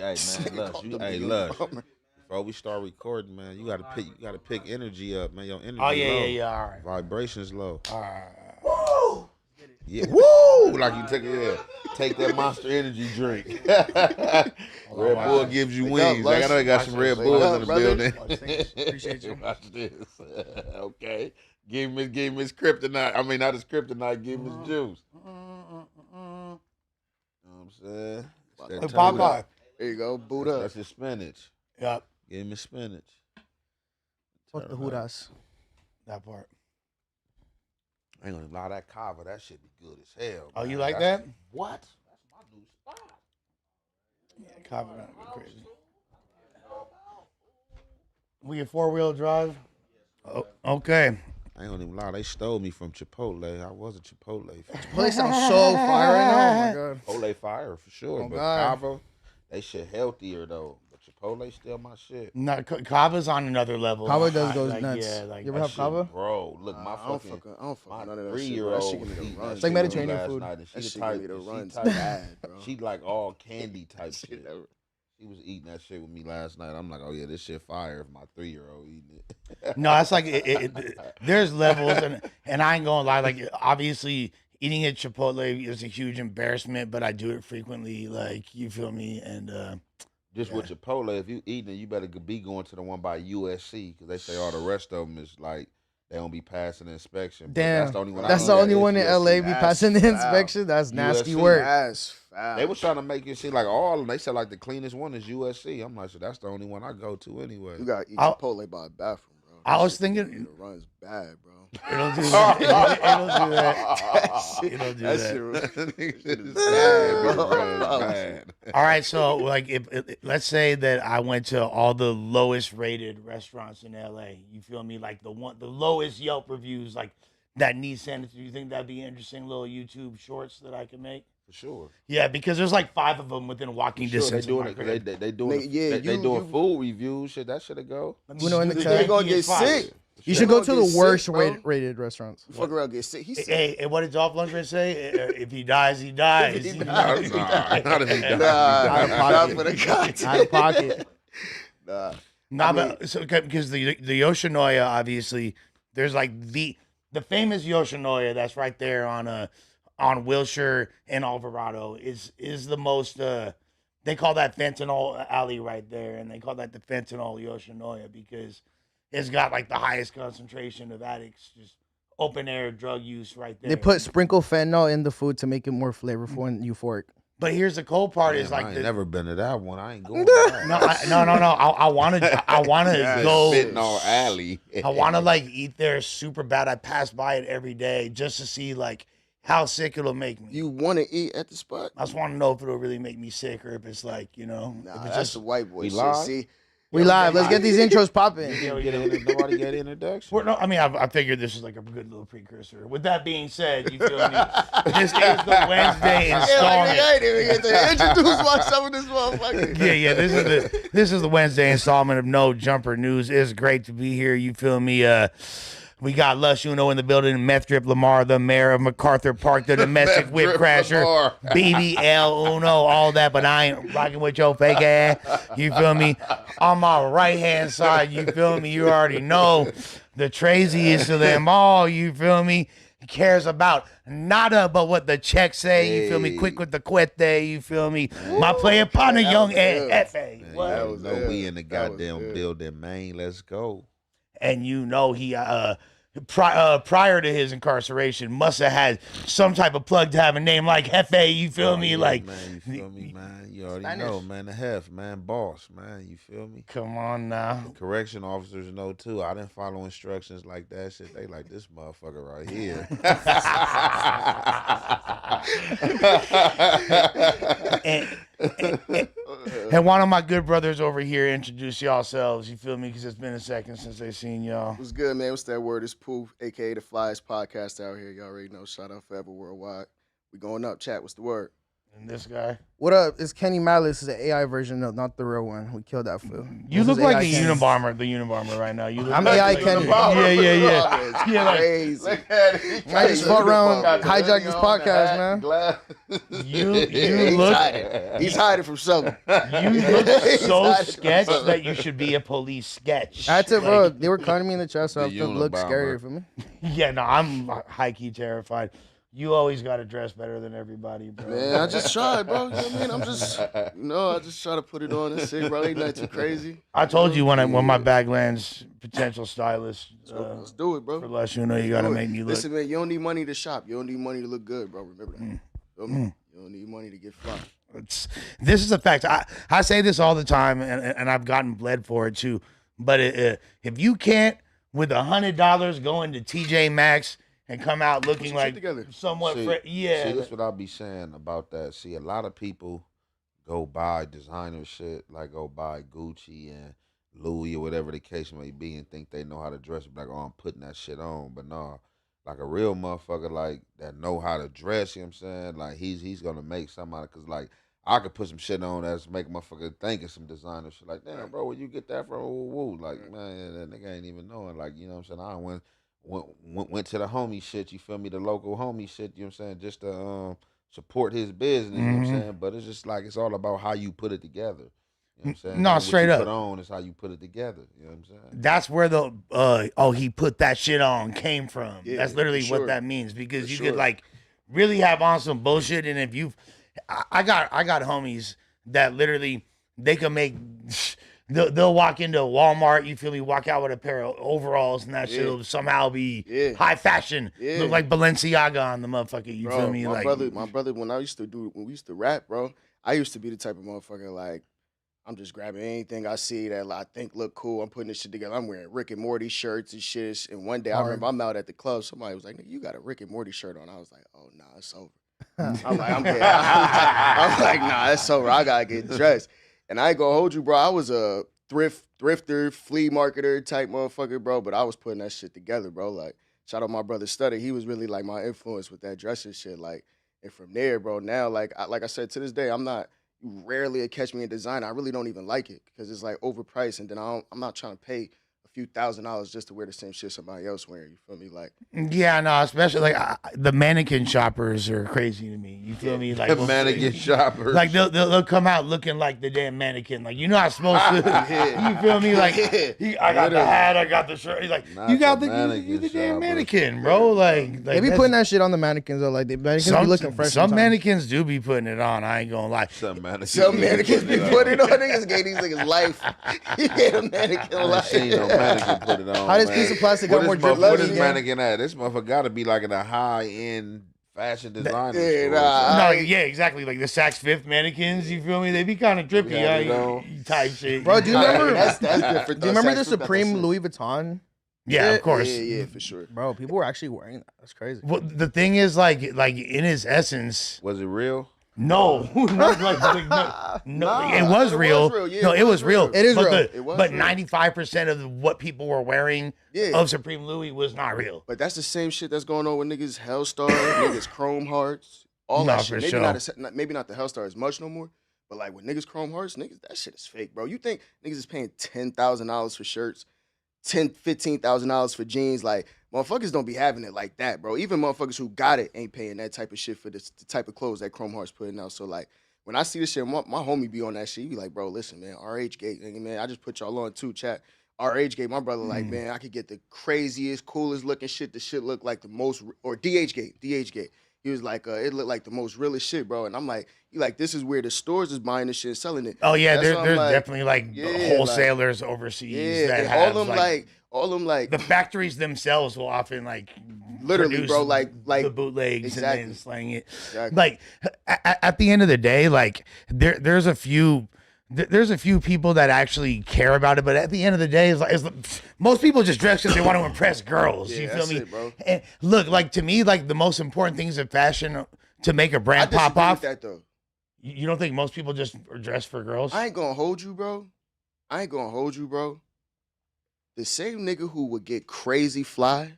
hey man, Lush, Lush. Before we start recording, man, you gotta pick energy up, man. Your energy Oh yeah, low. yeah. All right. Vibrations low. All right. Woo! Yeah, woo! Like you take that Monster Energy drink. Red Bull gives you wings. Like, I know they got some Red Bulls in the building. Appreciate you. Watch this. Okay. Give him his kryptonite. I mean, not his kryptonite. Give him his juice. You know what I'm saying? Hey, Popeye. There you go. Boot up. That's his spinach. Yep. Give him his spinach. Fuck the Hudas. That part. I ain't gonna lie, that kava, that shit be good as hell. Oh, man. you like that? What? That's my new spot. Yeah, Cobb gonna go crazy. We in 4-wheel drive. Oh, okay. I ain't gonna even lie, they stole me from Chipotle. I was a Chipotle fan. Chipotle sounds so fire right now. Oh my god. Chipotle fire for sure, Oh, but God. kava, they shit healthier though. But Chipotle still my shit. No, Kava's on another level. Kava does go like, nuts. Yeah, like, You ever That have shit, kava? bro, look, my I don't fucking fuck none of my that shit. 3-year-old That was shit give me the eating runs. that It's like shit Mediterranean last food. night, and That she shit the give type, me the she runs type, bad, bro. she like all candy type shit. She was eating that shit with me last night. I'm like, oh yeah, this shit fire. If my 3-year-old eating it. no, it's like there's levels, and I ain't gonna lie. Like, obviously, eating at Chipotle is a huge embarrassment, but I do it frequently. Like, you feel me? And Just with Chipotle, if you eating it, you better be going to the one by USC because they say all the rest of them is like they don't be passing the inspection. But Damn. that's the only one. That's the only one in LA be passing the inspection. That's nasty USC. work. That's foul. They was trying to make it seem like all of them. They said like the cleanest one is USC. I'm like, so that's the only one I go to anyway. You gotta eat I'll- Chipotle by a bathroom, bro. I That was shit give thinking- me the runs bad, bro. it'll do that. It'll do that. It'll do That that. shit was bad. All right, so like, if let's say that I went to all the lowest rated restaurants in LA. You feel me? Like the lowest Yelp reviews, like that Nissan. Do you think that'd be interesting little YouTube shorts that I could make? For sure. Yeah, because there's like 5 of them within walking Sure, they distance. doing it because they doing Nigga, yeah, they you- doing food reviews. Shit, that should have go. You know, in the They cut. gonna get sick. You should go to the Get sick, worst bro. rated restaurants. Fuck around, get sick. He said, Hey, and what did Dolph Lundgren say? If he dies, he dies. If he Nah, dies. not if he dies. nah, not pocket. for the content. Out of pocket. Nah. Nah, but so because the Yoshinoya, obviously, there's like the famous Yoshinoya that's right there on Wilshire and Alvarado is the most they call that fentanyl alley right there, and they call that the fentanyl Yoshinoya because it's got like the highest concentration of addicts, just open air drug use right there. They put sprinkle fentanyl in the food to make it more flavorful and euphoric. But here's the cold part: is Damn, like I ain't never been to that one. I ain't going. no. I want to go. Fentanyl alley. I want to like eat there super bad. I pass by it every day just to see like how sick it'll make me. You want to eat at the spot? I just want to know if it'll really make me sick or if it's like, you know, Nah, if it's that's just the white boy We shit. live? See, We live. Let's get these intros popping. Nobody get introduction. Well, no, I mean, I figured this is like a good little precursor. With that being said, you feel me? This is the Wednesday yeah, like, installment. I ain't even get to introduce myself in this motherfucker. Yeah. This is the Wednesday installment of No Jumper News. It's great to be here. You feel me? We got Lush Uno in the building, Meth Drip Lamar, the mayor of MacArthur Park, the domestic whip Drip crasher, Lamar. BBL Uno, all that, but I ain't rocking with your fake ass. You feel me? On my right hand side, you feel me? You already know the craziest of them all. You feel me? Cares about nada but what the checks say. You feel me? Hey. Quick with the cuete. You feel me? My player partner, that young was Ed good. F.A. Man, What? you That was know it. we in the That was goddamn it. building, man. Let's go. And you know he prior to his incarceration must have had some type of plug to have a name like Hefe, you feel Oh, me? yeah, like, man, you feel me, man? You already Spanish. know, man. The hef, man, boss, man. You feel me? come on now. Correction officers know too. I didn't follow instructions like that. Shit, they like this motherfucker right here. And one of my good brothers over here, introduce yourselves, you feel me? Because it's been a second since they seen y'all. What's good, man? What's that word? It's Pooh, a.k.a. the Flyest Podcast out here. Y'all already know. Shout out Forever Worldwide. We going up. Chat, what's the word? And this guy. What up? It's Kenny Malice. Is the AI version, no, not the real one. We killed that fool. You This look is like AI the Kenny. Unabomber right now. You look I'm like AI like Kenny. Yeah. Yeah, like, Crazy. Look at it. I just fought around, Got the hijacked hoodie this on, podcast, hat, man. glass. you He's look hiding. He's hiding from something. you look so hiding from sketch something. that you should be a police sketch. I had to, Like, bro. They were clowning me in the chest, so I The felt look Unabomber. scarier for me. Yeah, no, I'm high key terrified. You always got to dress better than everybody, bro. Man, I just tried, bro. You know what I mean? I'm just, I just try to put it on and shit, bro. Ain't nothing too crazy. I told you when my bag lands, potential stylist. Let's do it, bro. For less, you know, you got to Do it. make me look. Listen, man, you don't need money to shop. You don't need money to look good, bro. Remember that. Feel me? You don't need money to get fly. This is a fact. I say this all the time, and I've gotten bled for it too. But if you can't, with $100, go into TJ Maxx and come out looking some like shit together. somewhat, See, yeah. See, that's what I'll be saying about that. See, a lot of people go buy designer shit, like go buy Gucci and Louis or whatever the case may be, and think they know how to dress. Like, oh, I'm putting that shit on. But no, like a real motherfucker, like that know how to dress. You know what I'm saying? Like he's gonna make somebody, cause like I could put some shit on that's make a motherfucker think it's some designer shit. Like, damn, bro, where you get that from? Woo, woo. Like, man, that nigga ain't even knowing. Like, you know what I'm saying? I went to the homie shit, you feel me, the local homie shit, you know what I'm saying, just to support his business, you know what I'm saying? But it's just like, it's all about how you put it together. You know what I'm saying? No, What straight you up. put on is how you put it together. You know what I'm saying? That's where the he put that shit on came from. Yeah, That's literally for what sure. that means, because For you sure. could like really have on some bullshit, and if you, I got homies that literally they can make. They'll walk into Walmart, you feel me, walk out with a pair of overalls, and that shit will somehow be high fashion. Yeah. Look like Balenciaga on the motherfucker, you Bro, feel me? my Like, brother, when we used to rap, bro, I used to be the type of motherfucker like, I'm just grabbing anything I see that I think look cool. I'm putting this shit together. I'm wearing Rick and Morty shirts and shit. And one day I remember I'm out at the club. Somebody was like, "Nigga, you got a Rick and Morty shirt on." I was like, "Oh nah, it's over." I'm like, I'm like, nah, it's over. I gotta get dressed. And I ain't gonna hold you, bro. I was a thrifter, flea marketer type motherfucker, bro. But I was putting that shit together, bro. Like, shout out my brother Stutter. He was really like my influence with that dressing shit. Like, and from there, bro, now, like I said, to this day, I'm not, you rarely catch me in design. I really don't even like it because it's like overpriced. And then I'm not trying to pay a few $1,000s just to wear the same shit somebody else wearing. You feel me? Like, yeah, no, especially like the mannequin shoppers are crazy to me. You feel me? Like The mannequin shoppers. Like they'll come out looking like the damn mannequin. Like, you're not supposed to. You feel me? Like, I got the hat, I got the shirt. He's like, Not you got the you mannequin the damn shopper. mannequin, bro. Like They be that's- putting that shit on the mannequins though. Like the mannequins be looking fresh. Some sometimes. mannequins do be putting it on. I ain't gonna lie. Some mannequins be putting on niggas, gave these niggas life. He gave a mannequin I ain't life. seen no mannequin put it on. How this man. piece of plastic What got more this drip motherfucker- What than is you? mannequin at? This motherfucker got to be like in a high end fashion designer. Yeah, store. nah, No, yeah, exactly. Like the Saks Fifth mannequins, you feel me? They be kind of drippy, Yeah, you know. type shit. Bro, do you remember? That's different. Do you remember the That's Supreme different. Louis Vuitton? Yeah, of course. Yeah, for sure. Bro, people were actually wearing that. That's crazy. Well, the thing is, like in his essence, Was it real? no, no, Nah, it was it real. was real. Yeah, No, it was real. It is but real. It was but real. 95% of what people were wearing Yeah. of Supreme Louis was not real. But that's the same shit that's going on with niggas Hellstar, niggas Chrome Hearts, all Nah, that for shit. sure. Maybe not the Hellstar as much no more. But like with niggas Chrome Hearts, niggas, that shit is fake, bro. You think niggas is paying $10,000 for shirts, $15,000 for jeans? Like, motherfuckers don't be having it like that, bro. Even motherfuckers who got it ain't paying that type of shit for the type of clothes that Chrome Hearts putting out. So like, when I see this shit, my homie be on that shit. He be like, bro, listen, man, RH Gate, nigga, man, I just put y'all on too, chat. RH Gate, my brother, like, man, I could get the craziest, coolest looking shit. The shit look like the most, or DH Gate. He was like, it looked like the most realest shit, bro. And I'm like, this is where the stores is buying this shit and selling it. Oh yeah, That's why I'm there's like, definitely like yeah, wholesalers overseas yeah, that and have all them like, the factories themselves will often like literally, produce bro, like the bootlegs exactly. and then slang it. Exactly. Like at the end of the day, like there's a few people that actually care about it, but at the end of the day, most people just dress because they want to impress girls. Yeah, you feel that's me? it, bro. And look, like to me, like the most important things in fashion to make a I brand disagree pop off. with that though. You don't think most people just dress for girls? I ain't gonna hold you, bro. The same nigga who would get crazy fly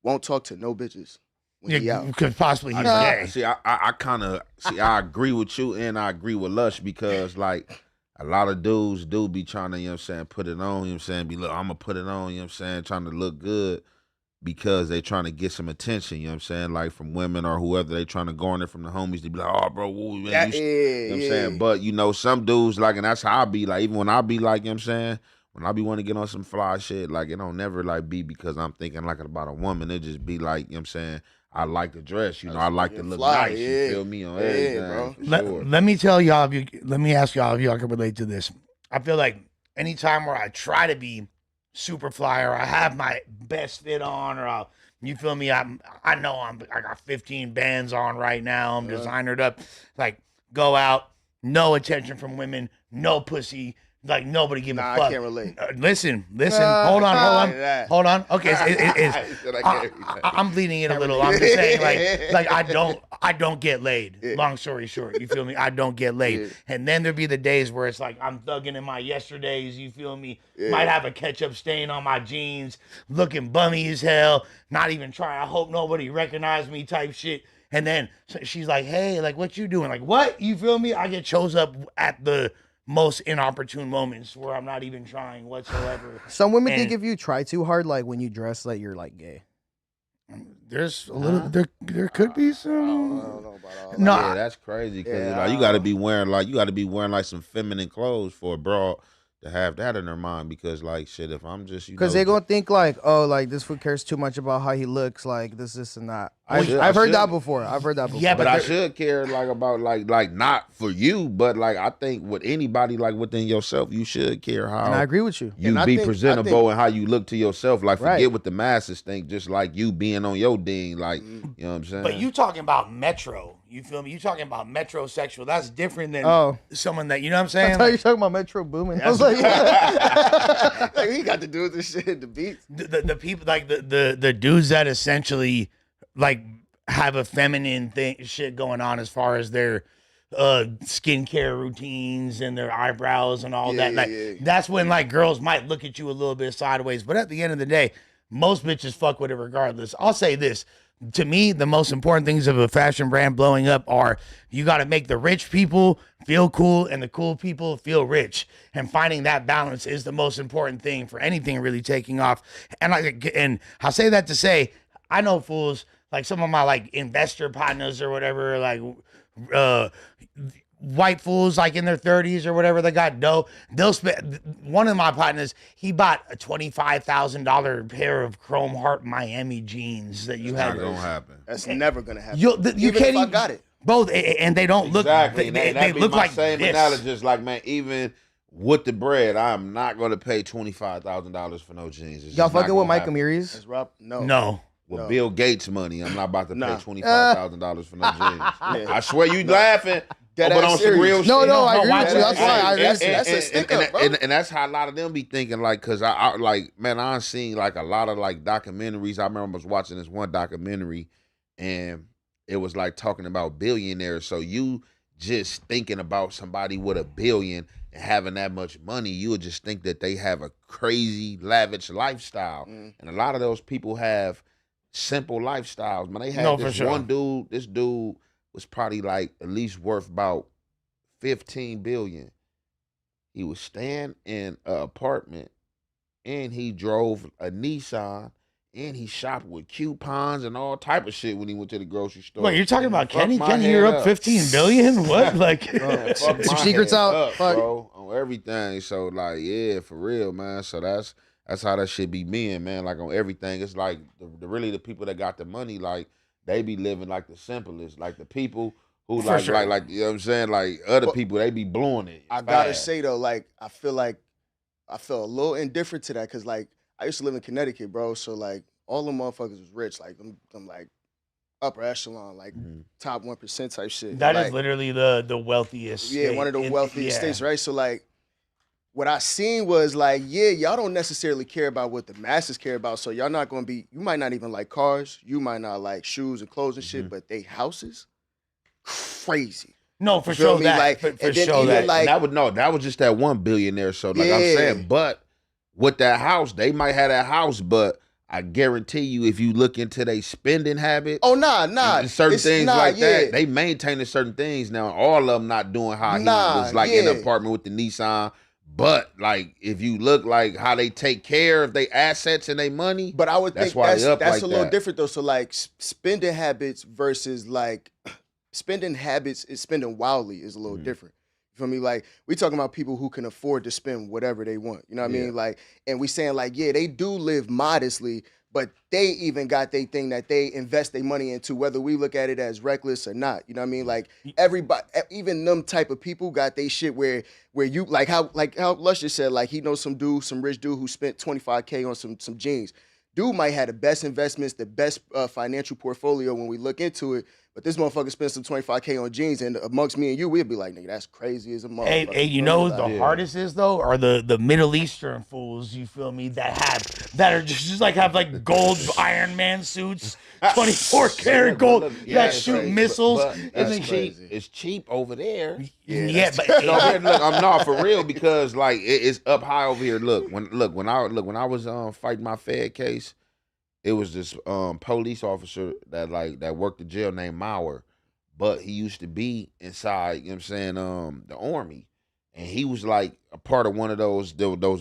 won't talk to no bitches. when he out. Because possibly he's gay. See, I kind of I agree with you, and I agree with Lush because like a lot of dudes do be trying to, you know what I'm saying, put it on, you know what I'm saying, be look, I'm gonna put it on, you know what I'm saying, trying to look good because they trying to get some attention, you know what I'm saying, like from women or whoever they trying to garner from the homies to be like, oh bro, woo, man, you know what I'm saying, but you know, some dudes like, and that's how I be like, even when I be like, you know what I'm saying, when I be wanting to get on some fly shit, like it don't never like be because I'm thinking like about a woman, it just be like, you know what I'm saying, I like to dress, you know, I like to look fly, nice, you feel me, on everything, bro. for sure. Let me tell y'all, let me ask y'all if y'all can relate to this. I feel like anytime where I try to be super fly or I have my best fit on or you feel me, I know I got 15 bands on right now, I'm designered up, like go out, no attention from women, no pussy, like nobody give a fuck. I can't relate. Listen, hold on. Okay, I'm leading it a little. I'm just saying, like I don't get laid. Long story short, you feel me? I don't get laid. And then there'll be the days where it's like I'm thugging in my yesterdays. You feel me? Might have a ketchup stain on my jeans, looking bummy as hell. Not even trying. I hope nobody recognize me. Type shit. And then she's like, "Hey, like what you doing? Like what? You feel me? I get chose up at the most inopportune moments where I'm not even trying whatsoever." Some women think if you try too hard, like when you dress, like you're like gay. There's a little, there could be some. I don't know about all that. No, Yeah, that's crazy because like, you got to be wearing like some feminine clothes for a broad to have that in her mind because like shit, if I'm just because they gonna think like, oh, like this fool cares too much about how he looks, like this and that. I've heard that before. Yeah, but I should care like about like not for you, but like I think with anybody like within yourself, you should care how. And I agree with you. You And be I think- presentable and how you look to yourself. Like forget Right. what the masses think. Just like you being on your ding, like you know what I'm saying. but you talking about metro. You feel me? You talking about metrosexual. That's different than someone that, you know what I'm saying? I thought you were talking about Metro Boomin. I was like, Like, he got to do with this shit, the beats. The people, like the dudes that essentially like have a feminine shit going on as far as their skincare routines and their eyebrows and all that. Like that's when like girls might look at you a little bit sideways. But at the end of the day, most bitches fuck with it regardless. I'll say this. To me, the most important things of a fashion brand blowing up are you got to make the rich people feel cool and the cool people feel rich. And finding that balance is the most important thing for anything really taking off. And I'll say that to say, I know fools, like some of my like investor partners or whatever, like white fools like in their 30s or whatever, they got dough. They'll spend. One of my partners, he bought a $25,000 pair of Chrome Heart Miami jeans that you had. not gonna happen. That's never gonna happen. You Even can't if I got it. both, and they don't look. Exactly. They look like same this. analogy. Just like man, even with the bread, I'm not gonna pay $25,000 for no jeans. It's y'all just not fucking with gonna Mike happen. Amiris? That's Rob. No. No. With Bill Gates money, I'm not about to pay Nah. $25,000 for no jeans. I swear you laughing, Dead but ass on some serious. real shit. No, I agree watch with you. it. That's why. That's a stick up, bro. And that's how a lot of them be thinking, like, cause I like, man, I seen like a lot of like documentaries. I remember I was watching this one documentary, and it was like talking about billionaires. So you just thinking about somebody with $1 billion and having that much money, you would just think that they have a crazy lavish lifestyle, and a lot of those people have simple lifestyles. Man, they had this one dude. This dude was probably like at least worth about 15 billion. He was staying in an apartment, and he drove a Nissan, and he shopped with coupons and all type of shit when he went to the grocery store. Wait, you're talking about Fuck Kenny? my Kenny, head you're up 15 billion? What? Like, Man, fuck my secrets head out. up, Fuck. bro, on everything. So like, yeah, for real, man. So that's how that shit be being, man. Like on everything, it's like really the people that got the money, like they be living like the simplest, like the people who For sure. like you know what I'm saying, like other people they be blowing it. I gotta fast. say though, like I feel a little indifferent to that because like I used to live in Connecticut, bro. So like all them motherfuckers was rich, like them like upper echelon, like top 1% type shit. that like, is literally the wealthiest. yeah, state one of the in- wealthiest yeah. states, right? So like what I seen was like, yeah, y'all don't necessarily care about what the masses care about. So y'all not gonna be, you might not even like cars, you might not like shoes and clothes and shit, but they houses, crazy. No, for You feel sure me? that. Like, for and then sure even that. like- That was just that one billionaire. So like I'm Yeah. saying, but with that house, they might have that house, but I guarantee you, if you look into their spending habits, nah, and certain things like yeah. that, they maintaining certain things. Now, all of them not doing how he was like yeah. in an apartment with the Nissan. But like, if you look like how they take care of their assets and their money, but I would that's think why they up that's like a little that. different though. So like spending habits versus like spending habits is spending wildly is a little different. You feel me? Like we talking about people who can afford to spend whatever they want. You know what I mean? Like, and we saying like, yeah, they do live modestly, but they even got their thing that they invest their money into, whether we look at it as reckless or not. You know what I mean? Like everybody, even them type of people got they shit where you like how Luscious said, like he knows some rich dude who spent $25K on some jeans. Dude might have the best investments, the best financial portfolio when we look into it. But this motherfucker spent some $25K on jeans, and amongst me and you, we'd be like, nigga, that's crazy as a motherfucker. Hey, you know what the hardest is though, are the Middle Eastern fools, you feel me, that are just like have like gold Iron Man suits, 24 karat gold that shoot missiles. But it's cheap over there. Yeah, but no, look, I'm not for real because like it's up high over here. When I was fighting my Fed case. It was this police officer that worked the jail named Mauer, but he used to be inside, you know what I'm saying, the army. And he was like a part of one of those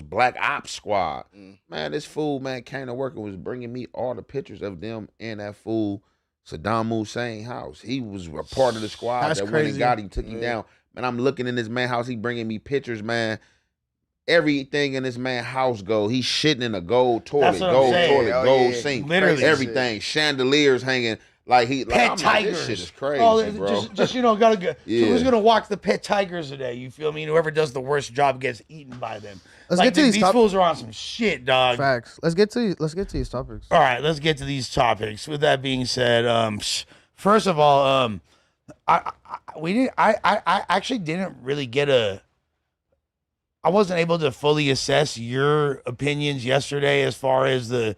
black ops squad. Man, this fool, man, came to work and was bringing me all the pictures of them in that fool Saddam Hussein house. He was a part of the squad That's that crazy. went and got him, took him down. Man, I'm looking in this man house, he bringing me pictures, man. Everything in this man's house gold. He's shitting in a gold toilet, gold sink, literally everything. Chandeliers hanging like he. Pet like, tigers. This shit is crazy, bro. Just gotta go. So who's gonna walk the pet tigers today? You feel me? And whoever does the worst job gets eaten by them. Let's get to these fools are on some shit, dog. Facts. Let's get to these topics. All right, let's get to these topics. With that being said, first of all, I actually didn't really get I wasn't able to fully assess your opinions yesterday as far as the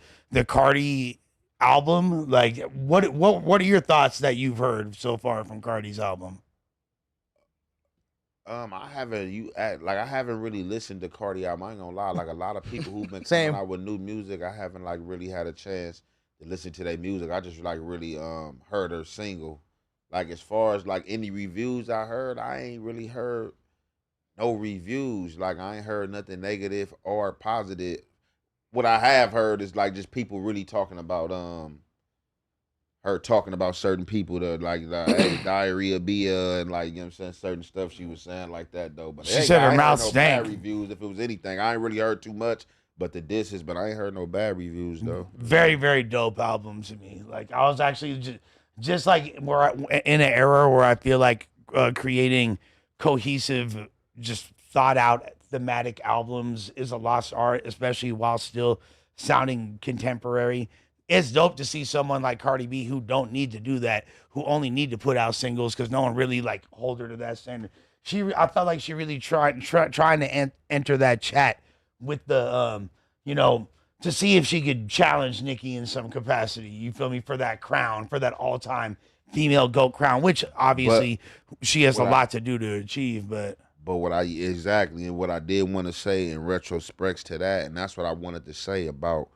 Cardi album. Like, what are your thoughts that you've heard so far from Cardi's album? I haven't really listened to Cardi album. I ain't gonna lie. Like a lot of people who've been coming out with new music, I haven't like really had a chance to listen to their music. I just like really heard her single. Like as far as like any reviews I heard, I ain't really heard no reviews. Like I ain't heard nothing negative or positive. What I have heard is like just people really talking about her talking about certain people that like hey, diarrhea Bia and like, you know what I'm saying, certain stuff she was saying like that though. But she said her mouth stank. Bad reviews if it was anything. I ain't really heard too much, but the disses, but I ain't heard no bad reviews though. Very, very dope album to me. Like I was actually just like in an era where I feel like creating cohesive, just thought out thematic albums is a lost art, especially while still sounding contemporary. It's dope to see someone like Cardi B who don't need to do that, who only need to put out singles because no one really like hold her to that standard. I felt like she really trying to enter that chat with the to see if she could challenge Nicki in some capacity. You feel me? For that crown, for that all-time female GOAT crown, which obviously she has a lot to do to achieve, but what I did want to say in retrospect to that, and that's what I wanted to say about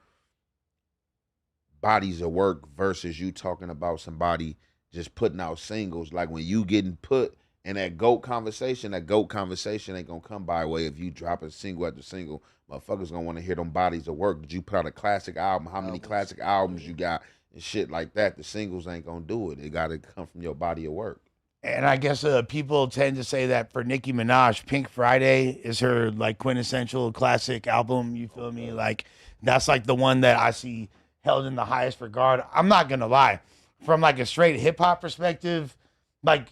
bodies of work versus you talking about somebody just putting out singles. Like when you getting put in that GOAT conversation ain't gonna come by way if you drop a single after single. Motherfuckers gonna want to hear them bodies of work. Did you put out a classic album? How many classic albums you got and shit like that? The singles ain't gonna do it. It gotta come from your body of work. And I guess people tend to say that for Nicki Minaj, Pink Friday is her like quintessential classic album. You feel me? Like that's like the one that I see held in the highest regard. I'm not gonna lie, from like a straight hip hop perspective, like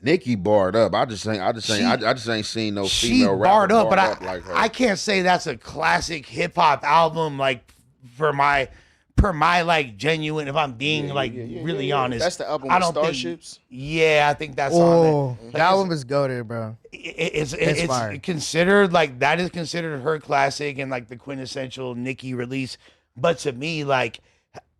Nicki barred up. I just ain't seen no female she rapper barred up, but like her. I can't say that's a classic hip hop album. Like per my like genuine, if I'm being really honest, that's the album with Starships. I think that's on Oh, it. that album is goated, bro. It's fire. considered like that is considered her classic and like the quintessential Nicki release. But to me, like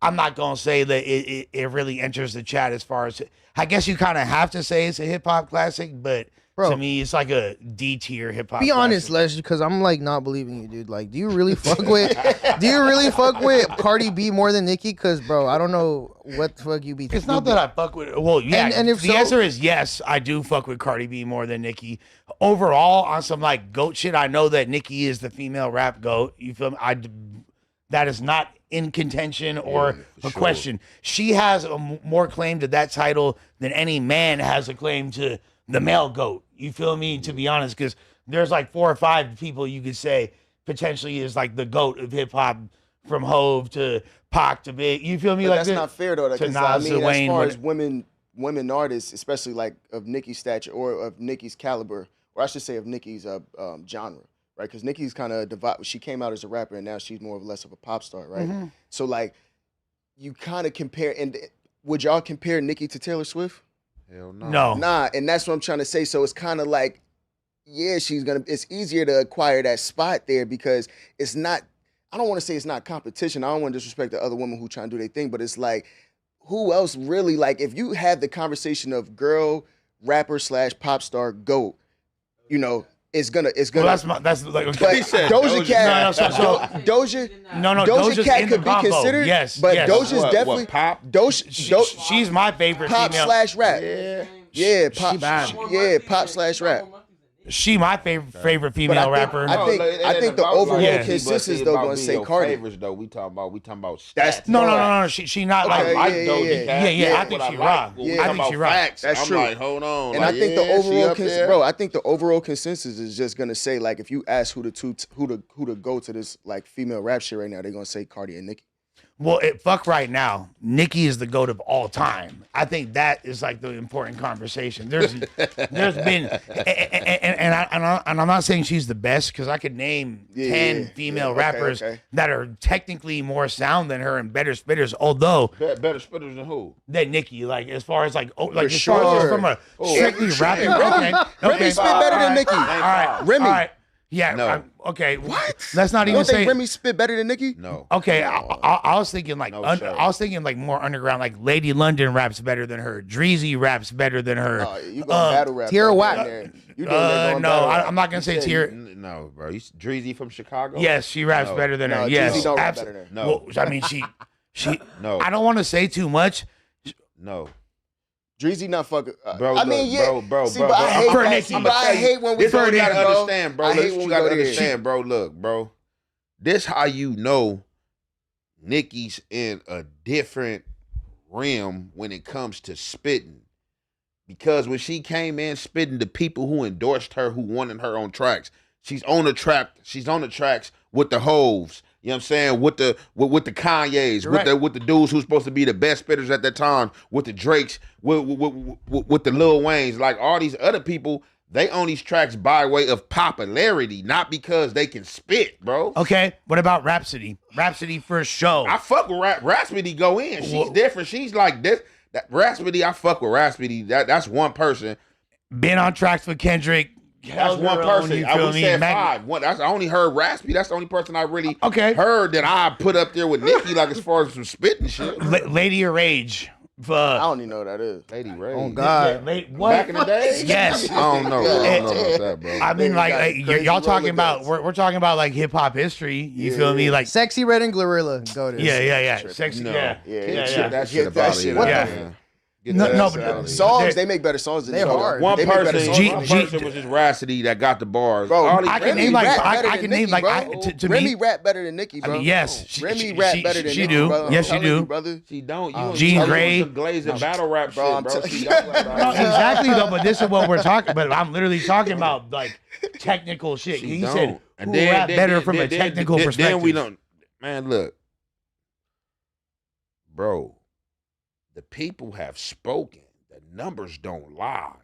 I'm not gonna say that it really enters the chat as far as I guess you kind of have to say it's a hip hop classic, but Bro. To me, it's like a D tier hip hop. Be honest, Les, because I'm like not believing you, dude. Like, do you really fuck with Cardi B more than Nicki? Because, bro, I don't know what the fuck you be. It's not that I fuck with. Well, yeah. And if the answer is yes, I do fuck with Cardi B more than Nicki. Overall, on some like goat shit, I know that Nicki is the female rap goat. You feel me? That is not in contention or a question. She has more claim to that title than any man has a claim to the male goat. You feel me? To be honest, because there's like 4 or 5 people you could say potentially is like the goat of hip hop, from Hove to Pac to Big. You feel me? But like that's not fair though. Because I mean, as far as women artists, especially like of Nicki's stature or of Nicki's caliber, or I should say of Nicki's genre, right? Because Nicki's kind of divided. She came out as a rapper and now she's more or less of a pop star, right? Mm-hmm. So like, you kind of compare. And would y'all compare Nicki to Taylor Swift? Hell no. No. Nah, and that's what I'm trying to say. So it's kind of like, yeah, it's easier to acquire that spot there because it's not, I don't want to say it's not competition. I don't want to disrespect the other women who try and do their thing, but it's like, who else really, like, if you have the conversation of girl, rapper / pop star, GOAT, you know, it's gonna. Well, that's like okay. Doja Cat. Doja Cat could be considered. Yes, but yes. Doja's definitely pop. She's my favorite pop female. / rap. Yeah, pop. Yeah, pop / rap. She my favorite female rapper. I think the overall consensus though gonna say Cardi. Favorites though, we talking about that's stats. No. She not like Doja Cat. Yeah. I think she rock. I think she rock. That's true. I'm like, hold on. And I think the overall I think the overall consensus is just gonna say like if you ask who to go to this like female rap shit right now, they're gonna say Cardi and Nicki. Well, fuck right now. Nicki is the GOAT of all time. I think that is like the important conversation. There's been, and I'm not saying she's the best because I could name 10 female rappers that are technically more sound than her and better spitters. Although better spitters than who? Than Nicki, like as far as like as far as from a strictly rapping. Remy spit better than Nicki. All right, Remy. All right. Yeah. No. Okay. What? Let's not even say Remy spit better than Nicki. No. Okay. I was thinking like I was thinking like more underground. Like Lady London raps better than her. Dreezy raps better than her. You going battle rap? Tierra Whack. No, I'm not gonna say Tierra. No, bro. You Dreezy from Chicago? Yes, she raps better than her. Yes, Dreezy don't rap better than her. No. Well, I mean she. No. I don't want to say too much. No. Dreezy not fucking. Bro, I mean, yeah. bro. See, but I hate for that. Nicki. But I hate when we this go what you there, gotta understand, bro. I hate This when you we gotta go there. understand, bro. Look, bro. This how you know Nicki's in a different realm when it comes to spitting. Because when she came in spitting, the people who endorsed her, who wanted her on tracks, she's on the tracks with the Hoves. You know what I'm saying? With the Kanyes, with the dudes who's supposed to be the best spitters at that time, with the Drakes, with the Lil Waynes, like all these other people, they own these tracks by way of popularity, not because they can spit, bro. Okay, what about Rhapsody? Rhapsody for show. I fuck with Rhapsody. Go in. She's different. She's like this. That Rhapsody, I fuck with Rhapsody. That's one person. Been on tracks with Kendrick. That's one person. I would say 5. I only heard Raspy. That's the only person I really heard that I put up there with Nicki, like as far as some spitting shit. Lady of Rage. I don't even know what that is. Lady Rage. Oh God. What? Back in the day? Yes. I don't know about that, bro. I mean, like y'all talking about we're talking about like hip hop history. You feel me? Like Sexy Red and Glorilla. Go to yeah. Sexy. No. Yeah. That shit about it. Yeah. No, but songs, they make better songs than they're hard. One person G was just Rhapsody that got the bars. Bro, I can name Remy rap better than Nicki, bro. I mean, yes, Remy rap better than Nicki, do. bro. Yes, she do. Brother. She don't. Jean Grey, glazing battle rap shit, bro. No, exactly though. But this is what we're talking. But I'm literally talking about like technical shit. He said who rap better from a technical perspective. Then we don't. Man, look, bro. The people have spoken. The numbers don't lie.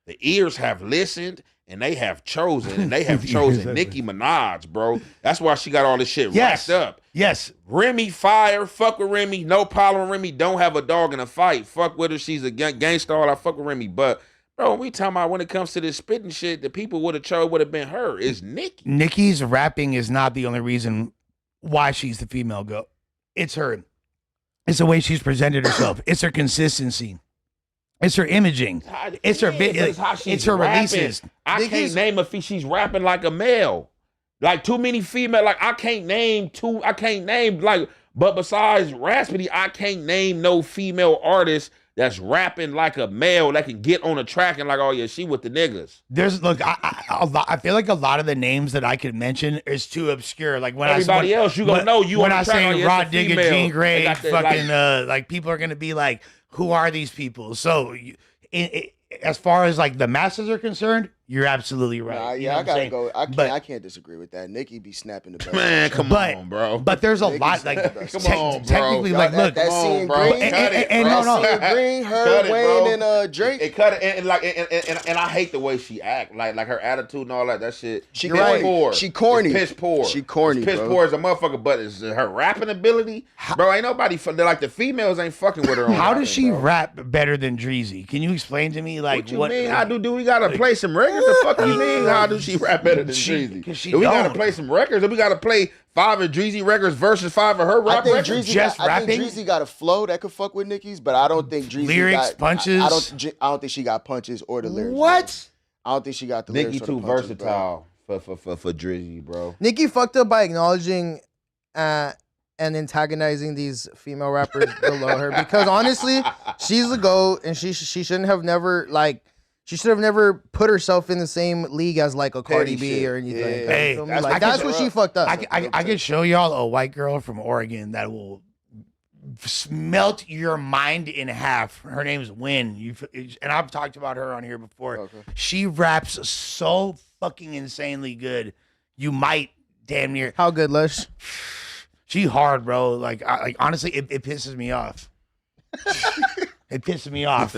The ears have listened, and they have chosen. And they have chosen Nicki Minaj, bro. That's why she got all this shit wrapped up. Yes. Remy fire. Fuck with Remy. No problem with Remy. Don't have a dog in a fight. Fuck with her. She's a gangster. All I fuck with Remy. But, bro, we talking about when it comes to this spitting shit, the people would have been her. It's Nicki. Nicki's rapping is not the only reason why she's the female GOAT. It's her. It's the way she's presented herself. It's her consistency. It's her imaging. It's her it's her releases. I can't name a she's rapping like a male. Like too many female. Like I can't name like. But besides Raspity, I can't name no female artist that's rapping like a male that can get on a track and like, oh yeah, she with the niggas. I feel like a lot of the names that I could mention is too obscure. Like when everybody else, you gonna know you when on I the track. say Rod Digger, Jean Grey, fucking like people are gonna be like, who are these people? So, as far as like the masses are concerned, you're absolutely right. Nah, yeah, I gotta go. I can't disagree with that. Nicki be snapping the best. Man, come on, bro. But there's a lot like come on, bro. Technically, like look, that scene green, green, her, Wayne, and Drake. It cut it, and I hate the way she act, like her attitude and all that. That shit. She corny. She corny. It's piss poor. She corny. Piss poor as a motherfucker. But it's her rapping ability, bro. Ain't nobody like the females ain't fucking with her. How does she rap better than Dreezy? Can you explain to me like what you mean? How do we gotta play some records? The fuck you mean? How do she rap better than Dreezy? Do we gotta play some records? Or we gotta play 5 of Dreezy records versus 5 of her rap records? I think Dreezy got a flow that could fuck with Nicki's, but I don't think Dreezy lyrics, punches. I don't think she got punches or the lyrics. What? I don't think she got the Nicki lyrics. too versatile for Dreezy, bro. Nicki fucked up by acknowledging and antagonizing these female rappers below her because honestly, she's the GOAT and she shouldn't have never she should have never put herself in the same league as like a Cardi B or anything. Yeah. Hey, that's what she fucked up. I can show y'all a white girl from Oregon that will melt your mind in half. Her name's Win. And I've talked about her on here before. Okay. She raps so fucking insanely good. You might damn near. How good, Lush? She hard, bro. Like honestly, it pisses me off. It pisses me off.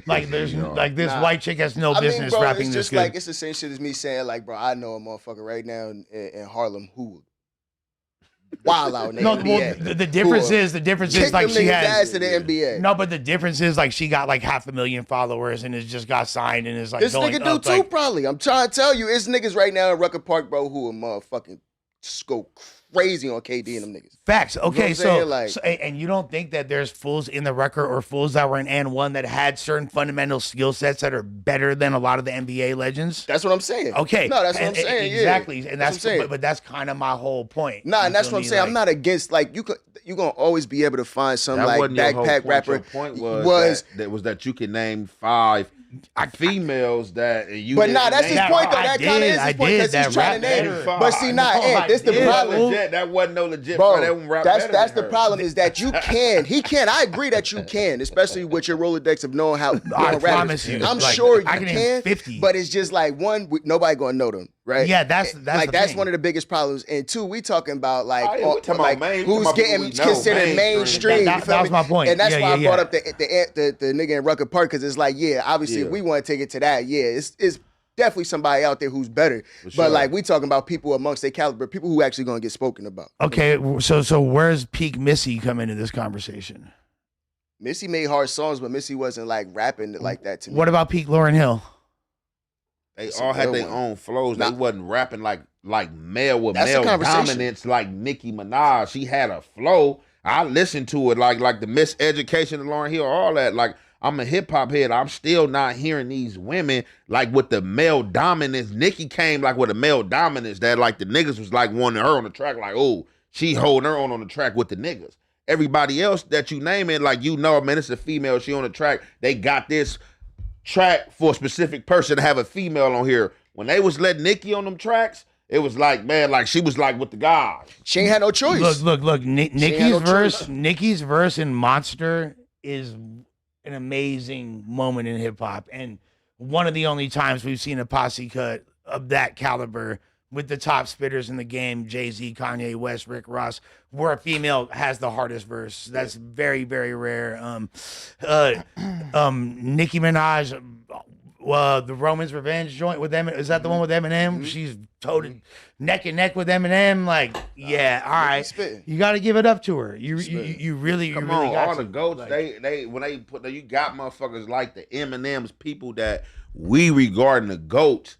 Like there's like this white chick has no business bro, rapping it's this just good. Like it's the same shit as me saying like, bro, I know a motherfucker right now in Harlem who wild out in the NBA. Well, the difference is like she has ass to the NBA. No, but the difference is like she got like 500,000 followers and it just got signed and is like this going nigga do up, too probably. I'm trying to tell you, it's niggas right now in Rucker Park, bro, who are motherfucking go crazy on KD and them niggas. Facts. Okay, you know so and you don't think that there's fools in the record or fools that were in N1 that had certain fundamental skill sets that are better than a lot of the NBA legends? That's what I'm saying. Okay. No, that's what I'm saying. Exactly. Yeah. And that's but that's kind of my whole point. Nah, and that's what I'm saying. I'm not against like you're gonna always be able to find some like backpack rapper. Your point was that you can name 5 females that you. But that's his point though. That kind of is his point because he's trying to name it. But see, this the problem. That wasn't no legit. Bro, that's the problem is that you can. He can. I agree that you can, especially with your Rolodex of knowing how. I promise you. I'm sure you can. 50. But it's just like nobody gonna know them, right? Yeah, that's one of the biggest problems. And 2, we talking about who's getting considered mainstream. That was my point. And that's why I brought up the nigga in Rucker Park because it's like, obviously, if we want to take it to that, it's definitely somebody out there who's better. But like we talking about people amongst their caliber, people who actually gonna get spoken about. Okay, so where's peak Missy come into this conversation? Missy made hard songs, but Missy wasn't like rapping like that to me. What about peak Lauryn Hill? They all had their own flows. They wasn't rapping like male with male dominance like Nicki Minaj. She had a flow. I listened to it like the miseducation of Lauryn Hill, all that. Like I'm a hip hop head. I'm still not hearing these women like with the male dominance. Nicki came like with a male dominance that like the niggas was like wanting her on the track. Like, oh, she holding her on the track with the niggas. Everybody else that you name it, like man, it's a female. She on the track. They got this track for a specific person to have a female on here. When they was letting Nicki on them tracks, it was like, man, like she was like with the guys. She ain't had no choice. Look. Nicki's verse in Monster is an amazing moment in hip hop, and one of the only times we've seen a posse cut of that caliber with the top spitters in the game, Jay-Z, Kanye West, Rick Ross, where a female has the hardest verse. That's very, very rare. Nicki Minaj, the Roman's Revenge joint with them. Is that the one with Eminem? Mm-hmm. She's totally neck and neck with Eminem. Like, yeah, all right. You got to give it up to her. You really got all the goats. Like, they when they put you got motherfuckers like the Eminems, people that we regarding the goats.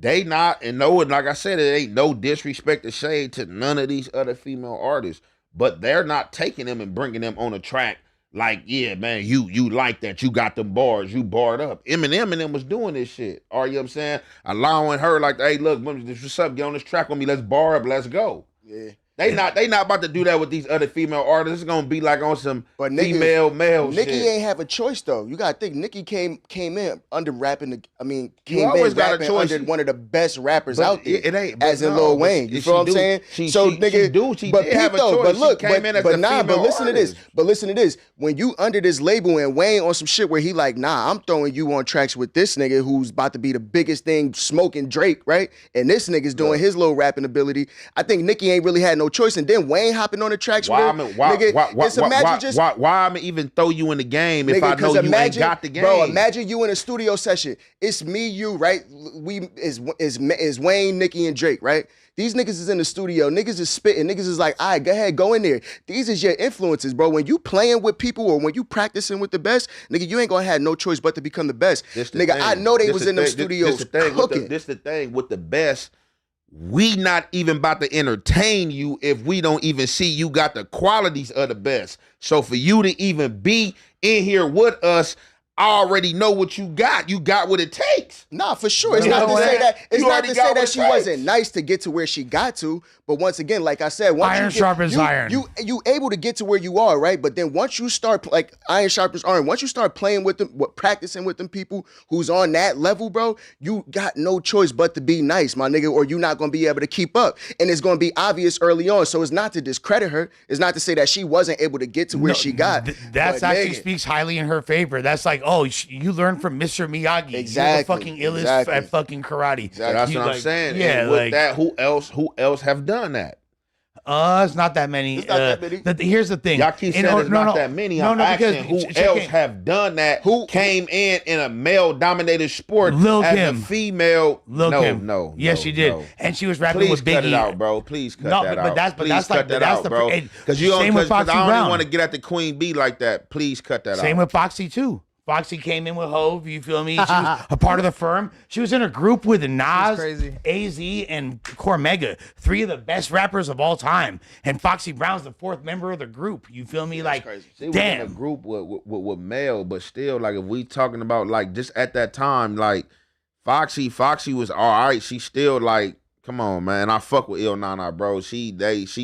They not, and like I said, it ain't no disrespect or shade to none of these other female artists, but they're not taking them and bringing them on a track like, yeah, man, you like that. You got them bars. You barred up. Eminem and them was doing this shit. Or, you know what I'm saying? Allowing her like, hey, look, what's up? Get on this track with me. Let's bar up. Let's go. Yeah. They not about to do that with these other female artists. It's gonna be like on some But female male Nicki shit. ain't have a choice though. You gotta think Nicki came in under rapping. Came always in got a rapping choice. under one of the best rappers But out there. it ain't as in Lil Wayne. You feel what I'm saying? She did have a choice. But look, she came in as but the nah, but female listen artist. to this. But listen to this. When you under this label and Wayne on some shit where he like, nah, I'm throwing you on tracks with this nigga who's about to be the biggest thing, smoking Drake, right? And this nigga's doing his little rapping ability. I think Nicki ain't really had no choice. And then Wayne hopping on the tracks with her. Why I'm even throw you in the game if I know you ain't got the game? Bro, imagine you in a studio session. It's me, you, right? We is Wayne, Nicki, and Drake, right? These niggas is in the studio. Niggas is spitting. Niggas is like, all right, go ahead, go in there. These is your influences, bro. When you playing with people or when you practicing with the best, nigga, you ain't gonna have no choice but to become the best. Nigga, I know they was in them studios cooking. This the thing with the best. We not even about to entertain you if we don't even see you got the qualities of the best. So for you to even be in here with us, I already know what you got. You got what it takes. Nah, for sure. It's not to say that. It's not to say that she wasn't nice to get to where she got to. But once again, like I said, once iron sharpens iron. You able to get to where you are, right? But then once you start like iron sharpens iron, once you start playing with them, practicing with them people who's on that level, bro, you got no choice but to be nice, my nigga, or you're not gonna be able to keep up. And it's gonna be obvious early on. So it's not to discredit her. It's not to say that she wasn't able to get to where she got. That's actually speaks highly in her favor. That's like, oh, you learned from Mr. Miyagi. Exactly. You're the fucking illest at fucking karate. Exactly. That's what I'm saying. Yeah, and with that, who else have done that? It's not that many. It's not that many. Here's the thing. Y'all keep saying it's not that many. I'm asking who else have done that? Who came in a male-dominated sport Lil as Kim. a female? Lil Kim. No. Yes, she did. No. And she was rapping Please with Biggie. cut it out, bro. Please cut that out. That's Because same with Foxy I don't even Brown. want to get at the Queen Bee like that. Please cut that out. Same with Foxy too. Foxy came in with Hove, you feel me? She was a part of the firm. She was in a group with Nas, crazy. AZ, and Cormega, three of the best rappers of all time. And Foxy Brown's the fourth member of the group. You feel me? Like, She was in a group with male, but still, like, if we talking about, like, just at that time, like, Foxy was all right. She still, like, come on, man. I fuck with Il Nana, bro. She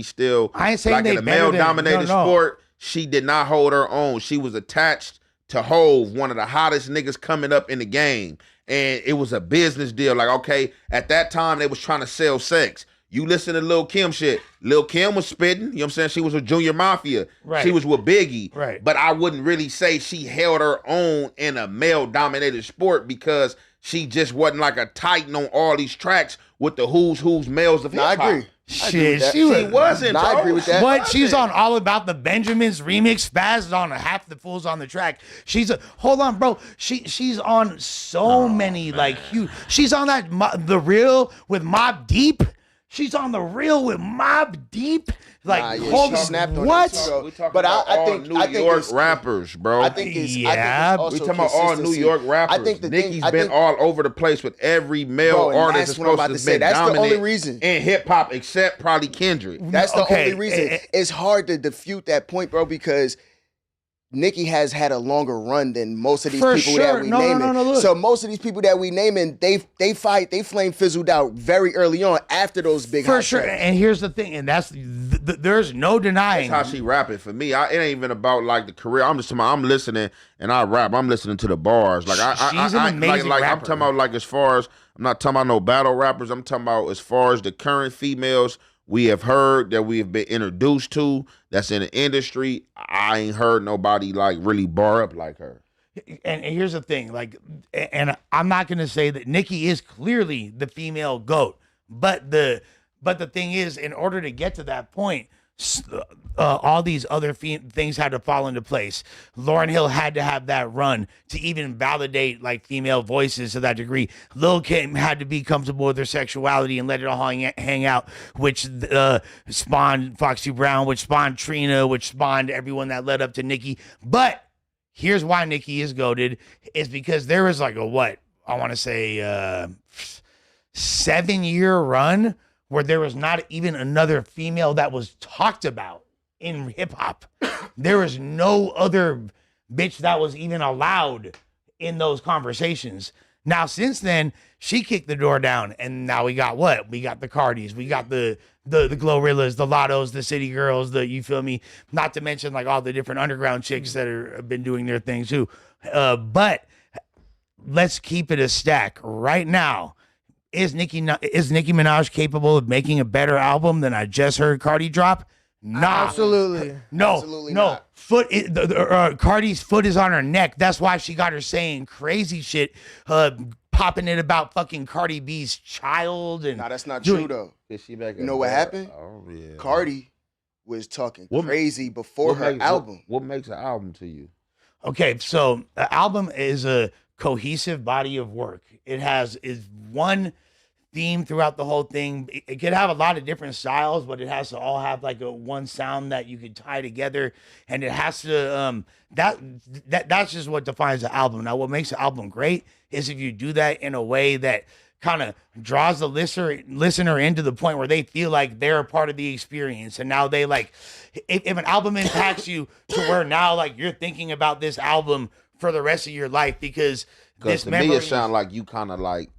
still, I ain't saying like, they in a male-dominated sport, she did not hold her own. She was attached to Hove, one of the hottest niggas coming up in the game. And it was a business deal. Like, okay, at that time, they was trying to sell sex. You listen to Lil Kim shit. Lil Kim was spitting. You know what I'm saying? She was with Junior Mafia. Right. She was with Biggie. Right. But I wouldn't really say she held her own in a male-dominated sport because she just wasn't like a titan on all these tracks with the who's males of hip-hop. I agree. Shit, She wasn't, bro. I agree with that. But she's on All About the Benjamins remix. Spaz is on Half the Fools on the Track. Hold on, bro. She's on so many like huge. She's on that The Real with Mobb Deep. She's on The Real with Mobb Deep. Like, hold on, what? We talking about all New York rappers, bro. I think it's we talking about all New York rappers. I think Nicki's been all over the place with every male artist that's supposed to have been that's dominant the only reason in hip hop, except probably Kendrick. That's the only reason. It's hard to defute that point, bro, because Nicki has had a longer run than most of these people that we naming. So most of these people that we naming, they flame fizzled out very early on after those big for sure. tracks. And here's the thing, and that's there's no denying that's how she rapping. For me, it ain't even about like the career. I'm just talking about, I'm listening and I rap. I'm listening to the bars. Like she's an amazing rapper. I'm talking about like as far as I'm not talking about no battle rappers. I'm talking about as far as the current females we have heard that we have been introduced to that's in the industry. I ain't heard nobody like really bar up like her. And here's the thing, like, and I'm not gonna say that Nicki is clearly the female GOAT, but the thing is, in order to get to that point, all these other things had to fall into place. Lauryn Hill had to have that run to even validate like female voices to that degree. Lil Kim had to be comfortable with her sexuality and let it all hang out, which spawned Foxy Brown, which spawned Trina, which spawned everyone that led up to Nicki. But here's why Nicki is goated, is because there was like I want to say 7-year run where there was not even another female that was talked about in hip hop. There was no other bitch that was even allowed in those conversations. Now, since then, she kicked the door down, and now we got what? We got the Cardis, we got the Glorrillas, the Lottos, the City Girls, you feel me? Not to mention like all the different underground chicks that have been doing their thing too. But let's keep it a stack right now. Is Nicki Minaj capable of making a better album than I just heard Cardi drop? Nah, Absolutely. no, Absolutely no. not. Cardi's foot is on her neck. That's why she got her saying crazy shit, popping it about fucking Cardi B's child. And Nah, that's not doing- true though. Is she back You know what happened? Oh yeah. Cardi was talking What- crazy before her album. What makes an album to you? Okay, so the album is a cohesive body of work. It is one theme throughout the whole thing. It could have a lot of different styles, but it has to all have like a one sound that you could tie together, and it has to that's just what defines the album. Now, what makes the album great is if you do that in a way that kind of draws the listener into the point where they feel like they're a part of the experience, and now they like if an album impacts you to where now like you're thinking about this album for the rest of your life because Because to me, it sounds like you kind of like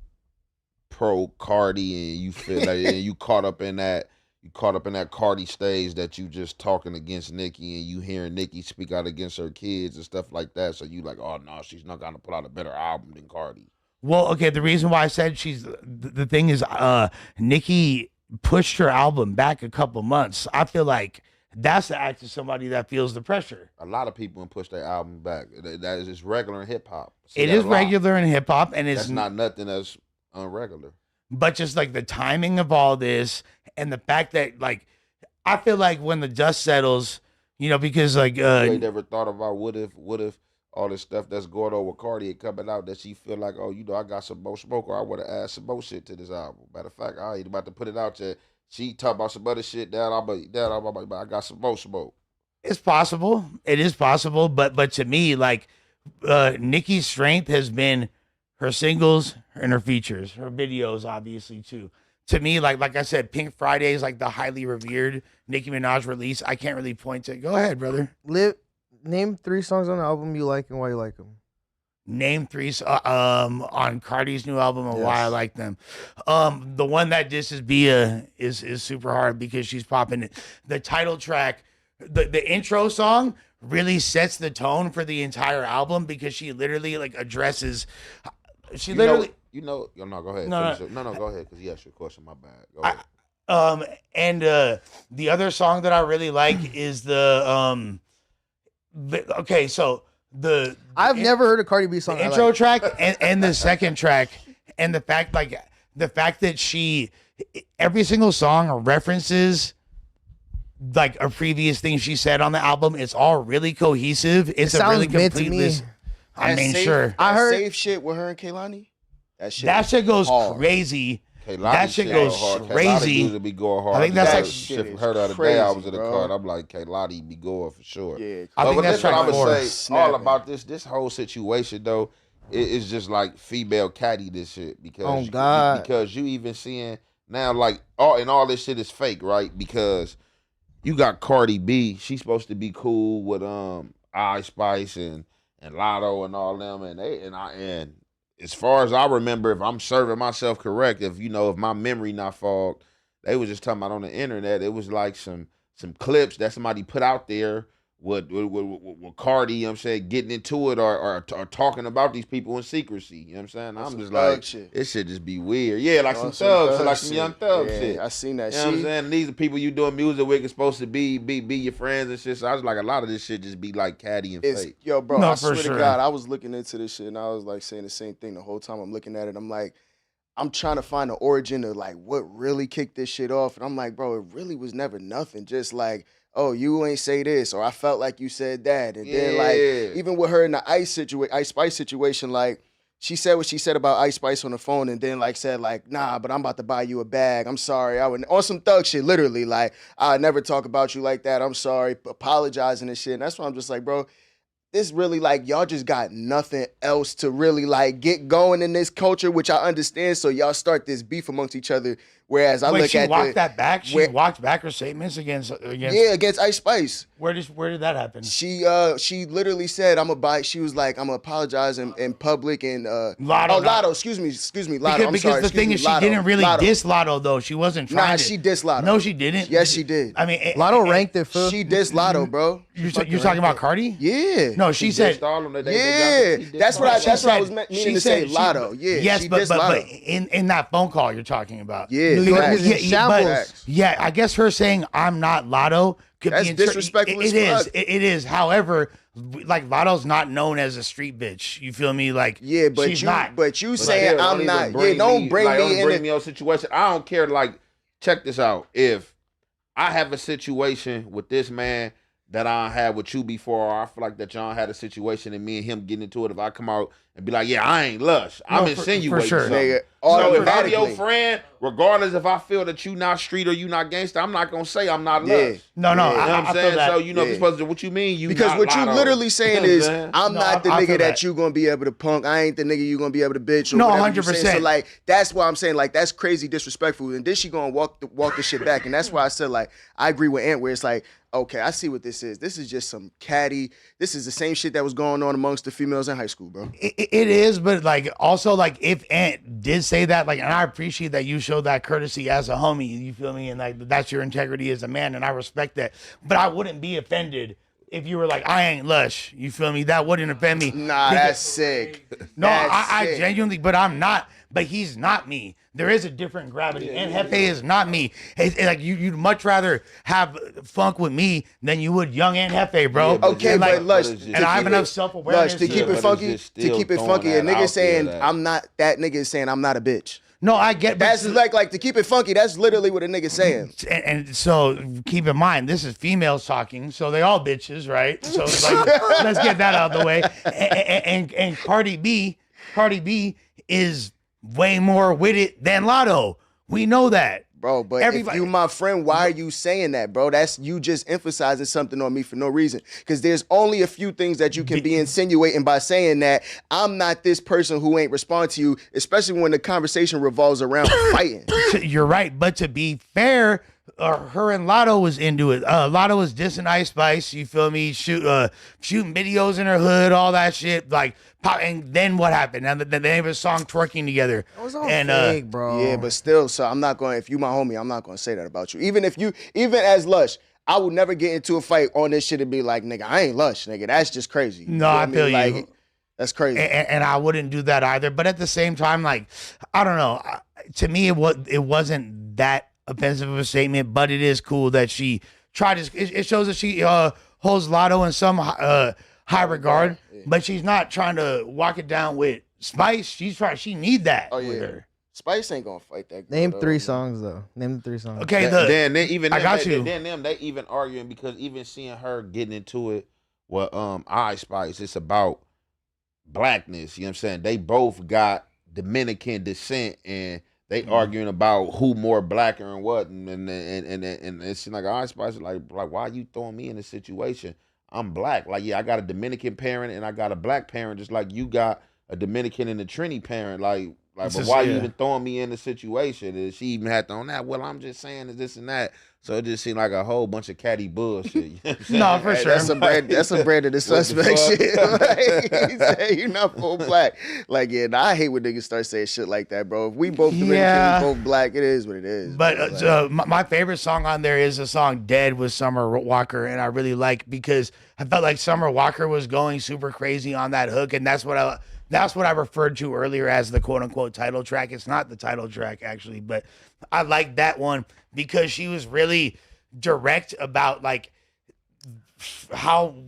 pro Cardi, and you feel like and you caught up in that Cardi stage that you just talking against Nicki, and you hearing Nicki speak out against her kids and stuff like that. So you like, oh no, she's not gonna put out a better album than Cardi. Well, okay, the reason why I said the thing is Nicki pushed her album back a couple months. I feel like that's the act of somebody that feels the pressure. A lot of people push their album back. That is just regular in hip hop. It is regular in hip hop, and it's that's not nothing that's unregular. But just like the timing of all this and the fact that like I feel like when the dust settles, you know, because like You ain't never thought about what if all this stuff that's going on with Cardi and coming out that she feel like, oh, you know, I got some more smoke, or I would have added some more shit to this album. Matter of fact, I ain't about to put it out yet. She talk about some other shit but I got some more smoke. it's possible. It is possible, but to me, like Nicki's strength has been her singles and her features, her videos, obviously too. To me, like I said, Pink Friday is like the highly revered Nicki Minaj release. I can't really point to. Go ahead, brother. Name 3 songs on the album you like and why you like them. Name 3 on Cardi's new album and why I like them. The one that disses Bia is super hard because she's popping it. The title track, the intro song really sets the tone for the entire album because she literally like addresses. She literally. No, go ahead. No, No, go ahead, because he asked you a question. My bad. Go ahead. And the other song that I really like is okay, so I've never heard a Cardi B song. The intro track and the second track, and the fact that she every single song references like a previous thing she said on the album. It's all really cohesive. It's a really complete list. I mean, sure. I heard Safe shit with her and Kehlani. That shit goes hard. crazy. That shit goes crazy. Usually be going hard. I think that's that like shit from her the other day. I was in the car and I'm like, K-Lottie be going for sure. Yeah, I think that's what I track 4. would say all about this whole situation though. It's just like female catty this shit because because you even seeing now like all this shit is fake, right? Because you got Cardi B, she's supposed to be cool with Ice Spice and Lotto and all them, and as far as I remember, if I'm serving myself correct, if my memory not fogged, they was just talking about on the internet. It was like some clips that somebody put out there with Cardi, you know what I'm saying, getting into it or talking about these people in secrecy. You know what I'm saying? I'm just like, shit. It should just be weird. Yeah, like some thugs, like some young thug shit. I seen that shit. shit. You know what I'm saying? These are people you doing music with, it's supposed to be your friends and shit. So I was like, a lot of this shit just be like catty and fake. Yo, bro, No, I for swear sure. to God, I was looking into this shit and I was like saying the same thing the whole time I'm looking at it. I'm like, I'm trying to find the origin of like what really kicked this shit off. And I'm like, bro, it really was never nothing. Just like, oh, you ain't say this, or I felt like you said that. And then like, even with her in the Ice Spice situation, like she said what she said about Ice Spice on the phone and then like said like, nah, but I'm about to buy you a bag. I'm sorry. I would on some thug shit, literally. Like, I never talk about you like that. I'm sorry. Apologizing and shit. And that's why I'm just like, bro, this really like y'all just got nothing else to really like get going in this culture, which I understand. So y'all start this beef amongst each other. Whereas I look she at walked that back. She walked back her statements against Ice Spice. Where did that happen? She literally said she was like, I'm gonna apologize in public and Lotto, excuse me, Lotto. Because the thing is, she didn't really diss Lotto though. She wasn't trying. Nah, she dissed Lotto. No, she didn't. Yes, she did. I mean, Lotto ranked it. She dissed Lotto, bro. You're talking about Cardi? Yeah. No, she said. That's what I was meaning to say. Lotto. Yeah. Yes, but in that phone call you're talking about. Yeah. New York is in shambles. Yeah, I guess her saying I'm not Lotto could That's be disrespectful. It is. It is. However, like Lotto's not known as a street bitch. You feel me? Like she's not. But you saying I'm not. Yeah, don't bring me in your situation. I don't care. Like, check this out. If I have a situation with this man that I had with you before, or I feel like that y'all had a situation and me and him getting into it, if I come out and be like, yeah, I ain't lush, I'm insinuating for sure. something. So if I'm your friend, regardless if I feel that you not street or you not gangster, I'm not gonna say I'm not lush. No, you know what I'm saying? That. So if you're supposed to, what you mean? You because not what you Lotto. literally saying is I'm not the nigga that you gonna be able to punk. I ain't the nigga you gonna be able to bitch. Or no, 100%. So like that's why I'm saying like that's crazy disrespectful. And then she gonna walk the shit back. And that's why I said like I agree with Ant where it's like, okay, I see what this is. This is just some catty. This is the same shit that was going on amongst the females in high school, bro. It is, but like also like if Ant did say that, like, and I appreciate that you showed that courtesy as a homie. You feel me? And like that's your integrity as a man, and I respect that. But I wouldn't be offended if you were like, I ain't lush. You feel me? That wouldn't offend me. Nah, that's sick. No, I genuinely, but I'm not. But he's not me. There is a different gravity, and Hefe is not me. It's like you'd much rather have funk with me than you would young and Hefe, bro. Yeah, okay, and but Lush, and I have enough self-awareness to keep it funky. To keep it funky, a nigga saying I'm not that nigga is saying I'm not a bitch. No, I get that's like to keep it funky. That's literally what a nigga saying. And so keep in mind, this is females talking, so they all bitches, right? So like, let's get that out of the way. And Cardi B is way more with it than Lotto. We know that. Bro, but if you my friend, why are you saying that, bro? That's you just emphasizing something on me for no reason. Because there's only a few things that you can be insinuating by saying that I'm not this person who ain't respond to you, especially when the conversation revolves around fighting. You're right, but to be fair, her and Lotto was into it. Lotto was dissing Ice Spice, you feel me? Shooting videos in her hood, all that shit. Like, and then what happened? Now they have a song twerking together. It was all fake, bro. Yeah, but still, so I'm not going. If you my homie, I'm not going to say that about you. Even as Lush, I would never get into a fight on this shit and be like, nigga, I ain't Lush, nigga. That's just crazy. No, I feel like, you. That's crazy. And I wouldn't do that either. But at the same time, like, I don't know. To me, it wasn't that offensive of a statement, but it is cool that she tried to. It shows that she holds Lotto in some high regard, but she's not trying to walk it down with Spice. She need that with her. Spice ain't gonna fight that girl. Name 3 songs though. Name the 3 songs. Okay, then even I got you. Then they even arguing because even seeing her getting into it with Ice Spice, it's about blackness. You know what I'm saying? They both got Dominican descent and they arguing about who more blacker and what, and it seems like Ice Spice is like why you throwing me in this situation? I'm black. Like, yeah, I got a Dominican parent and I got a black parent, just like you got a Dominican and a Trini parent. Like, but why you even throwing me in the situation? And she even had thrown that. Well, I'm just saying this and that. So it just seemed like a whole bunch of catty bullshit. You know no, for sure. That's a brand of the suspect shit. Like, he said, you're not full black. Like, yeah, I hate when niggas start saying shit like that, bro. If we both Dominican, we both black, it is what it is. But my favorite song on there is the song Dead with Summer Walker. And I really like because I felt like Summer Walker was going super crazy on that hook. And that's what I referred to earlier as the quote unquote title track. It's not the title track actually, but I like that one because she was really direct about like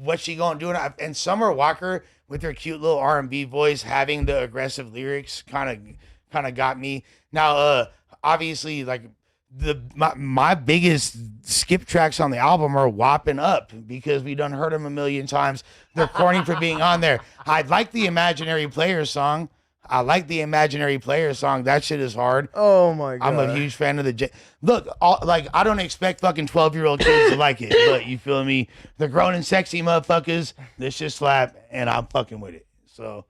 what she gonna do. And Summer Walker with her cute little R&B voice having the aggressive lyrics kind of got me. Now, obviously, like my biggest skip tracks on the album are Whopping Up because we done heard them a million times. They're corny for being on there. I like the Imaginary Players song. I like the Imaginary Player song. That shit is hard. Oh my god. I'm a huge fan of the look. Like I don't expect fucking 12-year-old kids to like it, but you feel me? The grown and sexy motherfuckers. This shit slap, and I'm fucking with it. So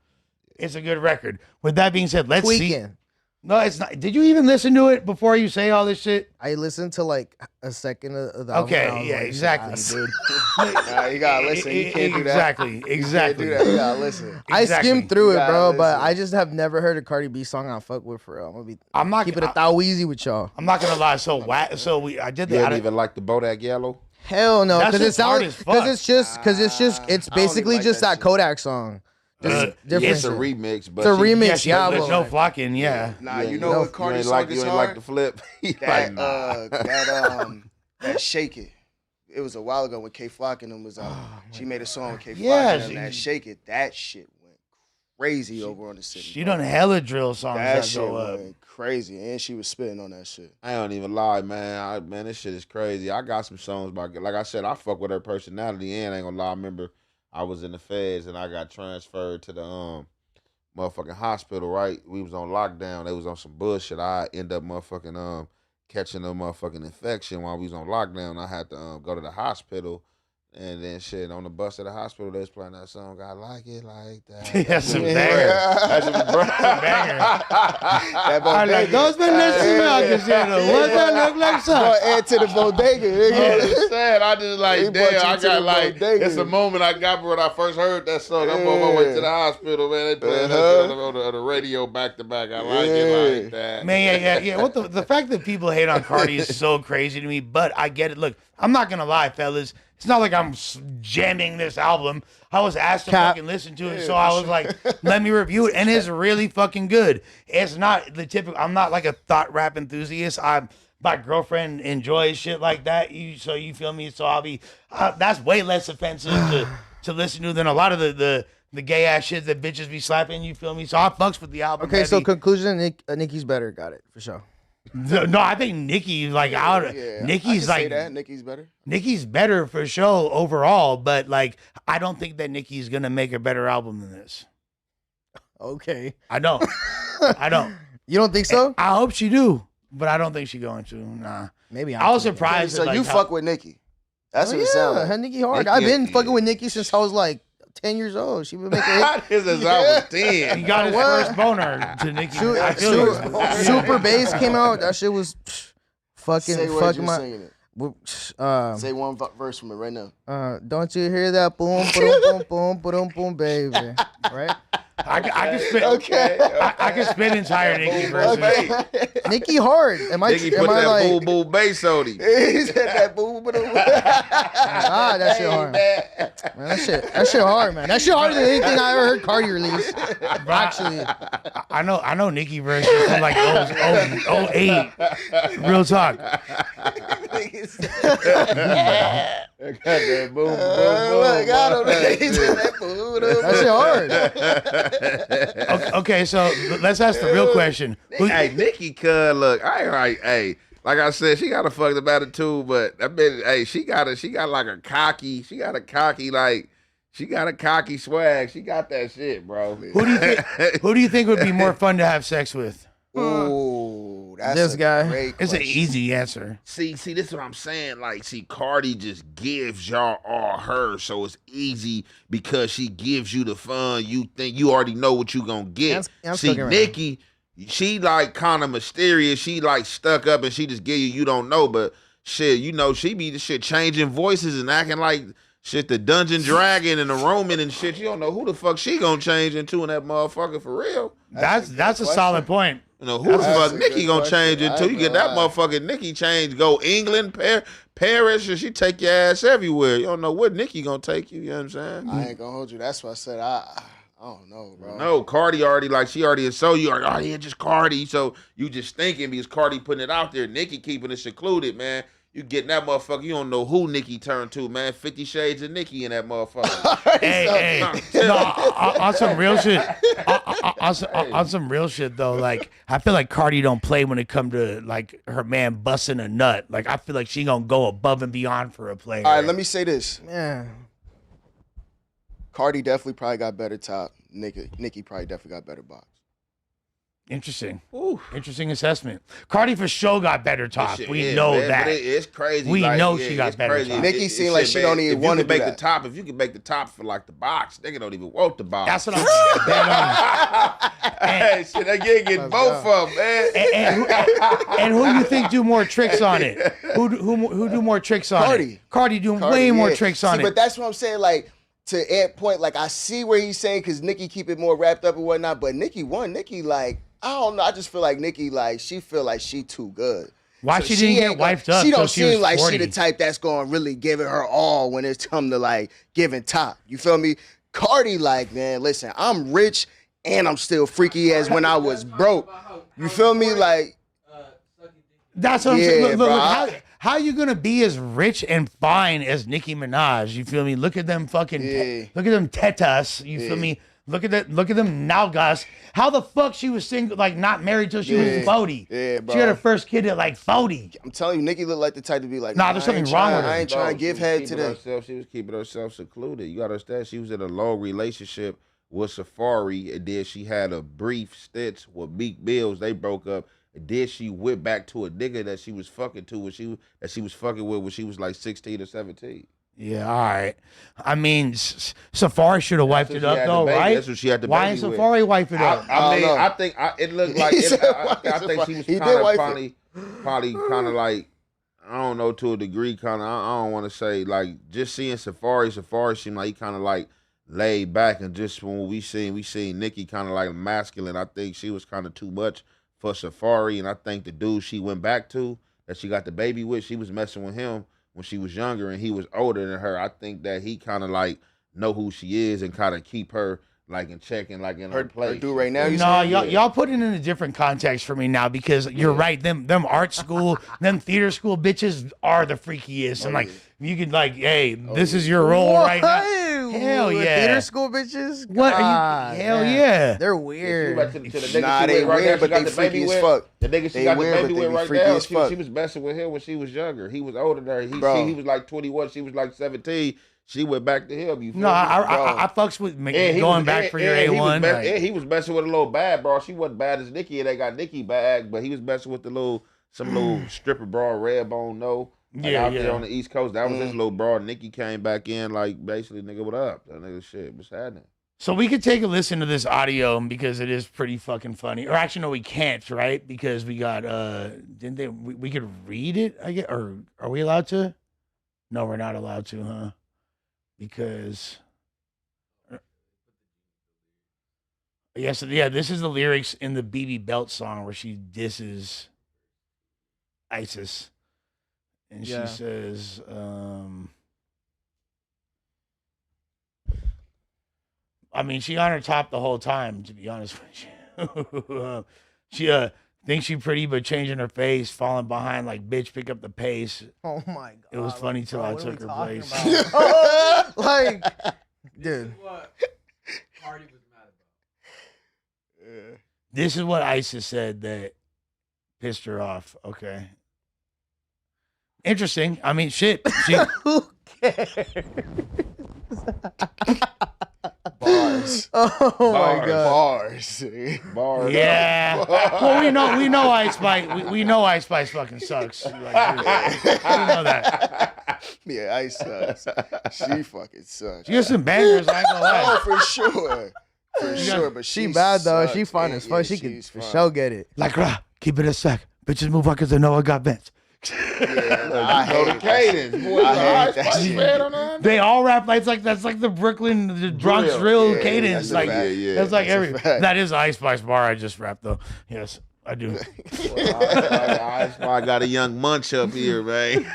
it's a good record. With that being said, let's see. Tweaking. No, it's not. Did you even listen to it before you say all this shit? I listened to like a second of the album. Okay, yeah, like, exactly, "Yes." dude. Nah, you gotta listen. You can't do that. Exactly, You exactly. can't do that. You gotta listen. I Exactly. skimmed through it, You bro, gotta but listen. I just have never heard a Cardi B song I fuck with for real. I'm not keep it a thou easy with y'all. I'm not gonna lie. So I did You that. didn't even like the Bodak Yellow? Hell no, That's because just hard as fuck. it's I don't basically even just like that that shit. Kodak song. Just different. It's a shit. remix, but It's a remix, Yes, yeah, there's but no like- flocking. Yeah. Nah, Yeah, you know no, what Cardi you ain't song like is you ain't hard? like the flip. He That like, that Shake It. It was a while ago when K Flock and them was out. She made a song with K Flock Yeah, and them, that Shake It. That shit went crazy over on the city. She bro. done hella drill songs That that shit go up. went crazy, and she was spitting on that shit. I don't even lie, man. Man, this shit is crazy. I got some songs by, like I said, I fuck with her personality, and I ain't gonna lie. I remember I was in the feds and I got transferred to the motherfucking hospital. Right, we was on lockdown. They was on some bullshit. I end up motherfucking catching a motherfucking infection while we was on lockdown. I had to go to the hospital. And then shit, on the bus to the hospital, they was playing that song. I like it like that. That's some shit was banger. great. That shit was great. That I like those Venezuela, what's that look like, Boy, son? add to the bodega. You know nigga. what I'm saying? I just like, He brought damn, you I to got the like, bodega. it's a moment I got when I first heard that song. I'm on my way to the hospital, man. They playing that shit on the radio back to back. I like it like that. Man, yeah. What the fact that people hate on Cardi is so crazy to me, but I get it. Look, I'm not gonna lie, fellas. It's not like I'm jamming this album. I was asked to fucking listen to it, so I was like, let me review it, and it's really fucking good. It's not the typical. I'm not like a thought rap enthusiast. My girlfriend enjoys shit like that. So you feel me? So I'll be. That's way less offensive to listen to than a lot of the gay ass shit that bitches be slapping. You feel me? So I fucks with the album. Okay, so heavy. conclusion, Nicki's better. Got it for sure. No, I think Nicki like out. Yeah, Nicki's I can like say that. Nicki's better. Nicki's better for sure overall, but like I don't think that Nicki's gonna make a better album than this. Okay. I don't. You don't think so? I hope she do, but I don't think she's going to. Nah. Maybe I was tweaking. surprised. So at, like, you how- fuck with Nicki. That's Oh, what it sounds yeah, like. her Nicki hard. Nicki- I've been fucking with Nicki since I was like 10 years old. She would make a hit. This is I was He 10. got his What? first boner to Nicki. I feel you. Super Bass came out. That shit was fucking Say words, fucking you my. singing it. Say one verse from it right now. Don't you hear that boom boom boom boom boom baby? Right? I can spit. Okay. I can spit entire Nicki verses. Nicki hard. Nicki put that boo boo bass on him. He said that boo boo. Ah, that shit hard. Man, that shit hard, man. That shit harder than anything I ever heard Cardi release. Actually, I know Nicki verses from like 08. Real talk. That boom, boom, Look, I don't know. He said boom. that boo boo. that shit hard. Okay, so let's ask the real question. Hey, Nicki, look, I ain't like, hey, like I said, she got a fucked up attitude, but I bet, hey, she got like a cocky swag. She got that shit, bro. Who do you think would be more fun to have sex with? Ooh, that's This a guy. great It's an question. easy answer. See, this is what I'm saying. Like, see, Cardi just gives y'all all her, so it's easy because she gives you the fun. You think you already know what you gonna get. I'm See, stuck around. Nicki, she like kind of mysterious. She like stuck up and she just give you don't know, but shit, you know, she be the shit changing voices and acting like shit the Dungeon Dragon and the Roman and shit. You don't know who the fuck she gonna change into in that motherfucker for real. That's a solid point. You know, who the That's fuck a Nicki good gonna question. change I into? ain't You get gonna that lie. motherfucking Nicki change, go England, Paris, and she take your ass everywhere. You don't know what Nicki gonna take you, you know what I'm saying? I ain't gonna hold you. That's why I said I don't know, bro. No, Cardi already, like, she already, so you are, oh yeah, just Cardi. So you just thinking because Cardi putting it out there, Nicki keeping it secluded, man. You getting that motherfucker, you don't know who Nicki turned to, man. 50 Shades of Nicki in that motherfucker. Hey, no, on some real shit. On some real shit though, like I feel like Cardi don't play when it come to like her man busting a nut. Like I feel like she gonna go above and beyond for a player. All right, let me say this. Man, Cardi definitely probably got better top. Nicki probably definitely got better box. Interesting. Ooh. Interesting assessment. Cardi for sure got better talk. Shit, We yeah, know man, that. but it's crazy. We like, know yeah, she got it's better crazy. talk. Nicki seem like she don't even wanna do make that. the top. If you can make the top for like the box, nigga don't even want the box. That's what I'm saying. Hey, shit, they getting both of them, man. And who you think do more tricks on it? Who do more tricks on Cardi. it? Cardi do Cardi, way more yeah. tricks on See, it. But that's what I'm saying. Like, to Ed's point, like, I see where he's saying because Nicki keep it more wrapped up and whatnot. But Nicki, like, I don't know. I just feel like Nicki, like, she feel like she too good. Why So she didn't get ain't wiped gonna, up She till don't she was seem like 40. she the type that's going to really give it her all when it's come to, like, giving top. You feel me? Cardi, like, man, listen, I'm rich and I'm still freaky as when I was broke. You feel me? Like, That's what I'm saying. Look, bro, how you gonna be as rich and fine as Nicki Minaj? You feel me? Look at them fucking, look at them tetas. You feel me? Look at that. Look at them nalgas. How the fuck she was single, like not married till she was 40? Yeah, bro. She had her first kid at like 40. I'm telling you, Nicki look like the type to be like, Nah, there's something wrong with her. I ain't trying to give head to them. She was keeping herself secluded. You gotta understand, she was in a long relationship with Safari, and then she had a brief stint with Meek Mills. They broke up, and then she went back to a nigga that she was fucking to when she was fucking with when she was like 16 or 17. Yeah, all right. I mean, Safari should have wiped it up though, right? That's what she had the Why baby didn't with. Safari wipe it up? I mean, know. I think it looked like He said, I think she was he did kind of wipe probably kind of like, I don't know, to a degree, kind of. I don't want to say like just seeing Safari seemed like he kind of like laid back, and just when we seen Nicki kind of like masculine. I think she was kind of too much for Safari, and I think the dude she went back to that she got the baby with, she was messing with him when she was younger and he was older than her. I think that he kind of like know who she is and kind of keep her like in check and like in her place. Her dude right now, No, y'all put it in a different context for me now because you're right. Them art school, them theater school bitches are the freakiest, and like you could like, hey, this is your role right now. Hell yeah, Theater school bitches. What are God, you? Hell man. yeah. They're weird. Nah, they weird, but they freaky as fuck. The nigga she They got weird, the but baby they with be right freaky now, as fuck. she was messing with him when she was younger. He was older than her. Bro. He was like 21. She was like 17. She went back to him. You feel No, me? I fucks with going back for your A1. He was messing with a little bad bro. She wasn't bad as Nicki, and they got Nicki bag, but he was messing with some little stripper bra, red bone, no. Like out there on the East Coast. That was his little bra. Nicki came back in like basically, nigga, what up? That nigga shit, what's happening? So we could take a listen to this audio because it is pretty fucking funny. Or actually, no, we can't, right? Because we got didn't they? We could read it, I guess, or are we allowed to? No, we're not allowed to, huh? Because yes, this is the lyrics in the BB Belt song where she disses ISIS. And she says, I mean, she on her top the whole time, to be honest with you. She thinks she pretty, but changing her face, falling behind like, bitch, pick up the pace. Oh my god. It was funny till I took her place. Like, dude. What Cardi was mad about. This is what ISIS said that pissed her off. Okay. Interesting. I mean, shit. Who cares? Bars. Oh my god. Bars. Yeah. Well, we know Ice Spice. We know Ice Spice fucking sucks. Like, we know that. Yeah, Ice sucks. She fucking sucks. She got some bangers. I ain't gonna lie. Oh, for sure. For sure, but She bad though. sucks. She fine as fuck. She can she's for fine. sure get it. Like, keep it a sec. Bitches move on because they know I got vents. Yeah, I Know the hate that cadence. shit. Boy, I the hate that Ice Spice shit. fan on that? They all rap like that's like the Bronx drill Yeah, cadence. that's a Like fact. Yeah, that's like that's a every fact. that is Ice Spice bar I just rapped though. Yes, I do. I got a young munch up here, man. No,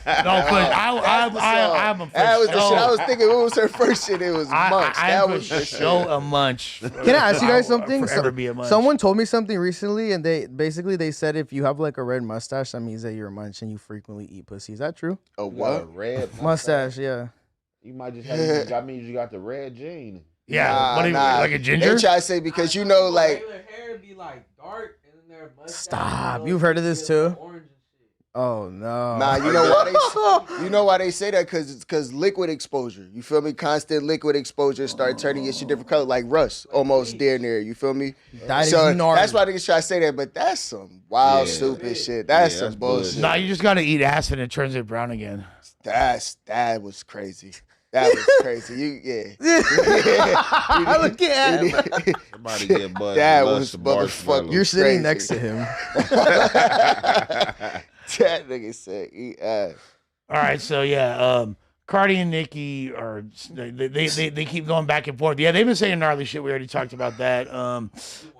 but I'm a That was the shit I show. was thinking. What was her first shit? It was Munch. I That am was for the show shit. a munch. Can I ask you guys something? Forever be a munch. Someone told me something recently, and they said if you have like a red mustache, that means that you're a munch and you frequently eat pussy. Is that true? A You got a what? red Mustache, yeah. You might just have. That means you got the red gene. Yeah, Nah, what do you, nah. like a ginger? They try to say because you know, like, regular hair be like dark and then their mustache. Stop. goes You've heard of this to too? orange and shit. Oh no. Nah, you know why they say that? Cause liquid exposure. You feel me? Constant liquid exposure start turning your shit different color, like rust, almost damn near. You feel me? That is So gnarly. that's why niggas try to say that, but that's some wild, Yeah. stupid shit. That's Yeah, some that's bullshit. bullshit. Nah, you just gotta eat acid and it turns it brown again. That was crazy. That was crazy. Look at him. Somebody get buzzed. That Lust was to motherfucking- marshmallows. You're sitting Crazy. next to him. That nigga said eat ass. All right, so yeah, Cardi and Nicki are they keep going back and forth. Yeah, they've been saying gnarly shit. We already talked about that. You want to listen to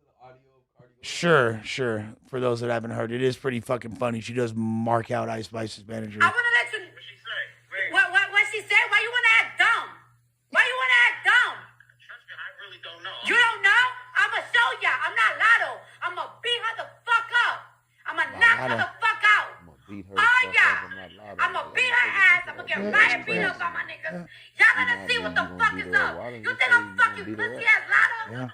the audio of Cardi B? Sure. For those that haven't heard, it is pretty fucking funny. She does mark out Ice Spice's manager. I want to let you. What she say? What she said? Why you want to act dumb? Why you want to act dumb? Trust me, I really don't know. You don't know? I'ma show ya. I'm not Lotto. I'ma beat her the fuck up. I'ma knock her the fuck out. Beat her Oh fuck yeah. up, I'm not loud. I'ma beat her ass. I'ma get right beat up by my niggas. Y'all gonna see what the fuck is up. You think I'm fucking pussy ass Lotto? Yeah.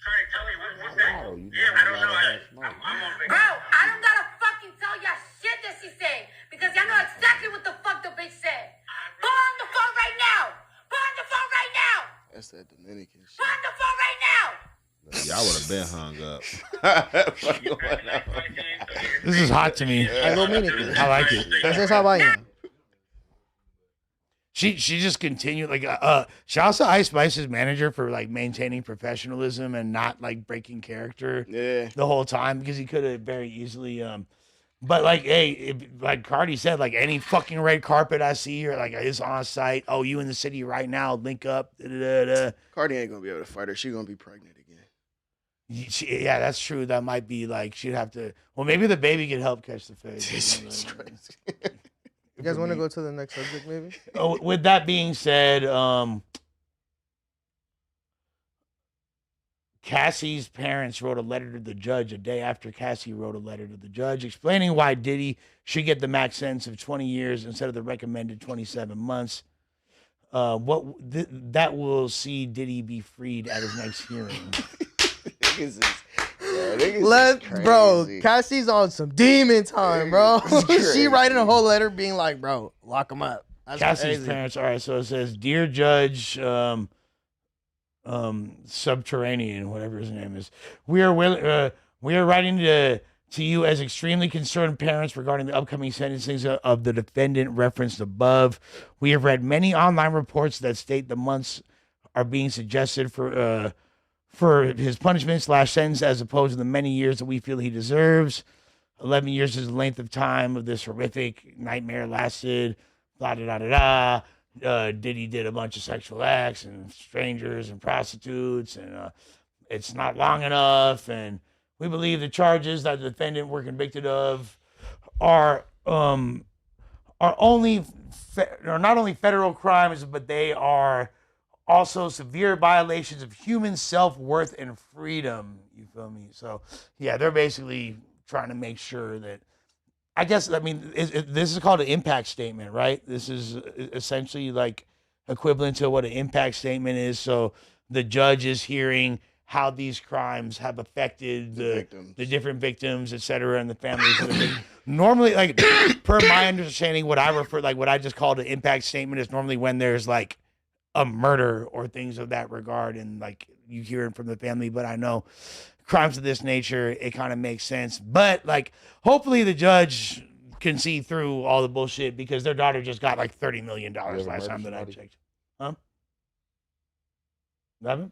Sorry, tell me, what's that? Lotto, you Yeah, know I don't know. how I'm on Bro, I don't gotta fucking tell y'all shit that she said. Because y'all know exactly what the fuck the bitch said. Put her on the phone right now. Put her on the phone right now. That's that Dominican shit. Put her on the phone right now. Y'all would have been hung up. What's going on? This is hot to me. Algo Dominican. I like it. Esa es Hawaiian. She just continued like shout out to Ice Spice's manager for like maintaining professionalism and not like breaking character Yeah. the whole time, because he could have very easily but like, hey, like Cardi said, like any fucking red carpet I see or like is on site, oh, you in the city right now, link up, Cardi ain't gonna be able to fight her. She gonna be pregnant again. yeah, that's true. That might be like she'd have to, well, maybe the baby could help catch the fade. Jesus Christ. You guys want to go to the next subject, maybe? Oh, with that being said, Cassie's parents wrote a letter to the judge a day after Cassie wrote a letter to the judge explaining why Diddy should get the max sentence of 20 years instead of the recommended 27 months. That will see Diddy be freed at his next hearing. Niggas is Bro, crazy. Cassie's on some demon time, bro. It's She writing a crazy. whole letter being like, bro, lock him up. That's Cassie's crazy. parents. All right, so it says, "Dear Judge, Subterranean, whatever his name is, we are writing to you as extremely concerned parents regarding the upcoming sentencing of the defendant referenced above. We have read many online reports that state the months are being suggested for his punishment / sentence as opposed to the many years that we feel he deserves. 11 years is the length of time of this horrific nightmare lasted. Blah, da, da, da, da. Diddy did a bunch of sexual acts and strangers and prostitutes, and it's not long enough. And we believe the charges that the defendant were convicted of are not only federal crimes, but they are also severe violations of human self-worth and freedom. You feel me? So, yeah, they're basically trying to make sure that, I guess, I mean, this is called an impact statement, right? This is essentially like equivalent to what an impact statement is. So the judge is hearing how these crimes have affected the different victims, et cetera, and the families of the victims. Normally, like, per my understanding, what I just called an impact statement is normally when there's like a murder or things of that regard, and like you hear it from the family. But I know crimes of this nature, it kind of makes sense. But like, hopefully the judge can see through all the bullshit, because their daughter just got like $30 million last time that I checked. Huh? Nothing?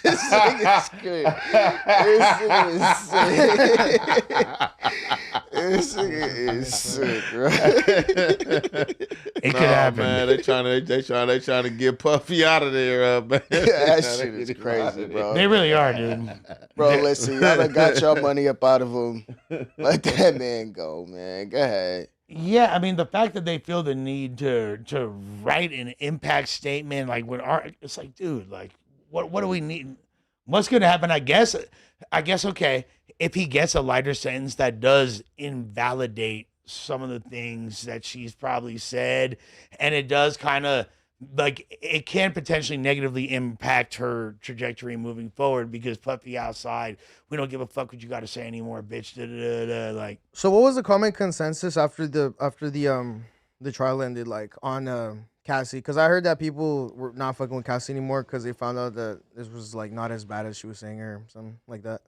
This nigga's good. This nigga is sick, bro. It could happen. Man, they trying to get Puffy out of there, man. That shit is crazy, bro. They really are, dude. Bro, listen, y'all done got your money up out of him. Let that man go, man. Go ahead. Yeah, I mean, the fact that they feel the need to write an impact statement, like it's like, dude, like, what do we need? What's going to happen? I guess, okay, if he gets a lighter sentence, that does invalidate some of the things that she's probably said, and it does kind of like it can potentially negatively impact her trajectory moving forward because Puffy outside, we don't give a fuck what you got to say anymore, bitch. Da, da, da, da, like, So what was the common consensus after the trial ended, like on Cassie? Because I heard that people were not fucking with Cassie anymore because they found out that this was like not as bad as she was saying or something like that.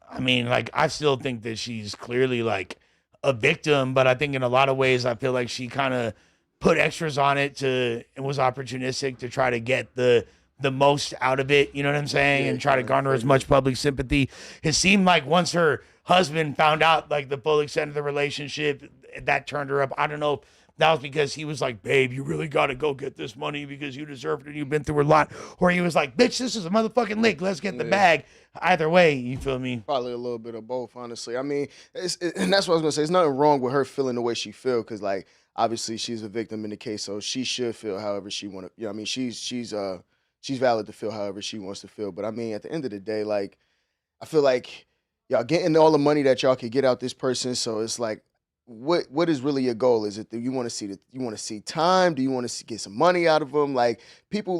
I mean, like, I still think that she's clearly like a victim, but I think in a lot of ways, I feel like she kind of put extras on it and was opportunistic to try to get the most out of it. You know what I'm saying? And try to garner as much public sympathy. It seemed like once her husband found out like the full extent of the relationship, that turned her up. I don't know if that was because he was like, babe, you really got to go get this money because you deserve it and you've been through a lot. Or he was like, bitch, this is a motherfucking lick. Let's get the bag. Either way, you feel me? Probably a little bit of both, honestly. I mean, and that's what I was going to say. There's nothing wrong with her feeling the way she feel because, like, obviously she's a victim in the case, so she should feel however she want to. You know what I mean? She's valid to feel however she wants to feel. But, I mean, at the end of the day, like, I feel like y'all getting all the money that y'all could get out this person, so it's like, what is really your goal? Is it that you want to see time? Do you want to get some money out of them? Like people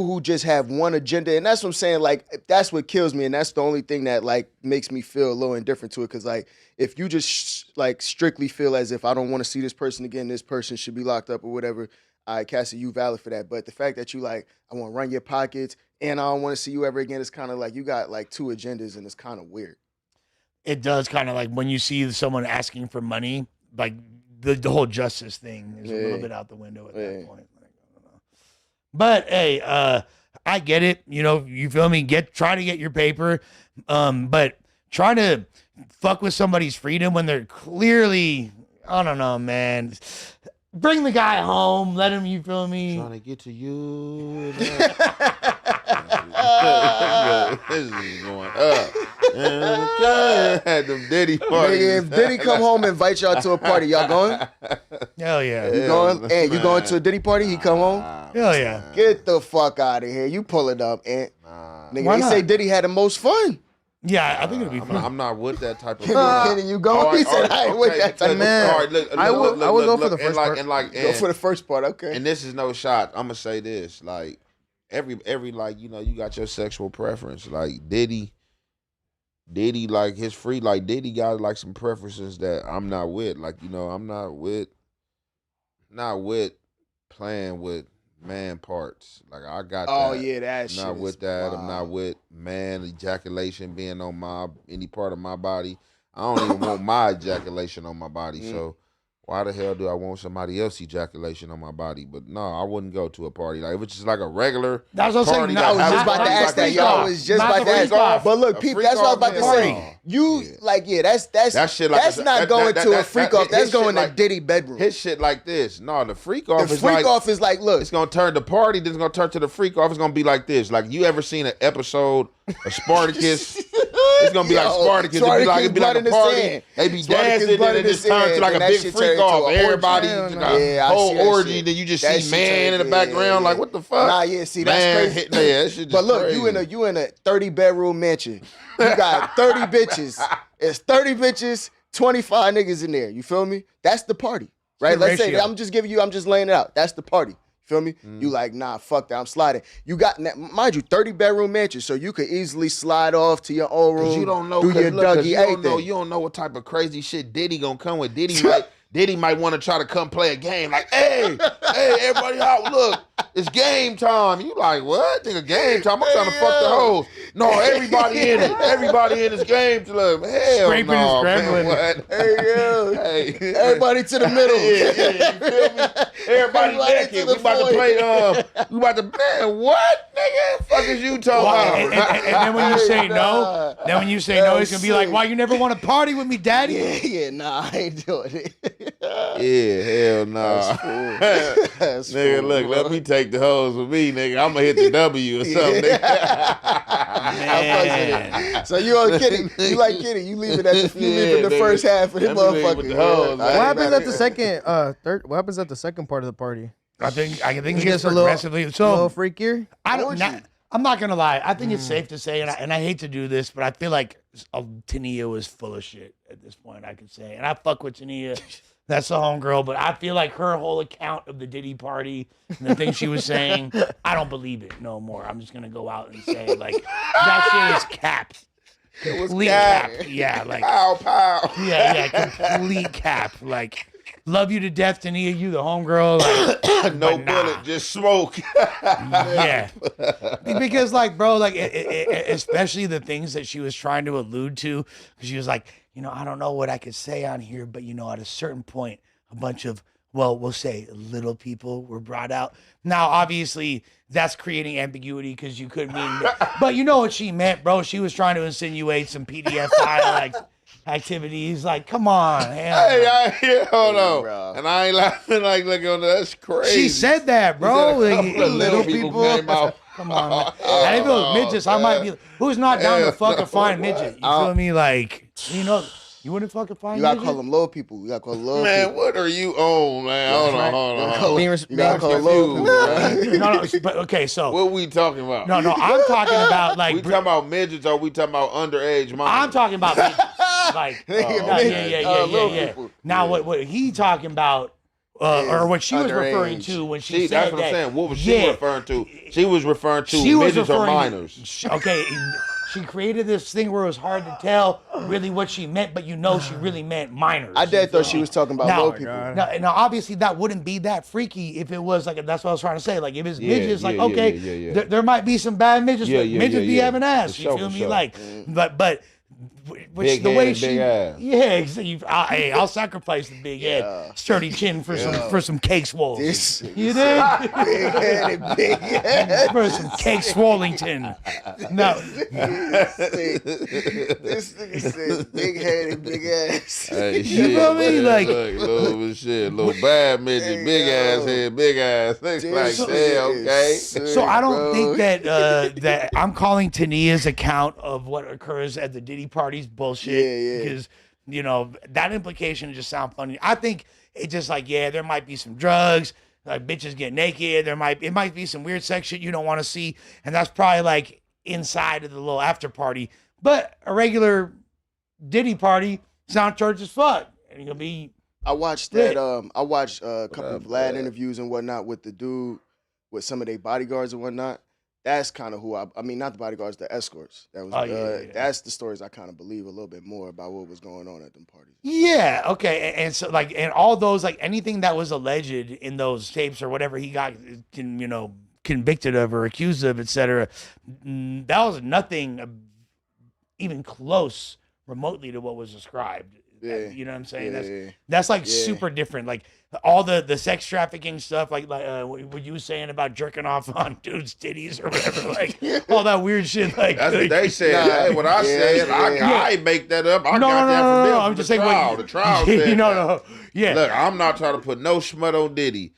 who just have one agenda, and that's what I'm saying. Like that's what kills me, and that's the only thing that like makes me feel a little indifferent to it. Because like if you just like strictly feel as if I don't want to see this person again, this person should be locked up or whatever. All right, Cassie, you valid for that. But the fact that you like I want to run your pockets and I don't want to see you ever again, it's kind of like you got like two agendas, and it's kind of weird. It does kind of like when you see someone asking for money, like the whole justice thing is a little bit out the window at that point. Like, I don't know. But hey, I get it. You know, you feel me? Try to get your paper, but try to fuck with somebody's freedom when they're clearly, I don't know, man. Bring the guy home. Let him. You feel me? Trying to get to you. This is going up. Had them Diddy parties. Nigga, if Diddy come home and invite y'all to a party, y'all going? Hell yeah. You going? Hey, you going to a Diddy party? He come home? Hell yeah. Get the fuck out of here. You pull it up, and nigga, Why they not? say Diddy had the most fun. Yeah, I think it'll be fun. I'm not with that type of Kenny, you go? He said, I ain't with that type of Man, I would go for the first part. Go for the first part, okay. And this is no shot. I'm gonna say this, like every like you know you got your sexual preference. Like Diddy like his free like Diddy got like some preferences that I'm not with. Like you know I'm not with playing with man parts. Like I got. Oh that. yeah, that I'm shit. not with that. Wow. I'm not with man ejaculation being on any part of my body. I don't even want my ejaculation on my body. So why the hell do I want somebody else's ejaculation on my body? But no, I wouldn't go to a party. Like if it's just like a regular That's what I'm saying. party. No, I was that just has about to like ask that. a Y'all freak-off. was just Not about the to ask. freak-off. But look, people, that's what I was about to say. Party. You like, yeah, that's That shit like that's a- not that- going that- to a that- freak that- off. That's his shit going to like- Diddy bedroom. His shit like this. No, the freak off The is freak like off is like, look, it's gonna turn the party, then it's gonna turn to the freak off. It's gonna be like this. Like you ever seen an episode of Spartacus? It's gonna be like Spartacus. It'd be like blood a in the party. sand. They be Spartacus dancing, blood and in it the just turns to sand, like a and that big shit freak turned into off. a orgy. Everybody, Hell just no. got Yeah, I whole see that orgy. shit. Then you just That see shit man in the turned- background. yeah. Like what the fuck? Nah, yeah, see, that's Man, crazy. yeah, that shit just But look, crazy. you in a 30-bedroom mansion. You got 30 bitches. It's 30 bitches, 25 niggas in there. You feel me? That's the party, right? the Let's say ratio. I'm just laying it out. That's the party. Feel me? You like, nah, fuck that. I'm sliding. You got, mind you, 30-bedroom mansion, so you could easily slide off to your own room. Cause you don't know, do cause your look, 'cause Dougie, you don't everything. know, you don't know what type of crazy shit Diddy gonna come with. Diddy might want to try to come play a game. Like, hey, everybody out, look, it's game time. You like, what? Nigga, game time. I'm trying to fuck the hoes. No, everybody in it. Everybody in this game to look. Hell Scraping no, and man, scrambling. what? Hey, yo. Hey, Everybody to the middle. yeah, you feel me? Everybody Everybody naked. to We the about to foyer. play. We about to. Man, what, nigga? Fuck is you talking Well, about? and then when you say Nah. no, then when you say no, That's he's gonna be like, sick. "Why you never want to party with me, daddy?" Yeah, nah, I ain't doing it. Yeah, hell nah. That's Nigga, fool, look, bro. let me take the hose with me, nigga. I'm gonna hit the W or something, nigga. Man. So you on Kitty? You like Kitty? You leave it at the, you leave it the nigga. first half of the Let me leave motherfucker. with the hoes, man. What happens at the second, third? What happens at the second part of the party? I think it It gets gets a little- progressively. A little So freakier. I don't. Orgy. I'm not gonna lie. I think it's safe to say, and I hate to do this, but I feel like Tania was full of shit at this point. I could say, and I fuck with Tania. That's the homegirl, but I feel like her whole account of the Diddy party and the things she was saying, I don't believe it no more. I'm just gonna go out and say like that shit is capped. It was Complete cap. cap. Yeah, like Pow. yeah, complete cap. Like love you to death, Tania. You the homegirl. Like No but nah. bullet, just smoke. Yeah, because like, bro, like, especially the things that she was trying to allude to, because she was like, I don't know what I could say on here, but at a certain point, a bunch of, well, we'll say little people were brought out. Now, obviously, that's creating ambiguity because you could mean, but you know what she meant, bro. She was trying to insinuate some PDF file like activities. Like, come on, Hold on. bro. And I ain't laughing like, look on that's crazy. She said that, bro. She said a Like, couple of little people came out. Come on, man. And if it was midgets, I might be. Who's not down to fuck a fine midget? You feel me? Like, you wouldn't fuck a fine You midget. gotta call them little people. You gotta call them little Man, people. what are you on, man? Hold on. You gotta call them little people. No, but okay, so What we talking about? no, I'm talking about like we talking about midgets or we talking about underage minors? I'm talking about midgets. Like, little yeah. people. Now, what he talking about, or what she was referring underage. to when she See, said that's what I'm that, saying. What was she referring to? She was referring to She was midgets or referring minors. Okay, she created this thing where it was hard to tell really what she meant, but she really meant minors. I did thought she was talking about Now- little people. Now, obviously, that wouldn't be that freaky if it was like, that's what I was trying to say. Like, if it's Yeah, midgets, like, yeah, okay, yeah. There might be some bad midgets, Yeah, but yeah, midgets yeah, be yeah. having ass. For You sure, feel for me? sure. Like, but which Big the head way and she, big ass. hey, I'll sacrifice the big head, sturdy chin for some cake swolls. This You dig? big head and big ass. For some cake swollington. No. This nigga said big head and big ass. Hey, You shit, feel me? man, Like- little bad midget, Hey, big ass yo. head, big ass. Things like This that, is okay? sick, So I don't bro. think that I'm calling Tania's account of what occurs at the Diddy parties bullshit. Yeah. Because that implication just sound funny. I think it's just like, yeah, there might be some drugs, like bitches get naked. It might be some weird sex shit you don't want to see, and that's probably like inside of the little after party. But a regular Diddy party sound church as fuck, and you'll be. I watched Lit. that. I watched a couple up, of Vlad Vlad? interviews and whatnot with the dude, with some of their bodyguards and whatnot. That's kind of who I mean, not the bodyguards, the escorts. That was. Oh, yeah. That's the stories I kind of believe a little bit more about what was going on at them parties. Yeah, okay, and so like, and all those, like, anything that was alleged in those tapes or whatever he got, convicted of or accused of, etc. That was nothing even close remotely to what was described. Yeah. You know what I'm saying? Yeah. That's like Yeah. super different. Like all the sex trafficking stuff, like what you were saying about jerking off on dudes' titties or whatever, like all that weird shit. Like That's what they said. Nah, Hey, what I said, yeah. I ain't make that up. I no, got that from them. I'm just saying what The trial said no. Yeah. Look, I'm not trying to put no smut on Diddy.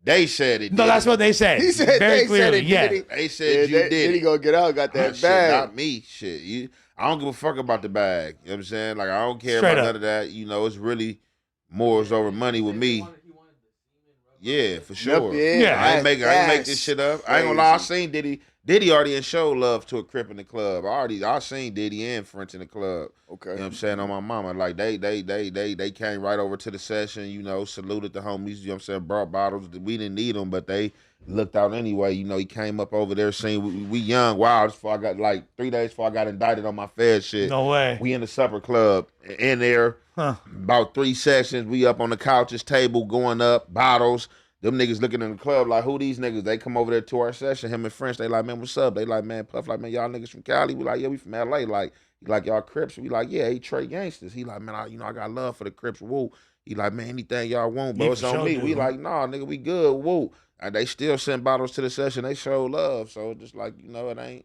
They said it. No, that's what they said. He said very they clearly. said it. Yeah. Diddy. They said you did Diddy it. gonna get out. Got that Shit, bag. not me. Shit, I don't give a fuck about the bag. You know what I'm saying? Like, I don't care Straight about up. none of that. It's really morals over money with me. Yeah, for sure. Yeah. I ain't make That's this shit up. I ain't gonna lie. I crazy. seen Diddy. Diddy already showed love to a Crip in the club. I seen Diddy and French in the club. Okay. You know what I'm saying? On my mama. Like they came right over to the session, saluted the homies, you know what I'm saying, brought bottles. We didn't need them, but they looked out anyway. He came up over there saying we young, wild before I got 3 days before I got indicted on my Fed shit. No way. We in the supper club in there. Huh. About 3 sessions. We up on the couches, table going up, bottles. Them niggas looking in the club like, who these niggas? They come over there to our session. Him and French, they like, man, what's up? They like, man, Puff, like, man, y'all niggas from Cali? We like, yeah, we from LA. Like, he like, y'all Crips? We like, yeah, he Trey gangsters. He like, man, I got love for the Crips. Woo. He like, man, anything y'all want, bro, Yeah, it's for on sure, me. dude. We like, nah, nigga, we good. Woo. And they still send bottles to the session. They show love. So just like, it ain't.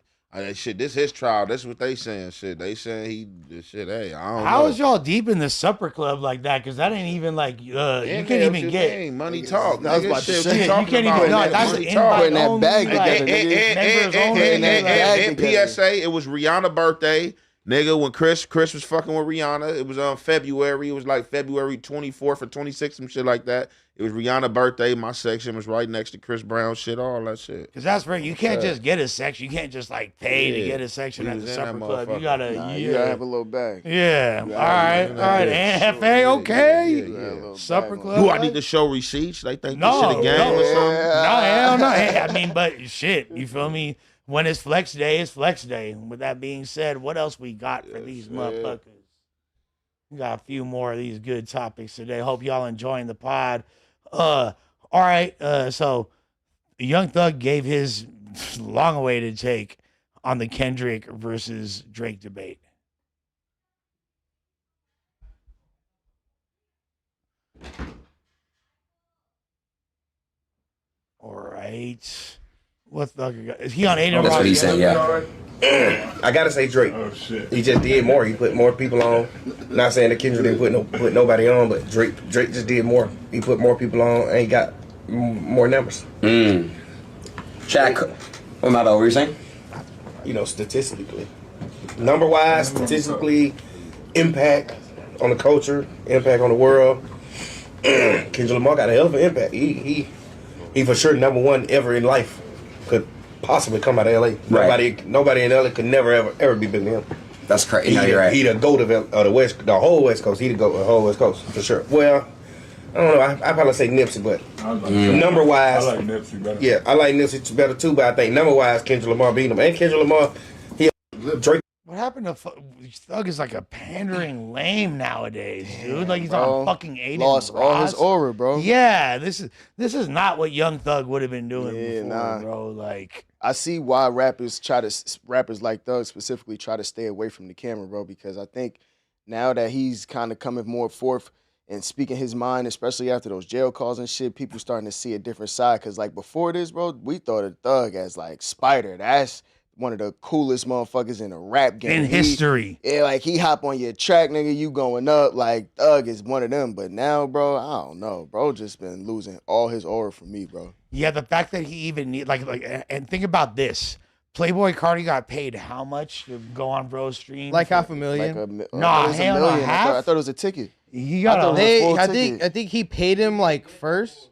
Shit, this his trial. That's what they saying. Shit, they saying hey, I don't know. How is y'all deep in the supper club like that? Because that ain't even like you can't even get. money talk. I was nigga. about to Shit, say, we you talking can't about even. No, that that's money an talk. Putting that invite bag only. Like, together, nigga. members only. Putting that bag And together. PSA, it was Rihanna's birthday, nigga. When Chris was fucking with Rihanna, it was February. It was like February 24th or 26th, some shit like that. It was Rihanna's birthday. My section was right next to Chris Brown shit, all that shit. Because that's right. You can't just get a section. You can't just like pay to get a section We at was the in that supper club. You motherfucker. gotta, Nah, yeah. you gotta have a little bag. Yeah. You All gotta right. All right. And FA, okay. You gotta have a little Supper bag on club. Do I need to show receipts? They think No, this shit a game or something? No, hell no. Hey, I mean, but shit, you feel me? When it's flex day, it's flex day. With that being said, what else we got for these motherfuckers? We got a few more of these good topics today. Hope y'all enjoying the pod. All right. So Young Thug gave his long-awaited take on the Kendrick versus Drake debate. All right. What Thug? Is he on Aiden? That's what he Ross? said, yeah. I gotta say Drake. Oh shit. He just did more. He put more people on. Not saying that Kendrick didn't put nobody on, but Drake just did more. He put more people on and he got more numbers. Shaq, what about what were you saying? You know, statistically, number wise, statistically, impact on the culture, impact on the world. Kendrick Lamar got a hell of an impact. He for sure number one ever in life. Could possibly come out of LA. Right. Nobody in LA could never ever be bigger than him. That's crazy. No, you're right. He the GOAT of the whole West Coast. He the GOAT of the whole West Coast for sure. Well, I don't know. I probably say Nipsey, but number wise, I like Nipsey better. yeah, I like Nipsey better too. But I think number wise, Kendrick Lamar beat him. And Kendrick Lamar, Drake. What happened to Thug? Is like a pandering lame nowadays, dude. Like he's on fucking Aiden Lost Ross. all his aura, bro. Yeah, this is not what Young Thug would have been doing Yeah, before, nah. bro. Like, I see why rappers like Thug specifically try to stay away from the camera, bro, because I think now that he's kind of coming more forth and speaking his mind, especially after those jail calls and shit, people starting to see a different side. Because like before this, bro, we thought of Thug as like Spider. That's one of the coolest motherfuckers in the rap game. in history. Yeah, like he hop on your track, nigga, you going up. Like Thug is one of them. But now, bro, I don't know. Bro just been losing all his aura for me, bro. Yeah, the fact that he even need like and think about this. Playboy Cardi got paid how much to go on Bro's stream? Like for- $500,000. Nah, it was hell no, I half? thought it was a ticket. He got I thought a it was- full I ticket. think he paid him like first.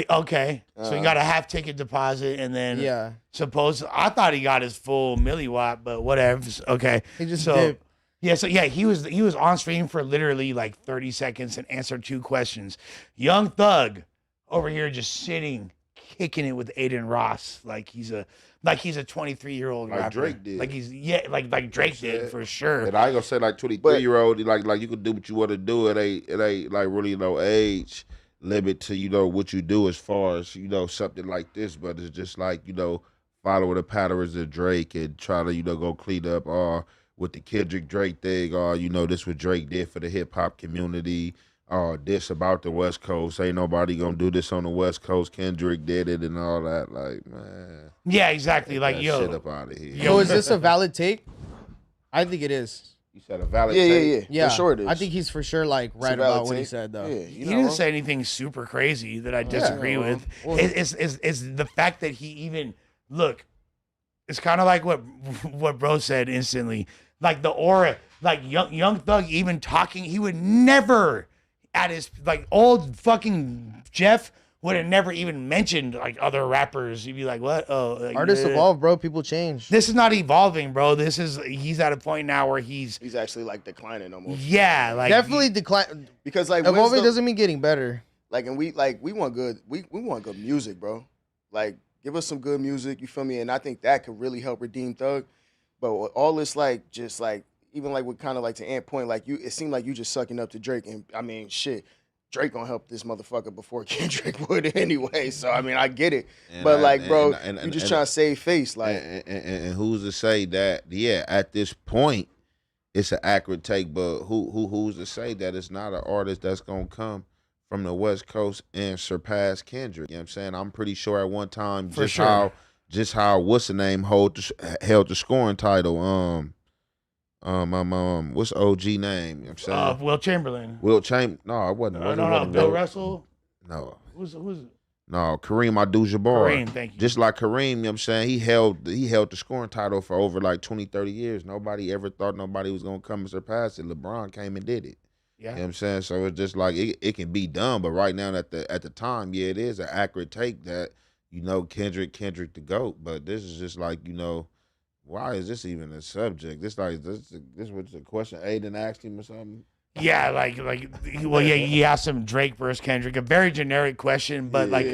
okay. So he got a half ticket deposit and then Yeah. I thought he got his full milliwatt, but whatever. Okay. He just so dipped. yeah, he was on stream for literally like 30 seconds and answered 2 questions. Young Thug over here just sitting, kicking it with Aiden Ross like he's a 23-year-old Like rapper. Drake did. Like he's like Drake did for sure. And I ain't gonna say like 23-year-old, like you can do what you want to do. It ain't like really no age limit to what you do as far as something like this. But it's just like following the patterns of Drake and try to go clean up with the Kendrick Drake thing. This what Drake did for the hip hop community. This about the West Coast. Ain't nobody gonna do this on the West Coast. Kendrick did it and all that. Like, man. Yeah, exactly. Get Like that yo, shit up out of here. So is this a valid take? I think it is. You said a valid Yeah, take? yeah, yeah. Yeah, For sure it is. I think he's for sure like It's a right valid about what he take. said though. Yeah, he you didn't know, say anything super crazy that I disagree with. Well, It's the fact that he even look. It's kind of like what bro said instantly. Like the aura, like young Thug even talking. He would never at his like old fucking Jeff would have never even mentioned like other rappers. He'd be like, what? Oh, like, artists evolve, bro. People change. This is not evolving, bro. He's at a point now where he's actually like declining almost. yeah, like Definitely decline. Because like Evolving wisdom- doesn't mean getting better. Like, and we want good. We want good music, bro. Like, give us some good music. You feel me? And I think that could really help redeem Thug. But with all this, like, just like even like with kind of like to Ant point, like it seemed like you just sucking up to Drake. And I mean, shit, Drake gonna help this motherfucker before Kendrick would anyway. So I mean, I get it. But like, bro, you just trying to save face, like. And who's to say that? Yeah, at this point, it's an accurate take. But who's to say that it's not an artist that's gonna come from the West Coast and surpass Kendrick? You know what I'm saying? I'm pretty sure at one time, For sure. just how what's the name held the scoring title. What's OG name? You know what I'm saying? Will Chamberlain. Will Chamberlain. No, it wasn't. No, Bill Russell. No. Who's No, Kareem Abdul-Jabbar. Kareem, thank you. Just like Kareem, you know what I'm saying? He held the scoring title for over like 20, 30 years. Nobody ever thought nobody was going to come and surpass it. LeBron came and did it. Yeah. You know what I'm saying? So it's just like it can be done, but right now at the time, yeah, it is an accurate take that, Kendrick the GOAT. But this is just like, why is this even a subject? This was a question Aiden asked him or something. Yeah, well, yeah, he asked him Drake versus Kendrick, a very generic question, but like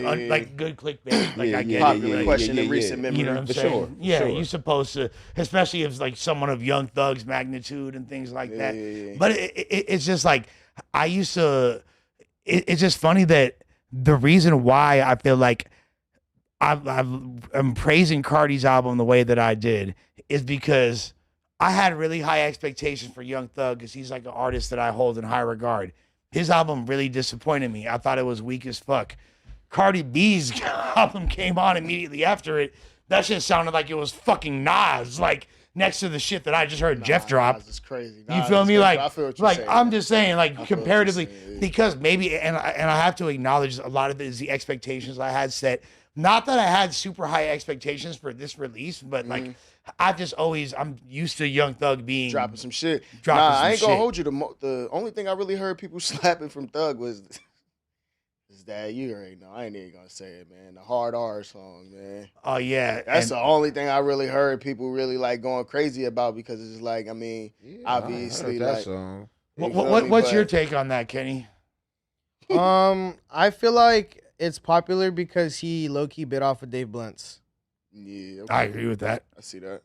good clickbait. Like I get Popular it. question in recent memory. You know what I'm For saying? sure, Yeah, sure. you're supposed to, especially if it's like someone of Young Thug's magnitude and things like that. But it's just like I used to. It's just funny that the reason why I feel like I'm praising Cardi's album the way that I did is because I had really high expectations for Young Thug because he's like an artist that I hold in high regard. His album really disappointed me. I thought it was weak as fuck. Cardi B's album came on immediately after it. That shit sounded like it was fucking Nas, like next to the shit that I just heard Jeff drop. It's crazy. You feel me? Like, I feel what you're saying, I'm man. just saying, like I feel what you're comparatively, saying. because maybe, and I have to acknowledge a lot of it is the expectations I had set. Not that I had super high expectations for this release, but like I'm used to Young Thug being dropping some shit. dropping some I ain't gonna shit. hold you. The only thing I really heard people slapping from Thug was that you already know. I ain't even gonna say it, man. The Hard R song, man. Oh yeah, That's the only thing I really heard people really like going crazy about because it's like, I mean, obviously, I heard that like, song. What's your take on that, Kenny? I feel like it's popular because he low key bit off of Dave Blunt's. Yeah, okay. I agree with that. I see that.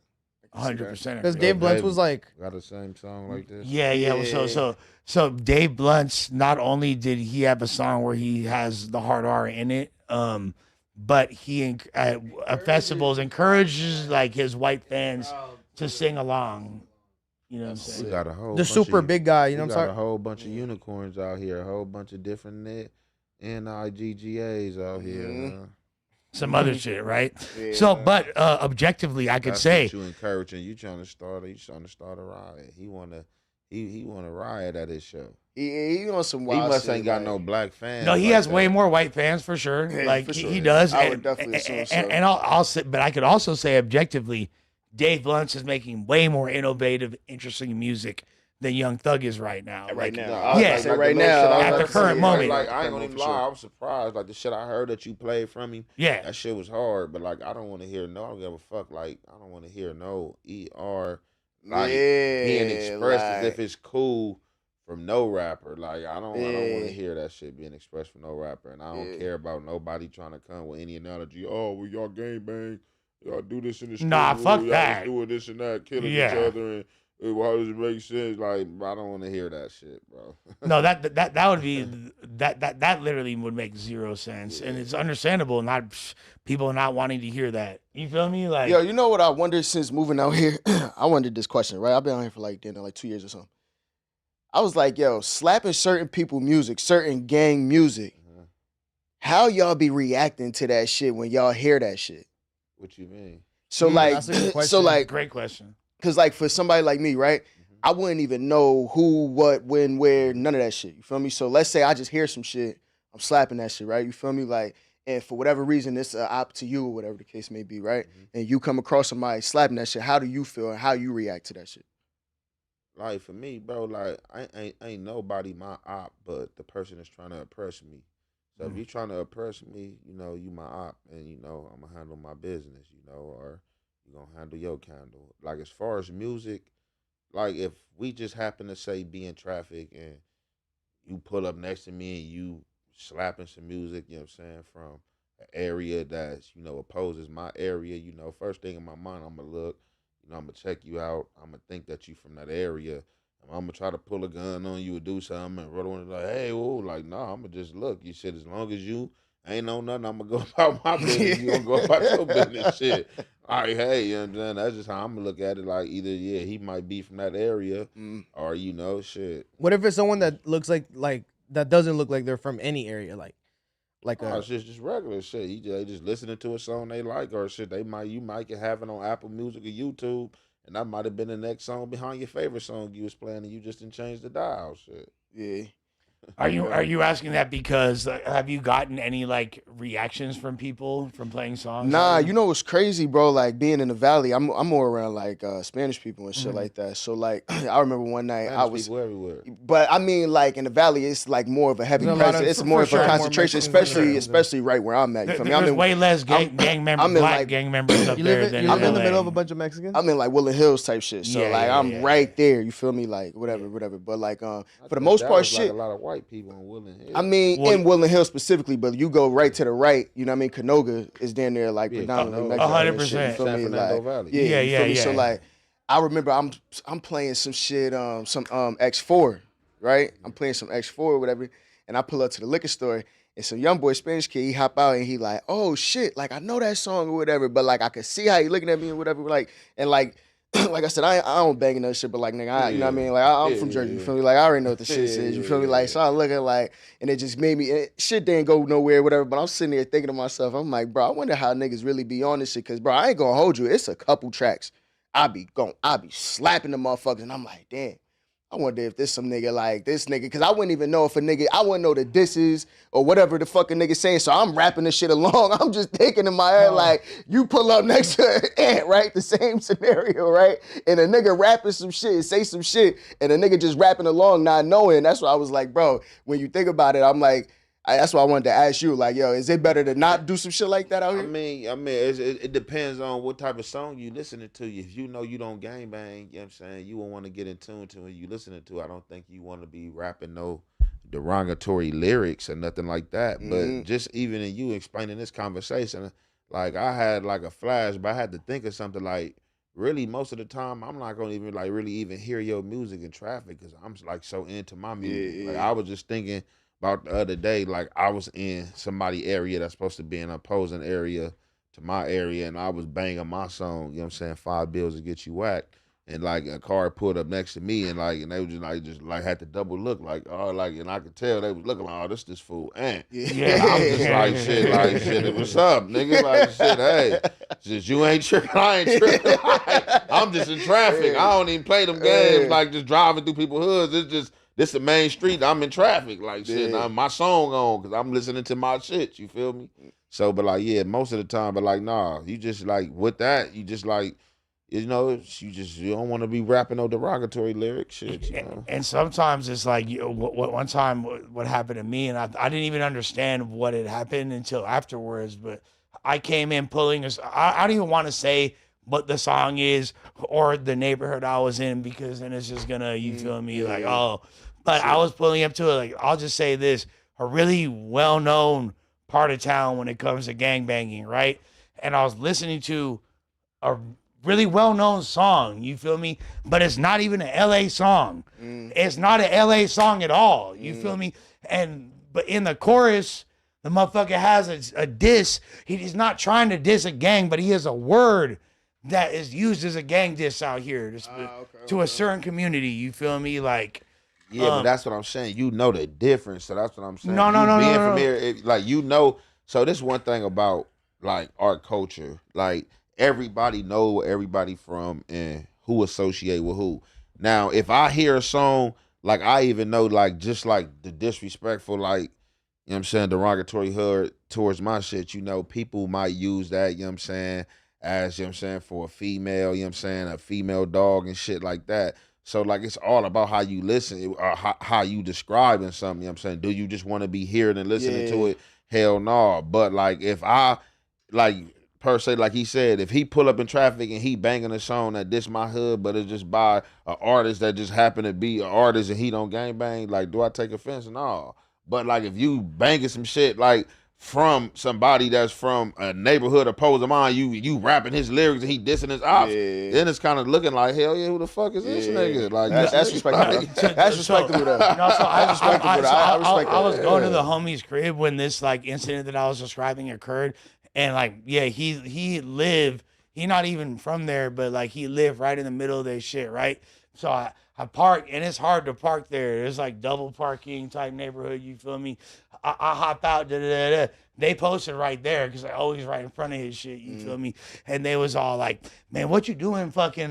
100%. Because Dave Blunt's was like, Got the same song like this. Yeah. Well, so Dave Blunt's, not only did he have a song where he has the hard R in it, but he at festivals encourages like his white fans to sing along. You know what I'm saying? We got a whole the super big guy. You know we what I'm got a saying? whole bunch of unicorns out here, a whole bunch of different NIGGAs out here. Man. Some other shit, right? Yeah. So, but objectively, I could That's say what you encouraging. You trying to start a riot. He wanna riot at his show. He on some He wild must shit, ain't got like, no black fans. no, he like has that. way more white fans for sure. Yeah, Like for sure. he does. I would definitely assume so. And I'll say, but I could also say objectively, Dave Blunt's is making way more innovative, interesting music than Young Thug is right now. Right Like, now. Nah, I was yeah. about to say like right the little now, shit I at heard the current from him, moment. Like I ain't gonna even For sure. lie, I was surprised. Like the shit I heard that you played from him. Yeah. That shit was hard, but like I don't want to hear I don't give a fuck. Like I don't want to hear no ER. Like being expressed as if it's cool from no rapper. Like I don't want to hear that shit being expressed from no rapper, and I don't care about nobody trying to come with any analogy. Oh, well, y'all gangbang, y'all do this in the street. Nah, fuck y'all that. doing this and that, killing Yeah. each other, and why does it make sense? Like I don't want to hear that shit, bro. No, that would be that literally would make zero sense, and it's understandable. Not people not wanting to hear that. You feel me? Like, Yo, you know what I wondered since moving out here? I wondered this question, right? I've been out here for like 2 years or something. I was like, yo, slapping certain people music, certain gang music. How y'all be reacting to that shit when y'all hear that shit? What you mean? So like, that's a good so question. like, great question. cause like for somebody like me, right? I wouldn't even know who, what, when, where, none of that shit. You feel me? So let's say I just hear some shit, I'm slapping that shit, right? You feel me? Like, and for whatever reason, it's an op to you or whatever the case may be, right? And you come across somebody slapping that shit, how do you feel and how you react to that shit? Like for me, bro, like I ain't nobody my op, but the person that's trying to oppress me. So if you trying to oppress me, you my op, and I'm gonna handle my business, or you gonna handle your candle. Like as far as music, like if we just happen to say be in traffic and you pull up next to me and you slapping some music, you know what I'm saying, from an area that's opposes my area, first thing in my mind I'm gonna look. I'm gonna check you out. I'm gonna think that you from that area. I'm gonna try to pull a gun on you or do something and run like, hey, whoa, like, nah, I'm gonna just look. You said as long as you ain't know nothing, I'm gonna go about my business. You gonna go about your business, shit. All right, hey, you know what I'm saying? That's just how I'm gonna look at it. Like either he might be from that area, or shit. What if it's someone that looks like that doesn't look like they're from any area, like Oh, it's just regular shit. They just listening to a song they like or shit. You might have it on Apple Music or YouTube, and that might have been the next song behind your favorite song you was playing, and you just didn't change the dial, shit. Yeah. Are you asking that because have you gotten any like reactions from people from playing songs? Nah, you know what's crazy, bro? Like being in the valley, I'm more around like Spanish people and shit like that. So like I remember one night I was people everywhere. but I mean like in the valley it's like more of a heavy There's a lot presence. of- It's for more of a sure, more concentration, Mexicans, especially yeah. especially right where I'm at. You feel me? There's I'm in way less gang members, I'm in, black like- gang members up You there live, than you live in the LA. middle of a bunch of Mexicans? I'm in like Woodland Hills type shit. So Yeah, like yeah, I'm yeah, right there. You feel me? Like whatever. But like for the most part, shit. Like a lot of white people in Woodland Hills. I mean, Well, in Woodland Hills specifically, but you go right to the right, you know what I mean? Canoga is down there like predominantly Canoga. Mexican. and shit, 100%. You feel San me? Fernando Like, Valley. Yeah, you feel me? So yeah. like, I remember I'm playing some shit, some X4, right? I'm playing some X4 or whatever, and I pull up to the liquor store, and some young boy Spanish kid, he hop out and he like, oh shit, like I know that song or whatever, but like I could see how he looking at me or whatever, like, and like. Like I said, I don't bang in that shit, but like nigga, you know what I mean? Like I'm from Jersey, you feel me? Like I already know what the shit is, you feel me? Like so I look at like, and it just made me shit didn't go nowhere, whatever. But I'm sitting there thinking to myself, I'm like, bro, I wonder how niggas really be on this shit, cause bro, I ain't gonna hold you. It's a couple tracks. I be slapping the motherfuckers, and I'm like, damn. I wonder if this some nigga like this nigga, cause I wouldn't even know if a nigga, I wouldn't know the disses or whatever the fucking nigga saying. So I'm rapping this shit along. I'm just thinking in my head like, you pull up next to an ant, right? The same scenario, right? And a nigga rapping some shit, say some shit, and a nigga just rapping along, not knowing. That's why I was like, bro, when you think about it, I'm like, that's why I wanted to ask you, like, yo, is it better to not do some shit like that out here? I mean, it depends on what type of song you listening to. If you know you don't gang bang, you know what I'm saying, you won't want to get in tune to when you listening to. I don't think you want to be rapping no derogatory lyrics or nothing like that. But just even in you explaining this conversation, like I had like a flash, but I had to think of something like, really most of the time I'm not gonna even like really even hear your music in traffic because I'm like so into my music. Like I was just thinking about the other day, like I was in somebody area that's supposed to be an opposing area to my area, and I was banging my song, you know what I'm saying, 5 bills to get you whacked. And like a car pulled up next to me, and like, and they was just had to double look, like, oh, like, and I could tell they was looking like, oh, this fool, and I'm just like, shit, what's up, nigga? Like, shit, hey, just you ain't tripping, I ain't tripping. I'm just in traffic. I don't even play them games, like just driving through people's hoods. It's just, this the main street. I'm in traffic, like shit. My song on because I'm listening to my shit. You feel me? So, but like, yeah, most of the time, but like, nah, you just like with that, you just like, you know, you don't want to be rapping no derogatory lyrics, shit. You know? And sometimes it's like, one time what happened to me, and I didn't even understand what had happened until afterwards. But I came in pulling I don't even want to say what the song is or the neighborhood I was in, because then it's just gonna, you feel me, like, oh. But I was pulling up to it, like, I'll just say this, a really well-known part of town when it comes to gangbanging, right? And I was listening to a really well-known song, you feel me? But it's not even an LA song. It's not an LA song at all, you feel me? But in the chorus, the motherfucker has a diss. He's not trying to diss a gang, but he has a word that is used as a gang diss out here to a certain community, you feel me? Like, yeah, but that's what I'm saying. You know the difference, so that's what I'm saying. No. From here, like, you know. So this one thing about like art culture, like everybody know where everybody from and who associate with who. Now, if I hear a song, like I even know, like just like the disrespectful, like, you know what I'm saying, derogatory hood towards my shit, you know, people might use that, you know what I'm saying, as, you know what I'm saying, for a female, you know what I'm saying, a female dog and shit like that. So, like, it's all about how you listen or how you describing something, you know what I'm saying? Do you just want to be hearing and listening to it? Hell no. But, like, if I, like, per se, like he said, if he pull up in traffic and he banging a song that this my hood, but it's just by an artist that just happen to be an artist and he don't gang bang, like, do I take offense? No. But, like, if you banging some shit, like, from somebody that's from a neighborhood opposed to mine, you rapping his lyrics and he dissing his ops, then it's kind of looking like, hell yeah, who the fuck is this nigga? Like, that's respectable. That's respectable though. I was going to the homie's crib when this like incident that I was describing occurred, and like, yeah, he not even from there, but like he lived right in the middle of their shit, right? So I park, and it's hard to park there. It's like double parking type neighborhood, you feel me? I hop out, They posted right there because I always right in front of his shit, you feel me? And they was all like, man, what you doing fucking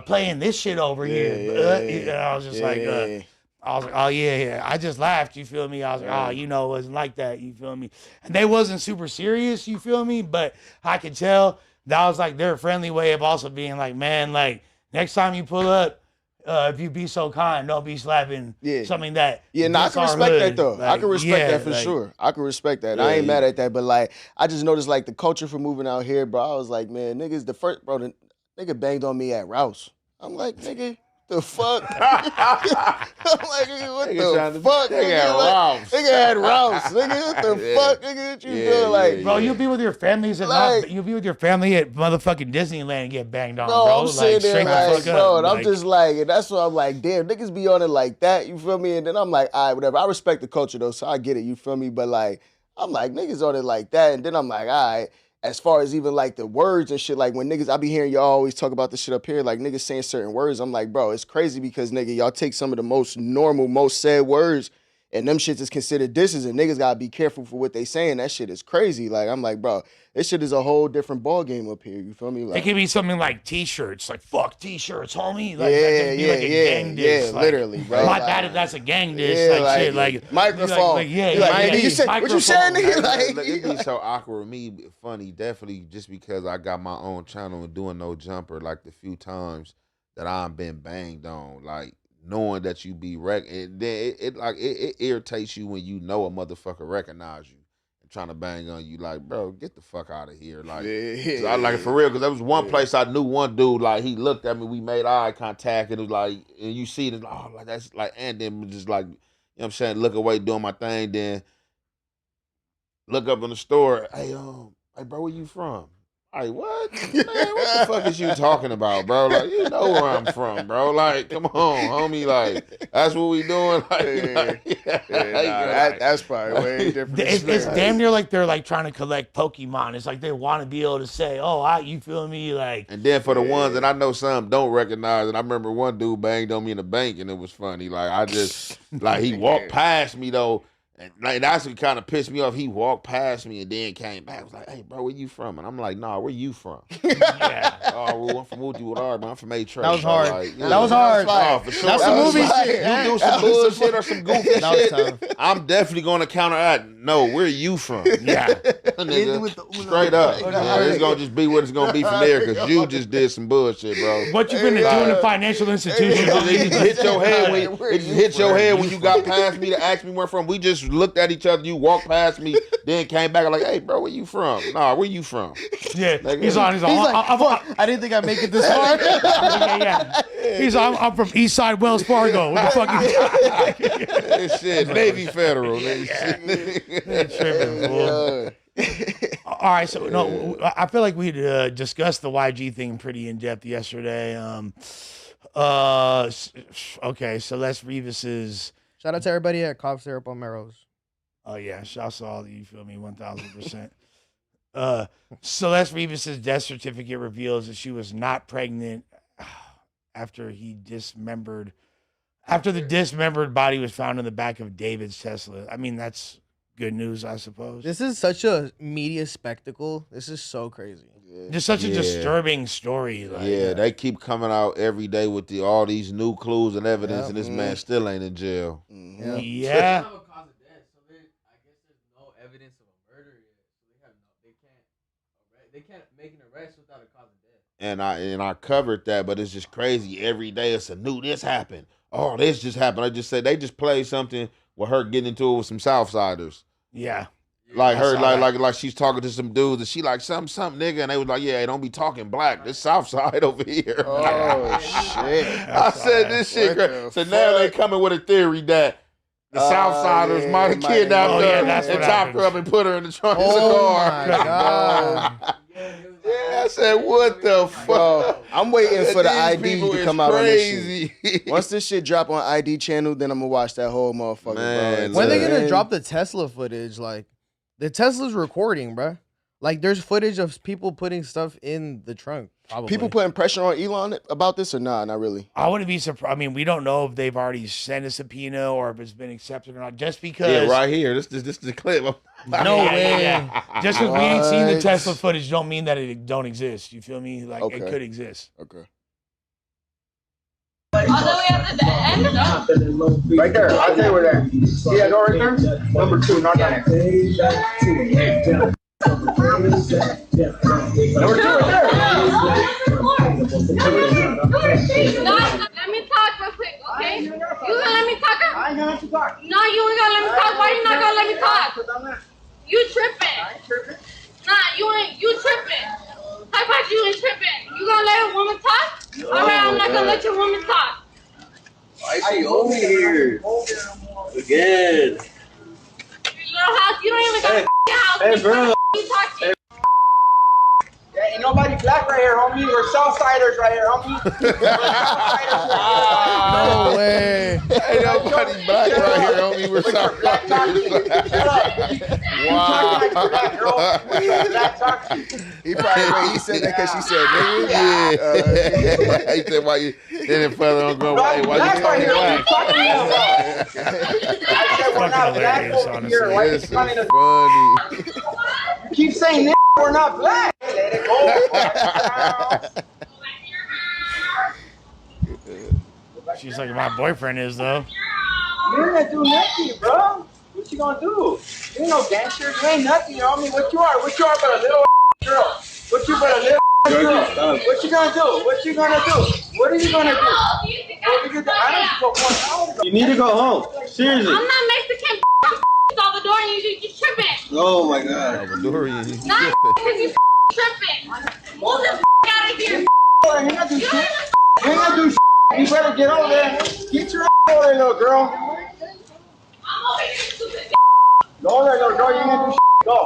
playing this shit over here? And I was just like, I was like, oh, yeah. I just laughed, you feel me? I was like, oh, you know, it wasn't like that, you feel me? And they wasn't super serious, you feel me? But I could tell that was like their friendly way of also being like, man, like, next time you pull up, if you be so kind, don't be slapping something that. Yeah, no, I can respect that though. Like, I can respect that for sure. I can respect that. I ain't mad at that, but like, I just noticed like the culture for moving out here, bro. I was like, man, niggas, the nigga banged on me at Rouse. I'm like, nigga, the fuck? I'm like, nigga, what the fuck? Nigga had Rouse. Nigga had Rouse. Nigga, what the fuck? Nigga, what you doing? Like, bro, you'll be with your families at you'll be with your family at motherfucking Disneyland and get banged on, bro. I'm sitting there like, bro, and up. I'm just like, and that's why I'm like, damn, niggas be on it like that, you feel me? And then I'm like, all right, whatever. I respect the culture though, so I get it, you feel me? But like, I'm like, niggas on it like that, and then I'm like, all right. As far as even like the words and shit, like when niggas, I be hearing y'all always talk about this shit up here, like niggas saying certain words. I'm like, bro, it's crazy because nigga, y'all take some of the most normal, most said words and them shits is considered disses and niggas gotta be careful for what they saying. That shit is crazy. Like, I'm like, bro, this shit is a whole different ball game up here. You feel me? Like, it could be something like t-shirts, like fuck t-shirts, homie. Like, yeah, gang diss. Like, literally, bro. My bad if that's a gang diss, like shit, like microphone. Like, nigga, you said what you saying, nigga? Like, it be so awkward with me, funny, definitely just because I got my own channel and doing no jumper, like the few times that I've been banged on, like knowing that you be and then it irritates you when you know a motherfucker recognize you and trying to bang on you, like, bro, get the fuck out of here, like, so I like for real, because there was one place I knew one dude, like, he looked at me, we made eye contact, and it was like, and you see it, oh, like, that's like, and then just like, you know what I'm saying, look away doing my thing, then look up in the store, hey, bro, where you from? Like, what? Man, what the fuck is you talking about, bro? Like, you know where I'm from, bro. Like, come on, homie. Like, that's what we doing. Like, that's probably way different. It's damn near like they're like trying to collect Pokemon. It's like they want to be able to say, oh, you feel me? Like, and then for the ones that I know some don't recognize it, I remember one dude banged on me in the bank, and it was funny. Like, I just, like, he walked past me, though. And like, that's what kind of pissed me off. He walked past me and then came back. I was like, hey, bro, where you from? And I'm like, nah, where you from? Oh, well, I'm from Woodwood, but I'm from A-Trace. That was hard. Like, that was hard. Oh, for sure. That's some movie shit. You do some bullshit or some goofy shit, I'm definitely going to counteract. No, where you from? Yeah. Nigga, straight up. It's going to just be what it's going to be from there because you just did some bullshit, bro. What you been doing in financial institutions? It just hit your head when you got past me to ask me where I'm from. We just looked at each other. You walked past me, then came back like, hey, bro, where you from? Nah, where you from? Yeah. Like, He's on. I didn't think I'd make it this far. He's on. I'm from East Side Wells Fargo. What the fuck you This shit, Navy Federal. Tripping, fool. All right, so no, I feel like we discussed the YG thing pretty in depth yesterday. Okay, Celeste Rivas's. Shout out to everybody at Cough Syrup on Melrose. Oh yeah, shouts to all of you, feel me, 1000%. Celeste Rivas' death certificate reveals that she was not pregnant after the dismembered body was found in the back of David's Tesla. I mean, that's good news, I suppose. This is such a media spectacle. This is so crazy. Just such a disturbing story. Like, they keep coming out every day with all these new clues and evidence, and this man still ain't in jail. Yeah. They can't make an arrest without a cause of death. And I covered that, but it's just crazy. Every day it's a new this happened. Oh, this just happened. I just said they just played something with her getting into it with some Southsiders. Yeah. Like her, like she's talking to some dudes and she like some nigga, and they was like, yeah, hey, don't be talking black. This Southside over here. Oh shit! I said this shit. So now they coming with a theory that the Southsiders might have kidnapped her and chopped her up and put her in the trunk of the car. My God. Yeah, I said, what the fuck? I'm waiting for the ID to come out on this crazy. shit. Once this shit drop on ID channel, then I'm gonna watch that whole motherfucker, Man, bro. When are they gonna drop the Tesla footage? Like, the Tesla's recording, bro. Like, there's footage of people putting stuff in the trunk. Probably. People putting pressure on Elon about this or nah? Not really. I wouldn't be surprised. I mean, we don't know if they've already sent a subpoena or if it's been accepted or not. Just because. Yeah, right here. This is the clip. No way. Just because we ain't seen the Tesla footage don't mean that it don't exist. You feel me? Like, it could exist. Okay. Although we have the end. Right there. I'll tell you where that. See that door right there? Number 2, not down there. Number 2 right there. Let me talk real quick, okay? You gonna let me talk? I ain't gonna let you talk. No, you ain't gonna let me talk. Why you not gonna let me talk? You tripping. I ain't tripping. Nah, you tripping. How about you ain't tripping? You gonna let a woman talk? Alright, I'm not gonna let your woman talk. Why is she over here? Again. Your little house, you don't even got a house. Hey, bro. You talk to. Yeah, ain't nobody black right here, homie. We're Southsiders right here, homie. No way. Ain't nobody black right here, homie. We're sorry. Wow. He probably he said that because she said nigga. Yeah. He said why you then further on go why you talking black? I said we're not black over here. Why you This is calling us? funny. You keep saying nigga, we're not black. Let it go. She's like, my boyfriend is though. You ain't gonna do nothing, bro. What you gonna do? You ain't no gangster. You ain't nothing, homie. What you are? What you are but a little girl? What you but a little girl? What you gonna do? What you gonna do? What are you gonna do? What are you gonna do? I don't go. You need to go home. Seriously. I'm not Mexican. Salvador, you tripping. Oh my God. Salvadorian. Not because you tripping. Move the out of here. You ain't gonna do shit. You ain't gonna do shit. You better get over there. Get your over there, little girl. I'm over here, stupid. Go over there, little girl. You ain't gonna do shit. Go.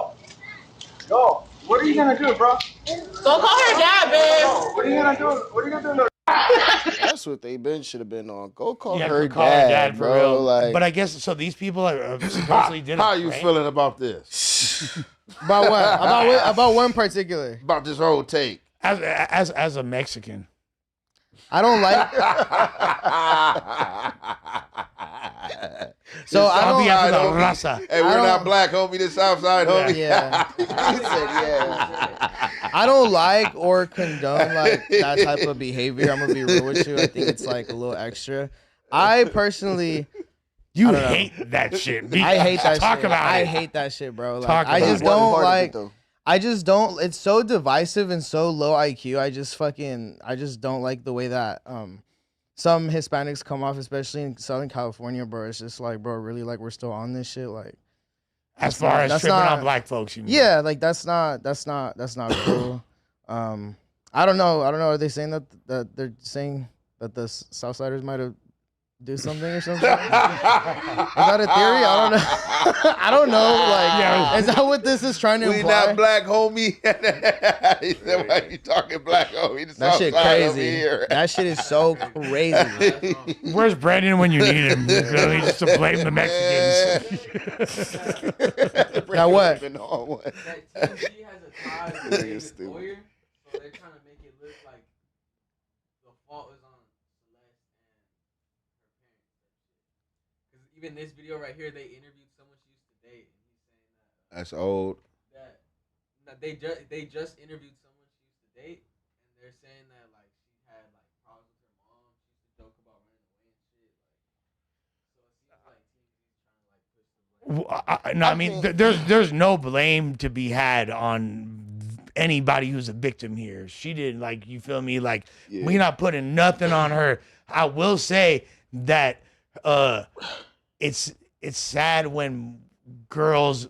Go. What are you gonna do, bro? Go call her dad, babe. What are you gonna do? What are you gonna do, little That's what they should have been on. Go call Yeah, her call her dad for bro. real. Like, But I guess so. These people are supposedly did it. How are you right? feeling about this? About what? About what in particular? About this whole take? As a Mexican? I don't like. So I'll be after the homie. raza. Hey, we're not black, homie. This Southside, homie. Yeah. he said, yeah. I don't like or condone like that type of behavior. I'm gonna be real with you. I think it's like a little extra. I personally, You I don't know. hate that shit. I hate that Talk shit. about I it. hate that shit, bro. Like, Talk I about just it. don't What part of like. it, though? I just don't. It's so divisive and so low IQ. I just don't like the way that some Hispanics come off, especially in Southern California, bro. It's just like, bro, really, like we're still on this shit, like. As far as that's tripping not- on black folks, you mean? Yeah, like that's not cool. I don't know. Are they saying that they're saying that the Southsiders might have do something or something? Is that a theory? I don't know. I don't know. Like, is that what this is trying to We imply? not black, homie. He said, why you talking black, homie? The That shit Southside over crazy. here. That shit is so crazy. Where's Brandon when you need him? Really, just to blame the Mexicans. Now what? That TMZ has a tie with David Boyer, so they're trying to make it look like the fault is on Celeste and her parents. Because even this video right here, they interviewed someone she used to date, and he's saying that That's old. that they just interviewed someone she used to date, and they're saying that like she had like problems with her mom. She used to joke about running away and shit. Like, so it seems like TMZ's trying to like push the blame. No, I mean, there's no blame to be had on anybody who's a victim here. She didn't, like, you feel me? Like, we not putting nothing on her. I will say that it's sad when girls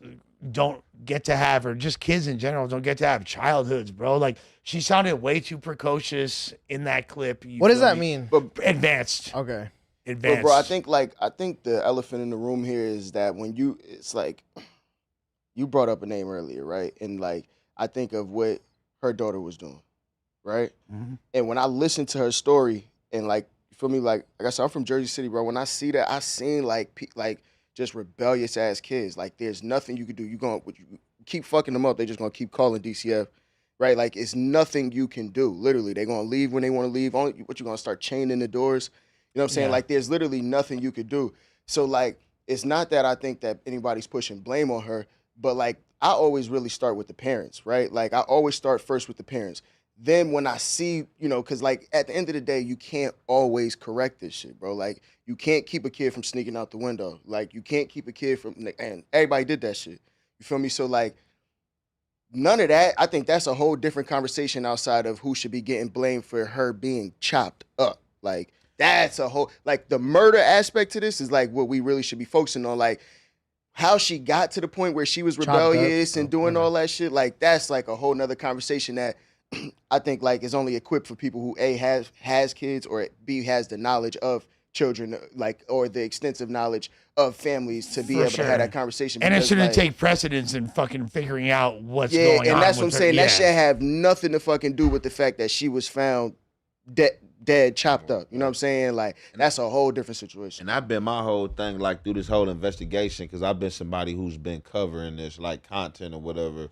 don't get to have, or just kids in general don't get to have childhoods, bro. Like, she sounded way too precocious in that clip. What does that mean? Advanced. Okay. Advanced. But bro, I think the elephant in the room here is that it's like you brought up a name earlier, right? And like I think of what her daughter was doing, right? Mhm. And when I listen to her story, and like you feel me, like I said, I'm from Jersey City, bro. When I see that, I seen like just rebellious ass kids. Like there's nothing you could do. You keep fucking them up. They just gonna keep calling DCF. Right, like it's nothing you can do. Literally, they're gonna leave when they want to leave. Only what you gonna start chaining the doors. You know what I'm saying? Yeah. Like there's literally nothing you could do. So like it's not that I think that anybody's pushing blame on her, but like I always really start with the parents, right? Like I always start first with the parents. then when I see, because like at the end of the day, you can't always correct this shit, bro. Like you can't keep a kid from sneaking out the window. Like you can't keep a kid from, and everybody did that shit. You feel me? So like none of that. I think that's a whole different conversation outside of who should be getting blamed for her being chopped up. Like that's a whole, like the murder aspect to this is like what we really should be focusing on. Like how she got to the point where she was rebellious and doing all that shit. Like that's like a whole nother conversation that I think like is only equipped for people who A has kids or B has the knowledge of children, like, or the extensive knowledge of families to be able to have that conversation. And it shouldn't like, take precedence in fucking figuring out what's going on. Yeah, and that's what I'm with her. saying. Yeah. That shit have nothing to fucking do with the fact that she was found dead, chopped up. You know what I'm saying? Like, that's a whole different situation. And I've been my whole thing, like, through this whole investigation, because I've been somebody who's been covering this, like, content or whatever.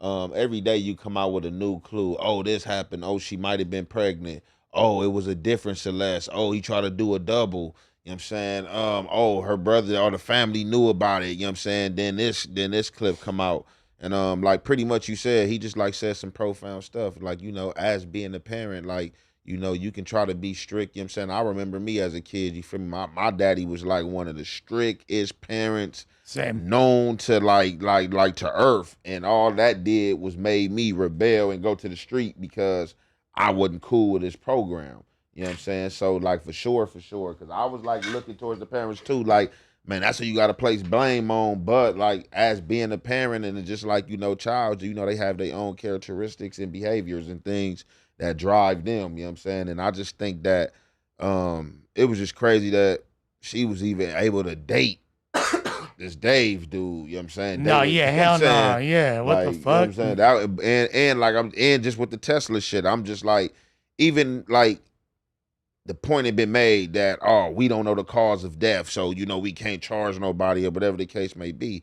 Every day you come out with a new clue. Oh, this happened. Oh, she might have been pregnant. Oh, it was a different Celeste. Oh, he tried to do a double. You know what I'm saying? Oh, her brother or the family knew about it. You know what I'm saying? Then this clip come out. And like pretty much you said, he just like said some profound stuff. Like, as being a parent, like, you can try to be strict. You know what I'm saying? I remember me as a kid, you feel me? My daddy was like one of the strictest parents. Same. Known to like to earth, and all that did was made me rebel and go to the street because I wasn't cool with his program. You know what I'm saying? So like for sure, because I was like looking towards the parents too. Like, man, that's who you got to place blame on. But like as being a parent and just like child, they have their own characteristics and behaviors and things that drive them. You know what I'm saying? And I just think that it was just crazy that she was even able to date this Dave dude, you know what I'm saying? No, Dave, yeah, hell no, yeah. What the fuck? You know what I'm saying? That, and just with the Tesla shit, I'm just like, even like the point had been made that, oh, we don't know the cause of death, so we can't charge nobody or whatever the case may be.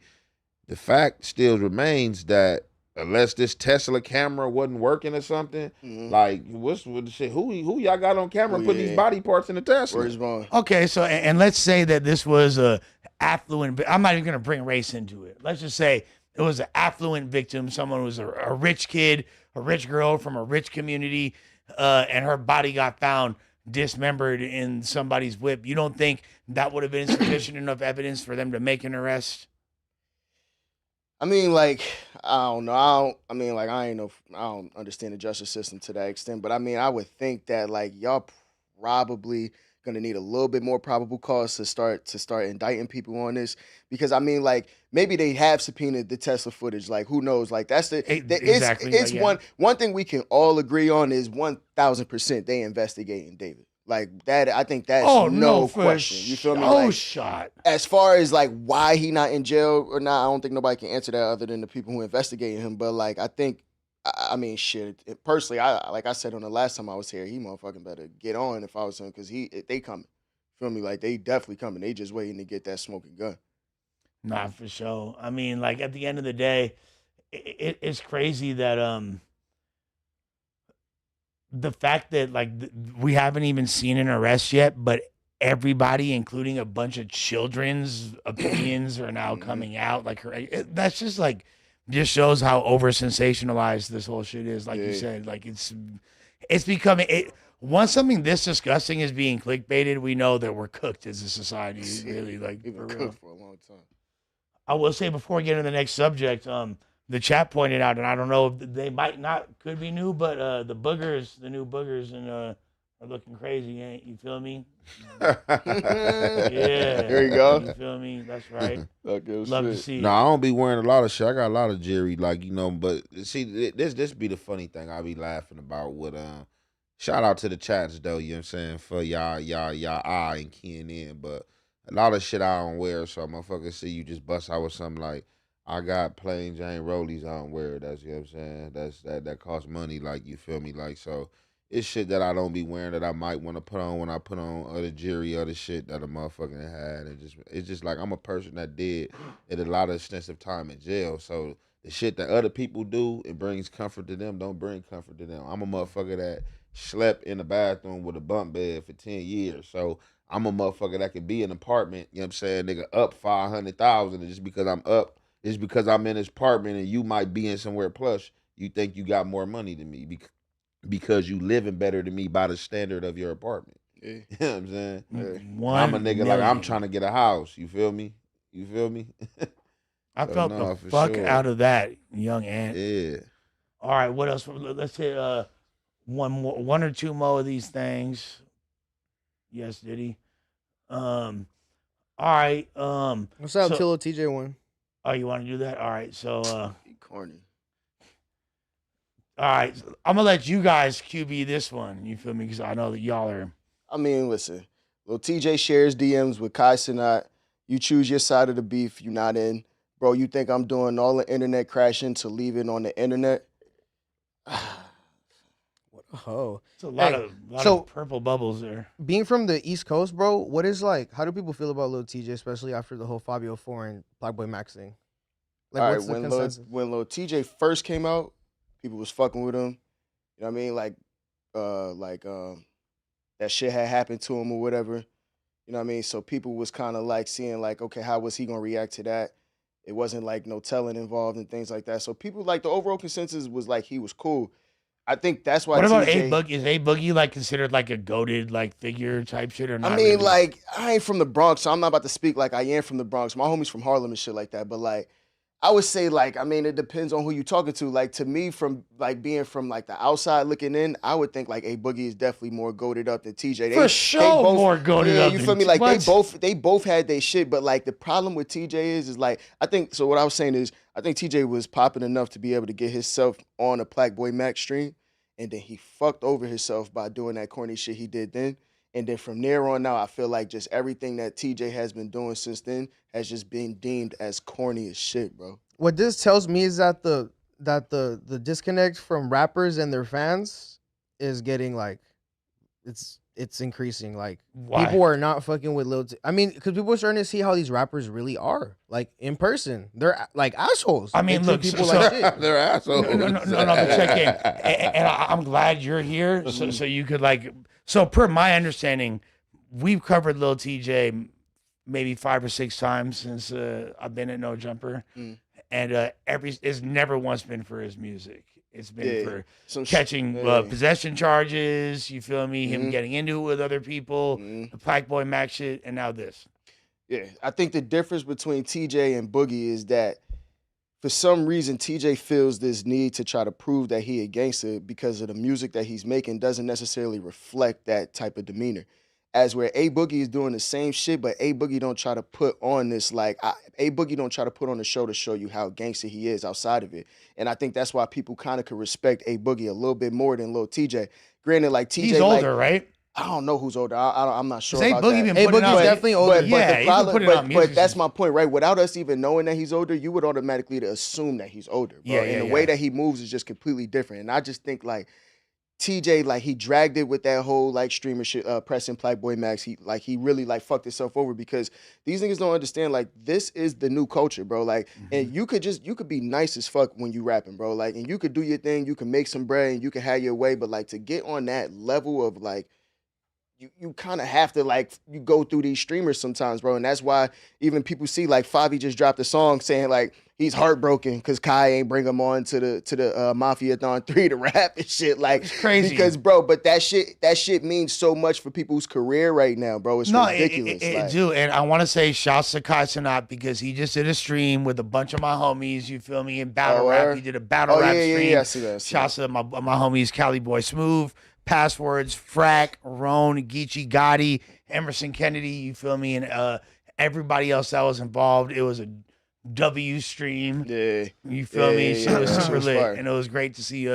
The fact still remains that unless this Tesla camera wasn't working or something, like what's with the shit? Who y'all got on camera putting these body parts in the Tesla? Where's mine? Okay, so and let's say that this was a affluent. I'm not even gonna bring race into it. Let's just say it was an affluent victim. Someone who was a rich kid, a rich girl from a rich community, and her body got found dismembered in somebody's whip. You don't think that would have been sufficient enough evidence for them to make an arrest? I mean, like, I don't know. I don't understand the justice system to that extent, but I mean, I would think that like y'all probably gonna need a little bit more probable cause to start indicting people on this, because I mean, like, maybe they have subpoenaed the Tesla footage. Like, who knows? Like, that's exactly. It's one thing we can all agree on is 1,000% they investigating David. Like that, I think that's no question. You feel me? Like, shot. As far as like why he not in jail or not, I don't think nobody can answer that other than the people who investigated him. But like, I think, I mean, shit. Personally, like I said on the last time I was here, he motherfucking better get on if I was him, because they coming. Feel me? Like they definitely coming. They just waiting to get that smoking gun. Nah, for sure. I mean, like at the end of the day, it's crazy that the fact that like we haven't even seen an arrest yet, but everybody, including a bunch of children's opinions, are now coming out. Like that's just like just shows how over sensationalized this whole shit is. Like you said, like it's becoming once something this disgusting is being clickbaited, we know that we're cooked as a society. Really, like We've been cooked for a long time. I will say before we get into the next subject, the chat pointed out, and I don't know if they could be new, but the new boogers, and are looking crazy, ain't you? Feel me? Yeah. There you go. You feel me? That's right. Love to see. No, I don't be wearing a lot of shit. I got a lot of jewelry, like, but see, this be the funny thing I be laughing about with shout out to the chats though, you know what I'm saying, for y'all eye and keying in, but a lot of shit I don't wear, so motherfuckers see you just bust out with something like, I got plain Jane Rollies I don't wear. That's, you know what I'm saying? That costs money, like, you feel me? Like, so it's shit that I don't be wearing that I might want to put on when I put on other jewelry, other shit that a motherfucker had. And it's just like I'm a person that did a lot of extensive time in jail. So the shit that other people do, it brings comfort to them, don't bring comfort to them. I'm a motherfucker that slept in the bathroom with a bunk bed for 10 years. So I'm a motherfucker that could be in an apartment, you know what I'm saying, nigga, up 500,000, and just because I'm up, it's because I'm in this apartment and you might be in somewhere plush, you think you got more money than me. because you living better than me by the standard of your apartment. Yeah. You know what I'm saying? Yeah. I'm a nigga like I'm trying to get a house. You feel me? You feel me? I So, felt no, the for fuck sure. out of that, young ant. Yeah. All right, what else? Let's hit one or two more of these things. Yes, Diddy. All right. What's up, so- till TJ one? Oh, you want to do that? All right. So Be corny. all right, I'm gonna let you guys QB this one. You feel me? Because I know that y'all are. I mean, listen. Lil TJ shares DMs with Kai Cenat. You choose your side of the beef. You not in. Bro, you think I'm doing all the internet crashing to leave it on the internet? What a hoe. It's a lot Hey, of purple bubbles there. Being from the East Coast, bro, what is like? How do people feel about Lil TJ, especially after the whole Fabio Four and Black Boy Max thing? Like, All right, what's the consensus? when Lil TJ first came out, people was fucking with him. You know what I mean? That shit had happened to him or whatever. You know what I mean? So people was kind of like seeing like, okay, how was he gonna react to that? It wasn't like no telling involved and things like that. So people like the overall consensus was like he was cool. I think that's why. What about TJ, A Boogie? Is A Boogie like considered like a goated like figure type shit or not? I mean, really? like, I ain't from the Bronx, so I'm not about to speak like I am from the Bronx. My homies from Harlem and shit like that. But like, I would say like, I mean, it depends on who you talking to. Like to me, from like being from like the outside looking in, I would think like A Boogie is definitely more goated up than TJ. For sure, more goated up. You than feel me? Like what? they both had their shit, but like the problem with TJ is like I think so. What I was saying is I think TJ was popping enough to be able to get himself on a Black Boy Max stream, and then he fucked over himself by doing that corny shit he did then. And then from there on out, I feel like just everything that TJ has been doing since then has just been deemed as corny as shit, bro. What this tells me is that the disconnect from rappers and their fans is getting like it's increasing. Like Why? people are not fucking with Lil. I mean, because people are starting to see how these rappers really are, like in person. They're like assholes. I mean, They look, treat people so- like shit. They're assholes. No, but check in. And I'm glad you're here, so you could like. So per my understanding, we've covered Lil TJ maybe 5 or 6 times since I've been at No Jumper, and it's never once been for his music. It's been for catching possession charges. You feel me? Him getting into it with other people, the Black Boy Max shit, and now this. Yeah, I think the difference between TJ and Boogie is that for some reason TJ feels this need to try to prove that he a gangster because of the music that he's making doesn't necessarily reflect that type of demeanor. As where A Boogie is doing the same shit, but A Boogie don't try to put on this A Boogie don't try to put on a show to show you how gangster he is outside of it. And I think that's why people kind of could respect A Boogie a little bit more than Lil TJ. Granted, like TJ, He's older, right? I don't know who's older. I'm not sure A about Boogie that. been putting out, definitely older. But, Yeah, the he's been problem, putting out music but that's since- my point, right? Without us even knowing that he's older, you would automatically assume that he's older, bro. Yeah, And the way that he moves is just completely different. And I just think like TJ, like he dragged it with that whole like streamer shit, pressing Black Boy Max. He really like fucked himself over because these niggas don't understand like this is the new culture, bro. Like, and you could be nice as fuck when you rapping, bro. Like, and you could do your thing, you can make some bread, and you can have your way, but like to get on that level of like. You kind of have to like you go through these streamers sometimes, bro, and that's why even people see like Favi just dropped a song saying like he's heartbroken because Kai ain't bring him on to the Mafia-thon 3 to rap and shit. Like It's crazy because bro, but that shit means so much for people's career right now, bro. It's ridiculous. It do, and I want to say shouts to Kai Cenat because he just did a stream with a bunch of my homies. You feel me? In battle rap, he did a battle rap stream. Yeah, I see that. Shouts to my homies, Cali Boy Smooth, Passwords, Frack, Roan, Geechee Gotti, Emerson Kennedy. You feel me? And everybody else that was involved. It was a W stream. Yeah, you feel me? Shit was super lit, fire. and it was great to see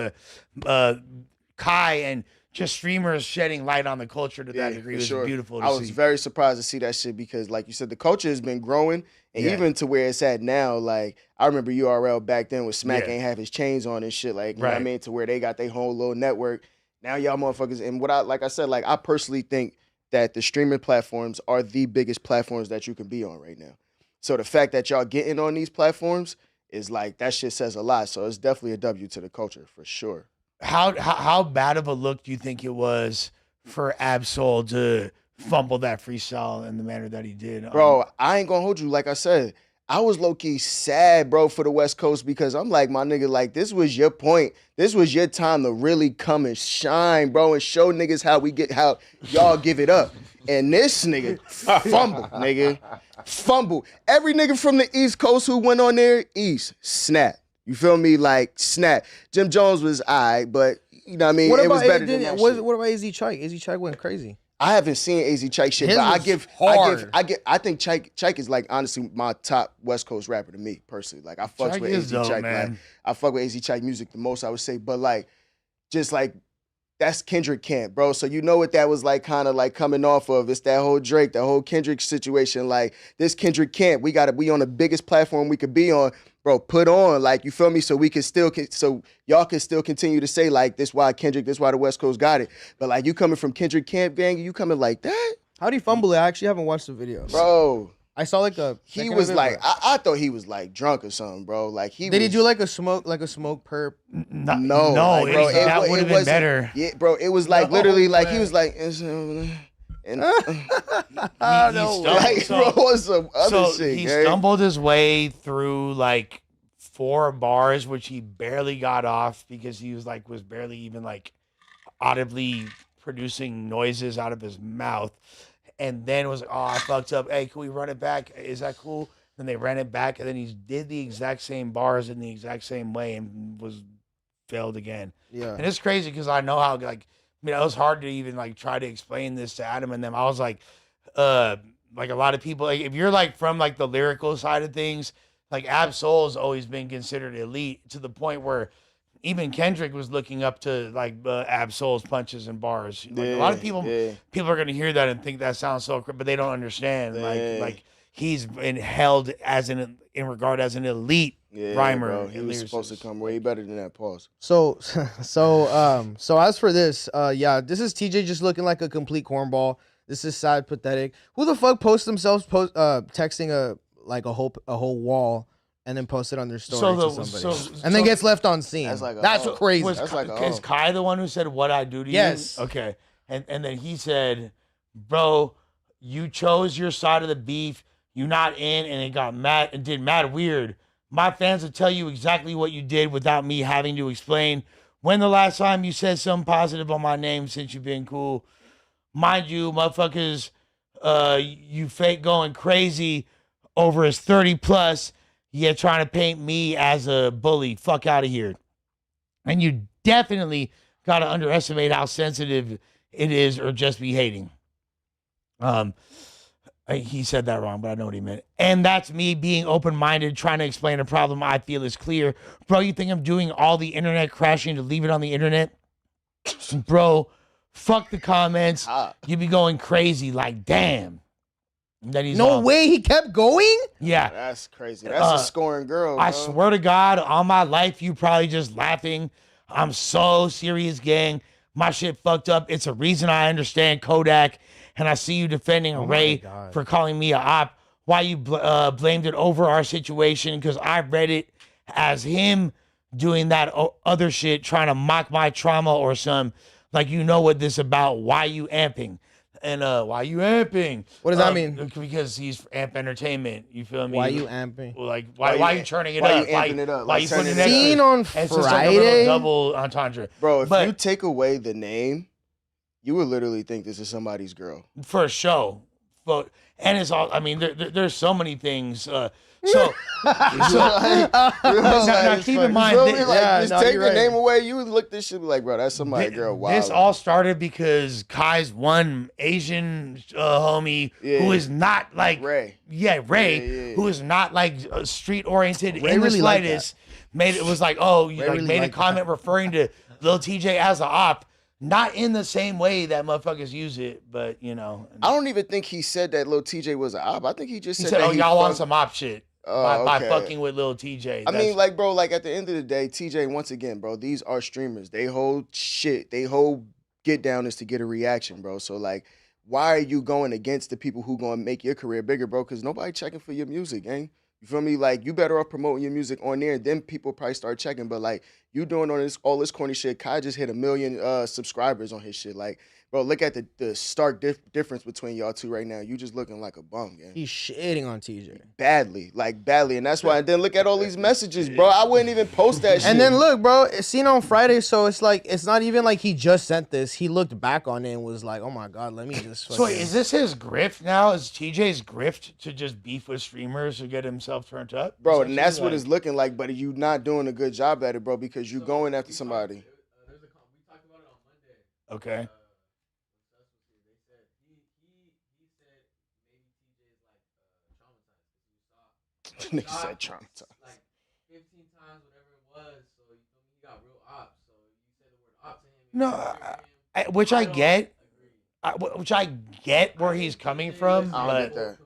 Kai and just streamers shedding light on the culture to that degree. It was beautiful to see. I was very surprised to see that shit because, like you said, the culture has been growing, and even to where it's at now. Like I remember URL back then when Smack ain't have his chains on and shit. Like you know what I mean, to where they got their whole little network. Now y'all motherfuckers, and like I said, like I personally think that the streaming platforms are the biggest platforms that you can be on right now. So the fact that y'all getting on these platforms is like that shit says a lot. So it's definitely a W to the culture for sure. How bad of a look do you think it was for Absol to fumble that freestyle in the manner that he did? Bro, I ain't gonna hold you. Like I said, I was low-key sad, bro, for the West Coast because I'm like, my nigga, like, this was your point. This was your time to really come and shine, bro, and show niggas how y'all give it up. And this nigga fumble, nigga. Fumble. Every nigga from the East Coast who went on there, East, snap. You feel me? Like, snap. Jim Jones was alright, but, you know what I mean? What it about was better than that shit. What about AZ Chike? AZ Chike went crazy. I haven't seen AZ Chike shit, His but was I think Chike is like honestly my top West Coast rapper to me personally. Like I fucks Chike with is AZ dope, Chike. man. Like I fuck with AZ Chike music the most, I would say. But like, just like that's Kendrick camp, bro. So you know what that was like, kind of like coming off of. It's that whole Drake, that whole Kendrick situation. Like this Kendrick camp, we gotta be on the biggest platform we could be on. Bro, put on, like, you feel me? So we can still, so y'all can still continue to say, like, this why Kendrick, this why the West Coast got it. But, like, you coming from Kendrick camp, gang, you coming like that? How do you fumble it? I actually haven't watched the videos. Bro. I saw like a. He was like, I thought he was, like, drunk or something, bro. Like, Did he do like a smoke perp? No, No, like, bro, that would have been wasn't- better. Yeah, bro, it was like, literally, like, he was like, and like, bro, what's some other shit, he gang? stumbled his way through like 4 bars, which he barely got off because he was barely even like audibly producing noises out of his mouth, and then was like, oh, I fucked up. Hey, can we run it back? Is that cool? Then they ran it back, and then he did the exact same bars in the exact same way and was failed again. Yeah. And it's crazy because I know how like. I mean, it was hard to even like try to explain this to Adam and them. I was like a lot of people, like if you're like from like the lyrical side of things, like Ab Soul's always been considered elite to the point where even Kendrick was looking up to like Ab Soul's punches and bars. Like, a lot of people are gonna hear that and think that sounds so, but they don't understand. Like he's been held as in regard as an elite rhymer. Bro, he was supposed to come way better than that. Pause. So as for this, this is TJ just looking like a complete cornball. This is sad, pathetic. Who the fuck posts themselves texting a whole wall and then post it on their story to somebody, and then gets left on scene? That's crazy. Is Kai the one who said what I do to you? Yes. Okay. And then he said, bro, you chose your side of the beef. You not in, and it got mad and did mad weird. My fans will tell you exactly what you did without me having to explain. When the last time you said something positive on my name since you've been cool? Mind you, motherfuckers, you fake going crazy over his 30 plus, yet trying to paint me as a bully. Fuck out of here. And you definitely got to underestimate how sensitive it is or just be hating. He said that wrong, but I know what he meant. And that's me being open-minded, trying to explain a problem I feel is clear. Bro, you think I'm doing all the internet crashing to leave it on the internet? Bro, fuck the comments. You be going crazy like, damn. And then he's no way, he kept going? Yeah. That's crazy. That's a scoring girl, bro. I swear to God, all my life, you probably just laughing. I'm so serious, gang. My shit fucked up. It's a reason I understand Kodak. And I see you defending Ray for calling me a op. Why you blamed it over our situation? Because I read it as him doing that other shit, trying to mock my trauma or some. Like, you know what this about. Why you amping? And why you amping? What does that mean? Because he's Amp Entertainment. You feel me? Why you amping? Like, why you turning it up? Why you amping it up? Why Like, you putting it Seen on Friday? Double entendre. Bro, if you take away the name, you would literally think this is somebody's girl. For a show. But, and it's all, I mean, there's so many things. Now keep in mind. Just take the name away, you would look this shit like, bro, that's somebody's girl. Wow. This all started because Kai's one Asian homie who is not like Ray. Yeah, Ray, who is not like street oriented in the really slightest. Made it was like, oh, you like made a comment referring to Lil Tjay as a op. Not in the same way that motherfuckers use it, but you know. I don't even think he said that Lil Tjay was an op. I think he just said that oh, y'all want some op shit by fucking with Lil Tjay. I mean, like, bro, like at the end of the day, Tjay, once again, bro, these are streamers. They hold shit. They whole get down is to get a reaction, bro. So like, why are you going against the people who gonna make your career bigger, bro? Because nobody checking for your music, gang. You feel me? Like, you better off promoting your music on there, then people probably start checking. But like, you doing all this corny shit. Kai just hit 1 million subscribers on his shit. Like, bro, look at the stark difference between y'all two right now. You just looking like a bum, gang. He's shitting on TJ. Badly, and that's why. And then look at all these messages, bro. I wouldn't even post that shit. And then look, bro, it's seen on Friday, so it's like it's not even like he just sent this. He looked back on it and was like, "Oh my god, let me just." So is this his grift now? Is TJ's grift to just beef with streamers to get himself turned up, bro? And that's what it's looking like. But you not doing a good job at it, bro, because you going after somebody. We talked about it on Monday. Okay. They said he said maybe TJ is like traumatized because he Nigga said traumatized. like 15 times, whatever it was. So you feel me? He got real ops. So you said the word ops to him. No, which I get. Which I get where he's coming from, I don't get that.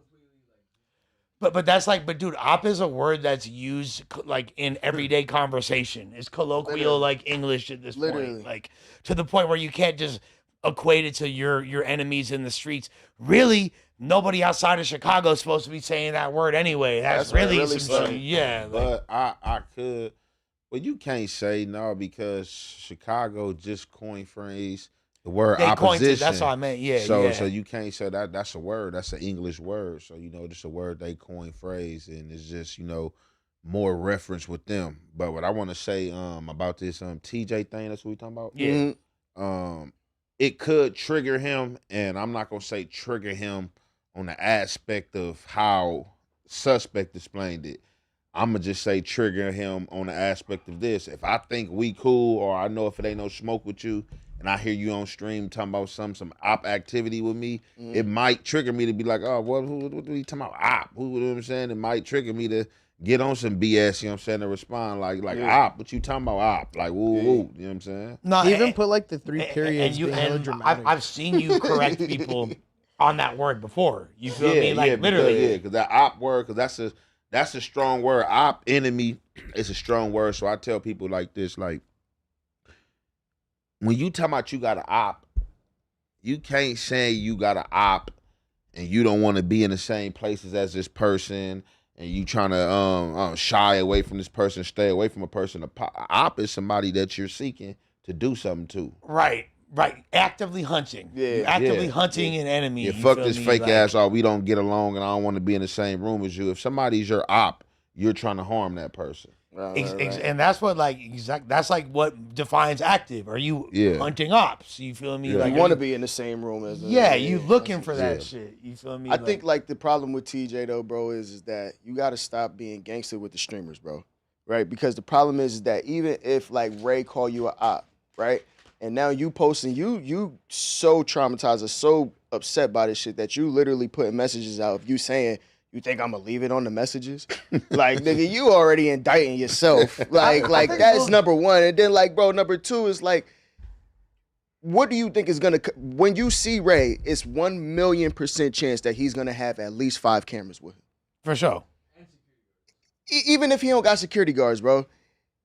But that's like, but dude, op is a word that's used like in everyday conversation. It's colloquial Literally. like English at this Literally. point, like to the point where you can't just equate it to your enemies in the streets. Really, nobody outside of Chicago is supposed to be saying that word anyway. That's what it really, really some said. shit. Yeah. Like, But I could. Well, you can't say no because Chicago just coined phrase the word they coined opposition. it. That's what I meant. Yeah. So yeah. so you can't say that that's a word. That's an English word. So just a word they coin phrase, and it's just more reference with them. But what I want to say about this TJ thing, that's what we talking about. Yeah. It could trigger him, and I'm not gonna say trigger him on the aspect of how Suspect explained it. I'm gonna just say trigger him on the aspect of this. If I think we cool, or I know if it ain't no smoke with you, and I hear you on stream talking about some op activity with me, it might trigger me to be like, oh, what are you talking about op? You know what I'm saying? It might trigger me to get on some BS, you know what I'm saying, to respond like op, what you talking about op? Like, woo, woo, you know what I'm saying? No, He even put like the 3 periods. I've seen you correct people on that word before. You feel me? Like literally. Because that op word, because that's a strong word. Op, enemy, it's a strong word. So I tell people like this, like, when you talk about you got an op, you can't say you got an op and you don't want to be in the same places as this person and you trying to shy away from this person, stay away from a person. Op is somebody that you're seeking to do something to. Right. Actively hunting. Yeah. You're actively hunting an enemy. Yeah, you fuck feel this me? fake Like, ass, oh, we don't get along and I don't want to be in the same room as you. If somebody's your op, you're trying to harm that person. Right. And that's what that's like what defines active. Are you hunting ops? You feel me? Yeah. Like you want to be in the same room as you looking for that shit. You feel me? I think like the problem with TJ though, bro, is that you got to stop being gangster with the streamers, bro. Right? Because the problem is that even if like Ray call you a op, right? And now you posting, you so traumatized or so upset by this shit that you literally putting messages out of you saying, you think I'm gonna leave it on the messages? Like, nigga, you already indicting yourself. Like that's number one. And then like, bro, number two is like, what do you think is gonna, when you see Ray, it's 1,000,000% chance that he's gonna have at least 5 cameras with him. For sure. Even if he don't got security guards, bro,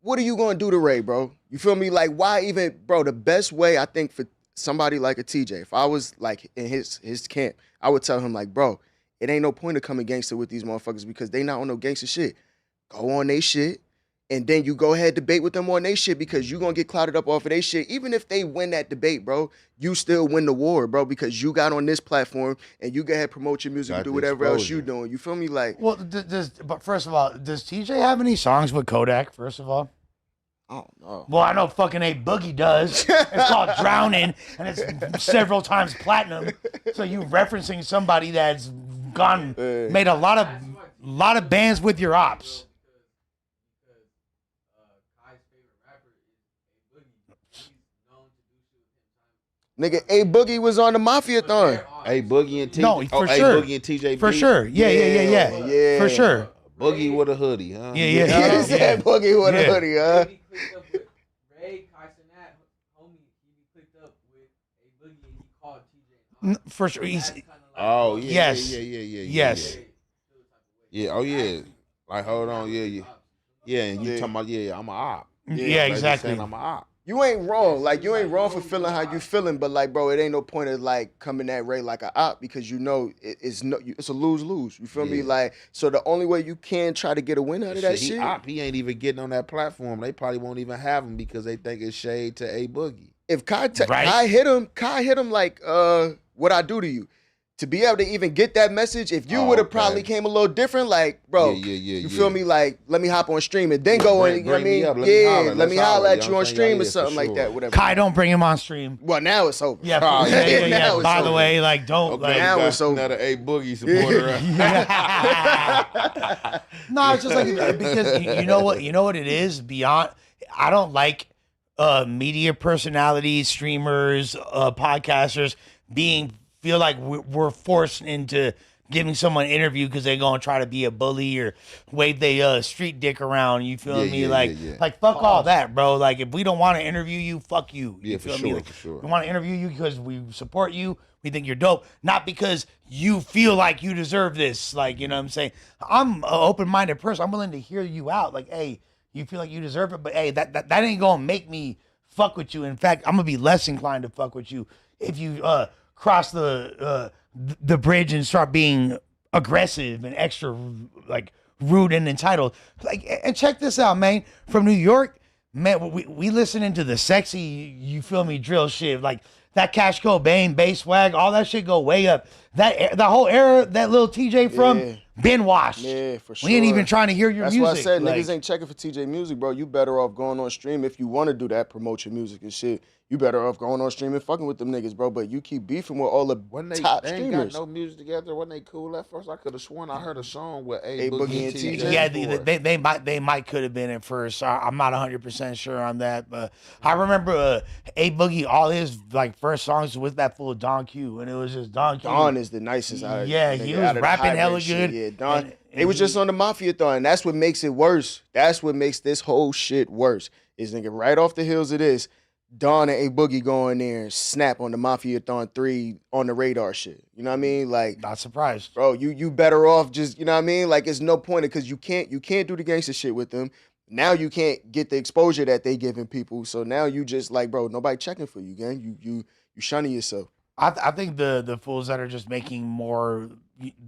what are you gonna do to Ray, bro? You feel me? Like, why even, bro, the best way I think for somebody like a TJ, if I was like in his camp, I would tell him like, bro, it ain't no point of coming gangster with these motherfuckers because they not on no gangster shit. Go on they shit, and then you go ahead debate with them on they shit because you gonna get clouded up off of they shit. Even if they win that debate, bro, you still win the war, bro, because you got on this platform and you go ahead promote your music and do whatever else you doing. You feel me? Like, well, but first of all, does TJ have any songs with Kodak? First of all. Oh no. Well, I know fucking A Boogie does. It's called Drowning, and it's several times platinum. So you referencing somebody that's made a lot of bands with your ops. Nigga, A Boogie was on the Mafia-thon. A Boogie and TJ. No, for sure. A Boogie and TJ. For sure. Yeah. For sure. Boogie with a hoodie, huh? Yeah. Said Boogie with a hoodie, huh? For sure. He's. Oh yeah. Yes. Yes. Yeah. Oh yeah. Like hold on. Yeah. And you talking about I'm a op. Yeah, exactly. Saying I'm a op. You ain't wrong. Like, you ain't wrong for feeling how you feeling, but like, bro, it ain't no point of like coming at Ray like a op because you know it's a lose-lose. You feel me? Like, so the only way you can try to get a win out of that shit. He ain't even getting on that platform. They probably won't even have him because they think it's shade to A Boogie. if Right. Kai hit him like, what I do to you? To be able to even get that message, if you would have probably came a little different, like, bro, you feel me? Like, let me hop on stream and then go on, you know what I mean? Let me holler at you on stream or something like that, whatever. Kai, don't bring him on stream. Well, now it's over. Yeah, Now it's By the over. way, like, don't. Okay, now it's over. Another A Boogie supporter. No, it's just like because you know what it is beyond. I don't like media personalities, streamers, podcasters feel like we're forced into giving someone an interview because they're gonna try to be a bully or wave their street dick around. You feel me? Like fuck all that, bro. Like if we don't want to interview you, fuck you. You feel me? Like, for sure. we want to interview you because we support you. We think you're dope, not because you feel like you deserve this. Like, you know what I'm saying? I'm an open-minded person. I'm willing to hear you out. Like, hey, you feel like you deserve it, but hey, that ain't gonna make me fuck with you. In fact, I'm gonna be less inclined to fuck with you if you cross the bridge and start being aggressive and extra like rude and entitled. Like, and check this out, man. From New York, man, we listening to the sexy, you feel me, drill shit. Like that Cash Cobain, bass swag, all that shit go way up. That the whole era that Lil Tjay from been washed. Yeah, for sure. We ain't even trying to hear your music. That's why I said like, niggas ain't checking for TJ music, bro. You better off going on stream if you want to do that, promote your music and shit. You better off going on stream and fucking with them niggas, bro. But you keep beefing with all the top they ain't streamers. got no music together. Wasn't they cool at first? I could have sworn I heard a song with A Boogie and TJ. Yeah, they might could have been at first. I'm not 100% sure on that, but I remember A Boogie, all his like first songs was that full of Don Q, and it was just Don Q. Don is the nicest. Yeah, he was rapping hella good. Yeah, Don. They was just on the Mafia thon, and that's what makes it worse. That's what makes this whole shit worse. Is nigga right off the heels of this, Don and A Boogie go in there and snap on the Mafia Thon 3 on the radar shit. You know what I mean? Like, not surprised. Bro, you better off just, you know what I mean? Like, it's no point because you can't do the gangster shit with them. Now you can't get the exposure that they giving people. So now you just like, bro, nobody checking for you, gang. You shunning yourself. I think the fools that are just making more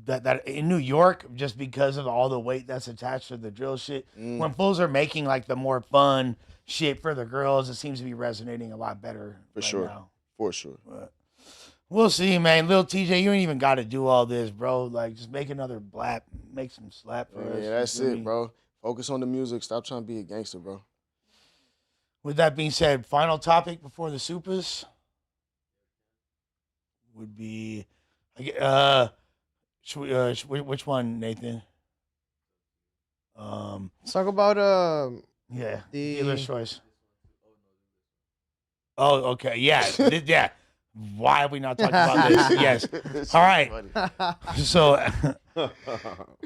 that in New York, just because of all the weight that's attached to the drill shit, when fools are making like the more fun shit for the girls, it seems to be resonating a lot better. For sure. Now. For sure. But we'll see, man. Lil Tjay, you ain't even got to do all this, bro. Like, just make another blap, make some slap for us. Yeah, that's it, bro. Focus on the music. Stop trying to be a gangster, bro. With that being said, final topic before the Supas would be, which one, Nathan? Let's talk about the dealer's choice. Oh, okay, yeah, yeah. Why have we not talked about this? Yes. All right. So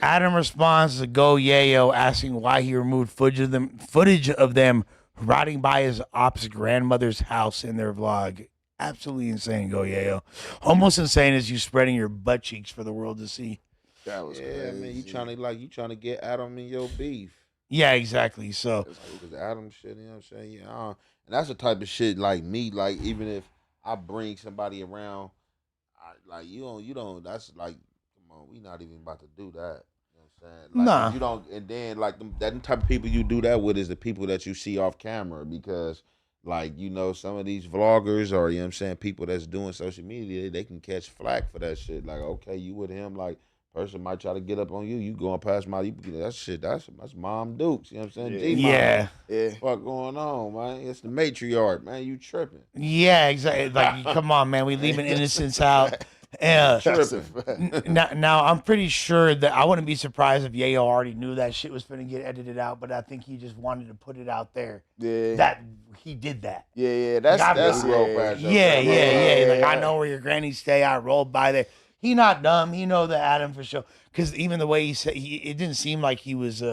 Adam responds to Go Yayo asking why he removed footage of them riding by his op's grandmother's house in their vlog. Absolutely insane, Go Yayo. Almost insane as you spreading your butt cheeks for the world to see. That was crazy. I mean, you trying to get Adam in your beef. Yeah, exactly. So because Adam shit, you know what I'm saying? Yeah, and that's the type of shit like me. Like even if I bring somebody around, you don't. That's like, come on, we not even about to do that. You know what I'm saying? Like, nah. You don't, and then like that type of people you do that with is the people that you see off camera because. Like, you know, some of these vloggers or, you know what I'm saying, people that's doing social media, they can catch flack for that shit. Like, okay, you with him, like, person might try to get up on you. You going past that shit, that's Mom Dukes, you know what I'm saying? Yeah. What going on, man? It's the matriarch, man. You tripping. Yeah, exactly. Like, come on, man. We leaving innocence out. Now, I'm pretty sure that I wouldn't be surprised if Yayo already knew that shit was finna get edited out, but I think he just wanted to put it out there. Yeah. That he did that. Yeah. That's yeah. Like, I know where your granny stay. I rolled by there. He not dumb. He know the Adam for sure. Because even the way he said, it didn't seem like he was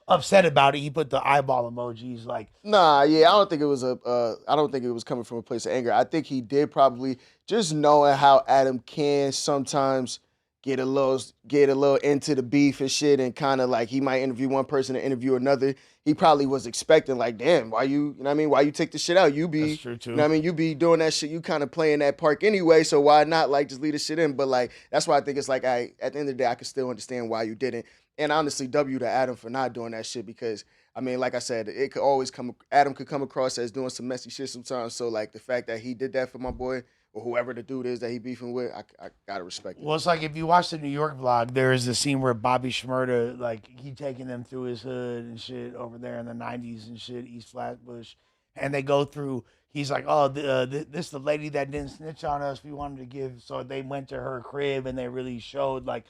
upset about it. He put the eyeball emojis like. Nah, yeah, I don't think it was I don't think it was coming from a place of anger. I think he did probably just knowing how Adam can sometimes get a little into the beef and shit, and kind of like he might interview one person and interview another. He probably was expecting like, damn, why you know what I mean? Why you take the shit out? You be, that's true too. You know what I mean? You be doing that shit. You kind of playing that park anyway, so why not like just leave the shit in? But like that's why I think it's like at the end of the day, I can still understand why you didn't. And honestly, W to Adam for not doing that shit because I mean, like I said, it could always Adam could come across as doing some messy shit sometimes. So like the fact that he did that for my boy or whoever the dude is that he beefing with, I gotta respect it. Well, it's like if you watch the New York vlog, there is the scene where Bobby Shmurda, like, he taking them through his hood and shit over there in the 90s and shit, East Flatbush. And they go through, he's like, oh, this is the lady that didn't snitch on us. We wanted to give, so they went to her crib and they really showed, like,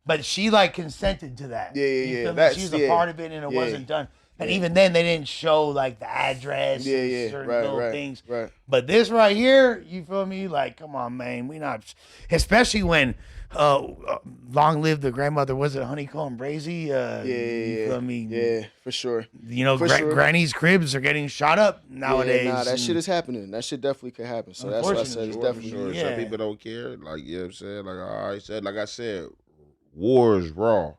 but she, like, consented to that. Yeah. She's a part of it and it wasn't done. And even then, they didn't show, like, the address and certain little things. Right. But this right here, you feel me? Like, come on, man. We not... Especially when long live the grandmother, was it Honeycomb Brazy? You feel me? Yeah, for sure. You know, Granny's cribs are getting shot up nowadays. Yeah, nah, that shit is happening. That shit definitely could happen. So that's what I said. It's definitely... Sure. Some people don't care. Like, you know what I'm saying? Like I said, war is raw.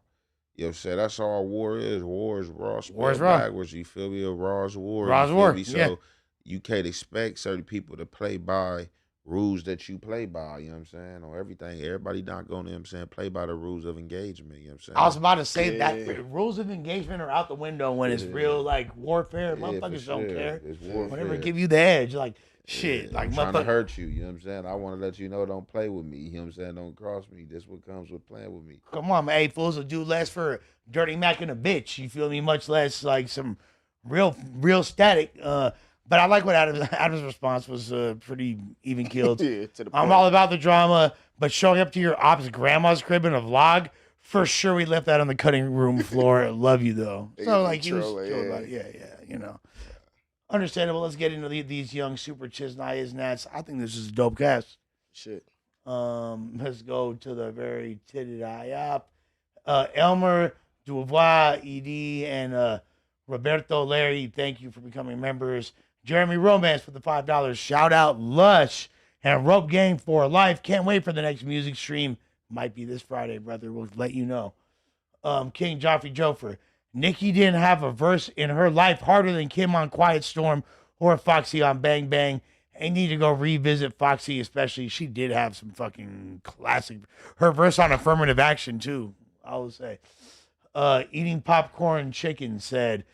You know what I'm saying? That's all war is. War is raw. War is raw. Backwards, you feel me? Raw is war. Raw is war, So you can't expect certain people to play by rules that you play by, you know what I'm saying? Or everything. Everybody not going, you know what I'm saying, play by the rules of engagement, you know what I'm saying? I was about to say that rules of engagement are out the window when it's real, like, warfare. Motherfuckers don't care. It's warfare. Whatever give you the edge, like, shit. Like, I'm trying to hurt you, you know what I'm saying? I want to let you know, don't play with me, you know what I'm saying? Don't cross me. This what comes with playing with me. Come on, man. Hey, fools will do less for Dirty Mac and a bitch. You feel me? Much less, like, some real static. But I like what Adam's response was pretty even keeled. To the point. I'm all about the drama, but showing up to your op's grandma's crib in a vlog, for sure we left that on the cutting room floor. Love you, though. So, like, he was chill about it. Yeah, you know. Understandable. Let's get into these young super Chisnayas Nats. I think this is a dope cast. Shit. Let's go to the very titted IOP. Elmer, Dubois, ED, and Roberto Larry, thank you for becoming members. Jeremy Romance for the $5. Shout out Lush and Rope Gang for Life. Can't wait for the next music stream. Might be this Friday, brother. We'll let you know. King Joffrey Jofer. Nicki didn't have a verse in her life harder than Kim on Quiet Storm or Foxy on Bang Bang. I need to go revisit Foxy, especially. She did have some fucking classic. Her verse on Affirmative Action, too, I would say. Eating Popcorn Chicken said,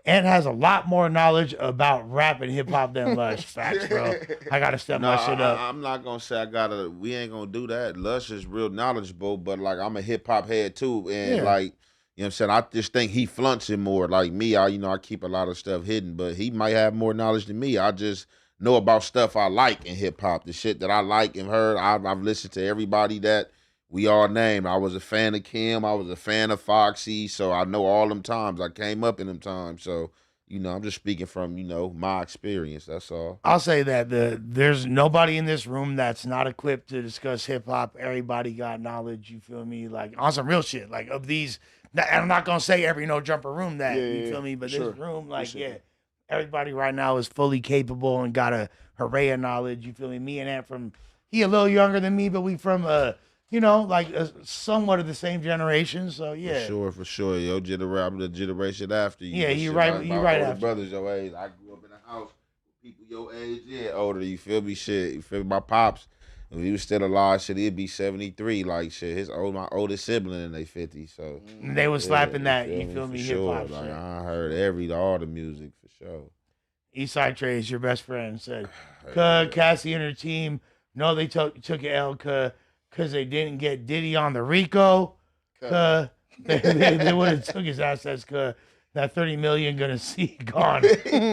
Ant has a lot more knowledge about rap and hip hop than Lush. Facts, bro. I gotta step my shit up. I'm not gonna say we ain't gonna do that. Lush is real knowledgeable, but like I'm a hip hop head too, and like, you know what I'm saying, I just think he flunks it more. Like me, I keep a lot of stuff hidden, but he might have more knowledge than me. I just know about stuff I like in hip hop, the shit that I like and heard. I've listened to everybody that we all named. I was a fan of Kim. I was a fan of Foxy. So I know all them times. I came up in them times. So, I'm just speaking from, my experience. That's all. I'll say that there's nobody in this room that's not equipped to discuss hip hop. Everybody got knowledge. You feel me? Like on some real shit. Like of these, and I'm not going to say every no jumper room that, you feel me? But this room, like, everybody right now is fully capable and got a array of knowledge. You feel me? Me and Ant he a little younger than me, but we from, somewhat of the same generation, so yeah. For sure. I'm the generation after you. Yeah, you're right. You're right after. Brothers your age. I grew up in a house with people your age, older. You feel me? Shit, you feel me? My pops, if he was still alive, shit, he'd be 73. Like shit, my oldest sibling in their 50s. So they was slapping that. You feel me? Hip hop. Like I heard all the music for sure. Eastside Trey's your best friend said, Cassie and her team. No, they took an L, because they didn't get Diddy on the Rico. They would have took his assets. That $30 million gonna see gone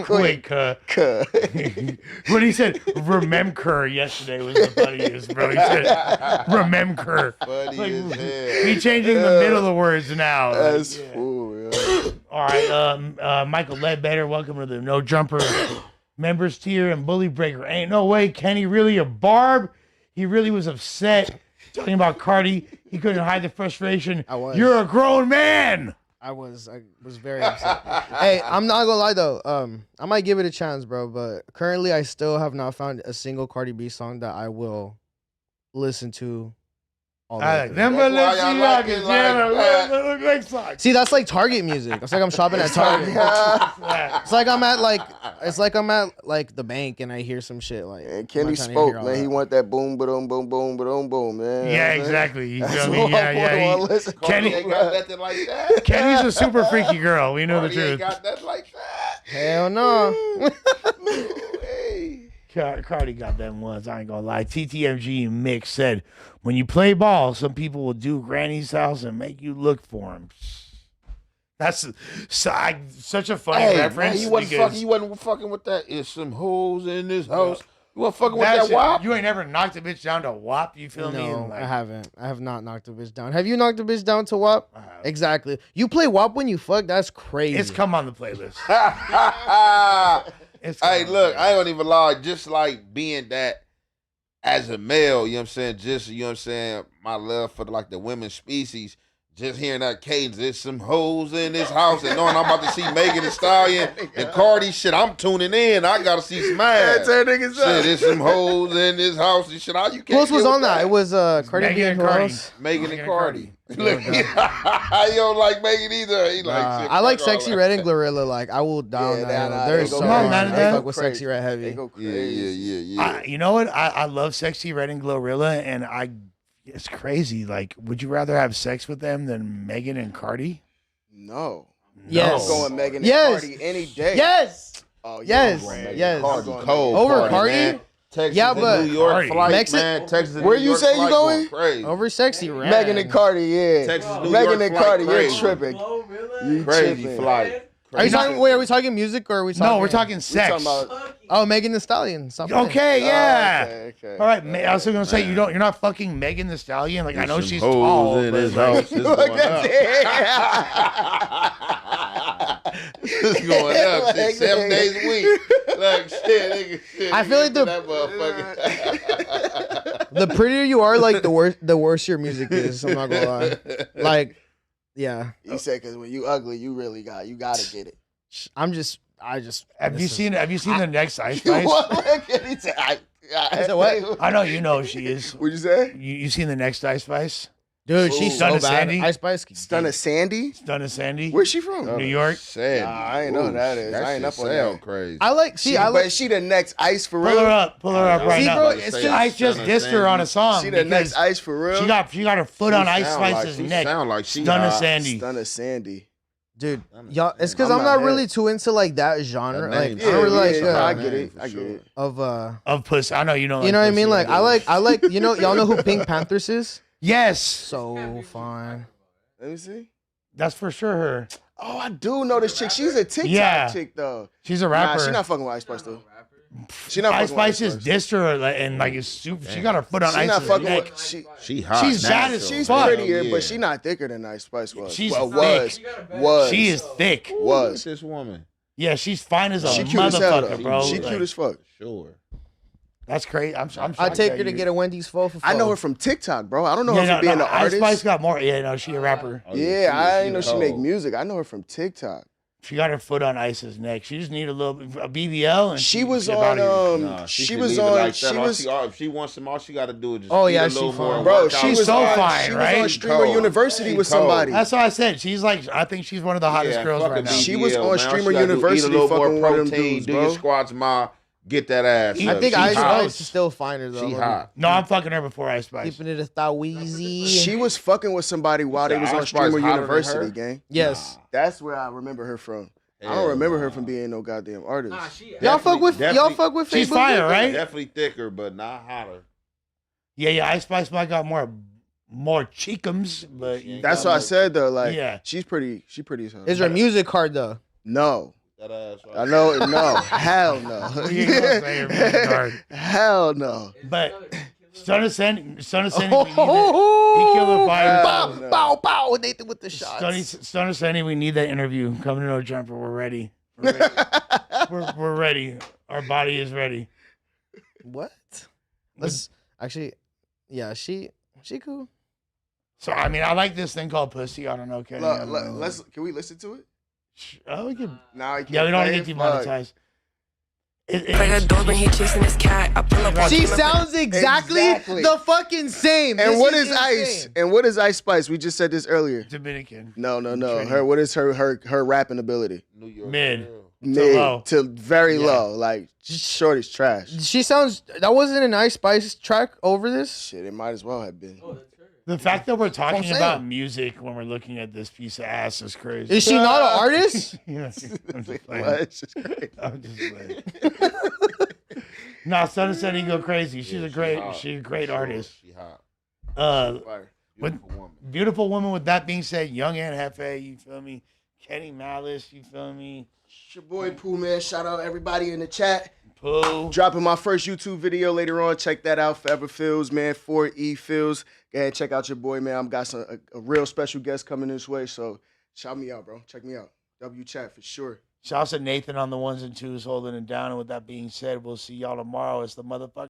quick. When he said remember yesterday was the funniest, bro. He said remember. He changing the middle of the words now. That's cool. Yeah. All right, Michael Ledbetter, welcome to the No Jumper members tier and Bully Breaker. Ain't no way Kenny really a barb. He really was upset. Talking about Cardi, he couldn't hide the frustration. You're a grown man. I was very upset. Hey, I'm not gonna lie though. I might give it a chance, bro. But currently, I still have not found a single Cardi B song that I will listen to all I the like way them That's why y'all like it Balenciagas. like Yeah, that. they look like socks. See, that's like Target music. It's like I'm shopping at Target. It's like I'm at like the bank and I hear some shit like. And I'm Kenny not trying to spoke, hear all man. He that. want that boom, boom, boom, boom, boom, boom, man. Yeah, exactly. You That's feel me? what Yeah, I yeah. wanna listen to. Cardi Kenny- ain't got nothing like that. Kenny's a super freaky girl. We know the Cardi ain't truth. got nothing like that. Hell no. Hey. Cardi got them ones. I ain't gonna lie. TTMG Mix said, "When you play ball, some people will do granny's house and make you look for them." That's such a funny Hey, reference. man, you wasn't because fucking. You wasn't fucking with that. Is some hoes in this house? You wasn't fucking with that that shit- wop? You ain't never knocked a bitch down to WAP. You feel me? No, And, like, I haven't. I have not knocked a bitch down. Have you knocked a bitch down to WAP? I have. Exactly. You play WAP when you fuck? That's crazy. It's come on the playlist. It's come Hey, on look, the I ain't gonna even lie. Just like being that as a male, you know what I'm saying? Just, you know what I'm saying? My love for like the women's species. Just hearing that cadence, there's some hoes in this house, and knowing I'm about to see Megan Thee Stallion and Cardi, shit, I'm tuning in. I gotta see some ass. That's that niggas Shit, there's some hoes in this house and shit. How you Who can't else was get with on that? It was Cardi B Megan and and who Cardi. else? Megan and Cardi. Oh, Look, he don't like Megan either. He like shit, I like fuck all Sexy that. Red and Glorilla. Like I will down Yeah, that. nah, They're they so go crazy. hard. They I go fuck with crazy. Sexy Red heavy. They go Yeah, crazy. yeah. You know what? I love Sexy Red and Glorilla, and it's crazy. Like, would you rather have sex with them than Megan and Cardi? No. Yes. I'm going Megan and Yes. Cardi any day. Yes. Oh, Yes. I'm going Megan. Yes. I'm Cardi, going cold Megan. Over Cardi? man. Texas Yeah, to but New York Cardi. flight, Mexico- man. Texas to Where New you York say you flight going? Crazy. Over Sexy Red. Megan and Cardi, yeah. Texas to New Megan York and flight Cardi, crazy. you're tripping. You Crazy tripping. flight. Are you Crazy. talking? Wait, are we talking music or are we talking? No, we're talking We sex. talking about Oh, Megan Thee Stallion. Stop playing. Okay, yeah. okay. All right, I was gonna say you're not fucking Megan Thee Stallion. Like I know Some she's hoes tall, in but this like, house. It's going up. It's going up. Shit, 7 days a week. Like shit, nigga. Shit, I feel like that motherfucker. The prettier you are, like the worse your music is. I'm not gonna lie. Like, yeah. You said because when you ugly, you gotta get it. I just. have you seen the next Ice You Spice? want Megan? He said, I said what? I know you know who she is. What'd you say? You seen the next Ice Spice? Dude, Ooh. she's so Stunna bad. Sandy? Ice Spice. Stunna Sandy? Stunna Sandy. Where's she from? New York. Sad. Nah, I ain't know who that is. I ain't up on sound that. crazy. I like. She, but she the next Ice for Pull real. her up right See, now. bro, it's just- Ice just dissed her on a song. She the next because Ice for real. She got her foot on Ice sound like- Spice's she neck. sound like she Stunna hot. Sandy. Stunna Sandy. Dude, y'all. It's because I'm I'm not not really hip. too into like that genre. That Like, name I don't really like. yeah, I name get it. for I get sure. it. Of Of pussy. I know you know. you know what I mean? Like I like you know y'all know who Pink Panthers is? Yes, So fine. Let me see. that's for sure her. Oh, I do know this chick. She's a TikTok Yeah. chick though. She's a Nah, rapper. she not fucking with Ice Spice though. She not Ice fucking with Spice just dissed her and like it's super. She got her foot on She not Ice's fucking neck. with. She hot. She's bad natural. as She's fuck. prettier, Yeah. but she not thicker than Ice Spice was. She's well, thick. was. She is thick. Look at Was. this woman. Yeah, she's fine as a She cute as hell though. motherfucker, bro. She Like, cute as fuck. Sure. That's crazy. I'm I take shocked her to at get a Wendy's pho for. I know her from TikTok, bro. I don't know Yeah, her no, from being no, an Ice artist. Spice got more. Yeah, no, she a rapper. Oh, Yeah, I didn't know she make cold. music. I know her from TikTok. She got her foot on Ice's neck. She just need a little a BBL. And She was get out of here. on. Nah, She should was leave it on. like that. She All was. if she wants some, all she got to do is just Oh, eat yeah, a she little more. fine. and Bro, work she out. She's was so on. fine, She right? was on Streamer Cold. University She with cold. somebody. That's what I said. She's like, I think she's one of the hottest Yeah, girls fuck right a now. She was BBL, on man. All Streamer she gotta do, University Eat a little more fucking with them protein. dudes, Do bro. your squats, ma. Get that ass. I up. think She Ice hot. Spice is still finer though. She hot. No, I'm fucking her before Ice Spice. Keeping it a Thaweezy. She was fucking with somebody while they said was on Ice Spice Streamer hotter than University, her? gang. Yes. That's where I remember her from. I Hell don't remember her nah. from being no goddamn artist. Nah, she. Y'all fuck with Definitely- She's Facebook? fire, right? Definitely thicker, but not hotter. Yeah. Ice Spice might got more cheekums, but That's what I said though. Like, Yeah. she's pretty. She pretty as hell. Is her music hard though? No, That ass. Right? I know. No, hell no. You ain't gonna say her music hard. Hell no. But Stunna Sandy, we need that. He killed her fire. Bow, Bow, bow, bow. Nathan with the shots. Stunna Sandy, we need that interview. Come to No Jumper. We're ready. We're ready. we're ready. Our body is ready. What? Let's actually. Yeah, she cool. So I mean, I like this thing called pussy. I don't know, Kenny. I don't know. Let's. Can we listen to it? Oh, we can. Nah, Yeah, we don't want to get demonetized. She sounds exactly the fucking same. And This what is insane. Ice? And what is Ice Spice? We just said this earlier. Dominican. No. Trinity. What is her rapping ability? New York Mid. girl. Mid low. to very Yeah. low. Like shorty's trash. She sounds. That wasn't an Ice Spice track over this. Shit, it might as well have been. The fact that we're talking saying. about music when we're looking at this piece of ass is crazy. Is she not an artist? Yeah, I'm just playing. What? It's just great. I'm just playing. Nah, Son said he go crazy. She's a great artist. She hot. Fire. Beautiful woman. Beautiful woman. With that being said, Young Ann Hefe, you feel me? Kenny Malice, you feel me? It's your boy Pooh, man. Shout out everybody in the chat. Pooh. Dropping my first YouTube video later on. Check that out. Forever Feels, man. 4E Feels. Go ahead and check out your boy, man. I'm got a real special guest coming this way. So shout me out, bro. Check me out. W chat for sure. Shouts to Nathan on the 1s and 2s holding it down. And with that being said, we'll see y'all tomorrow. It's the motherfucker.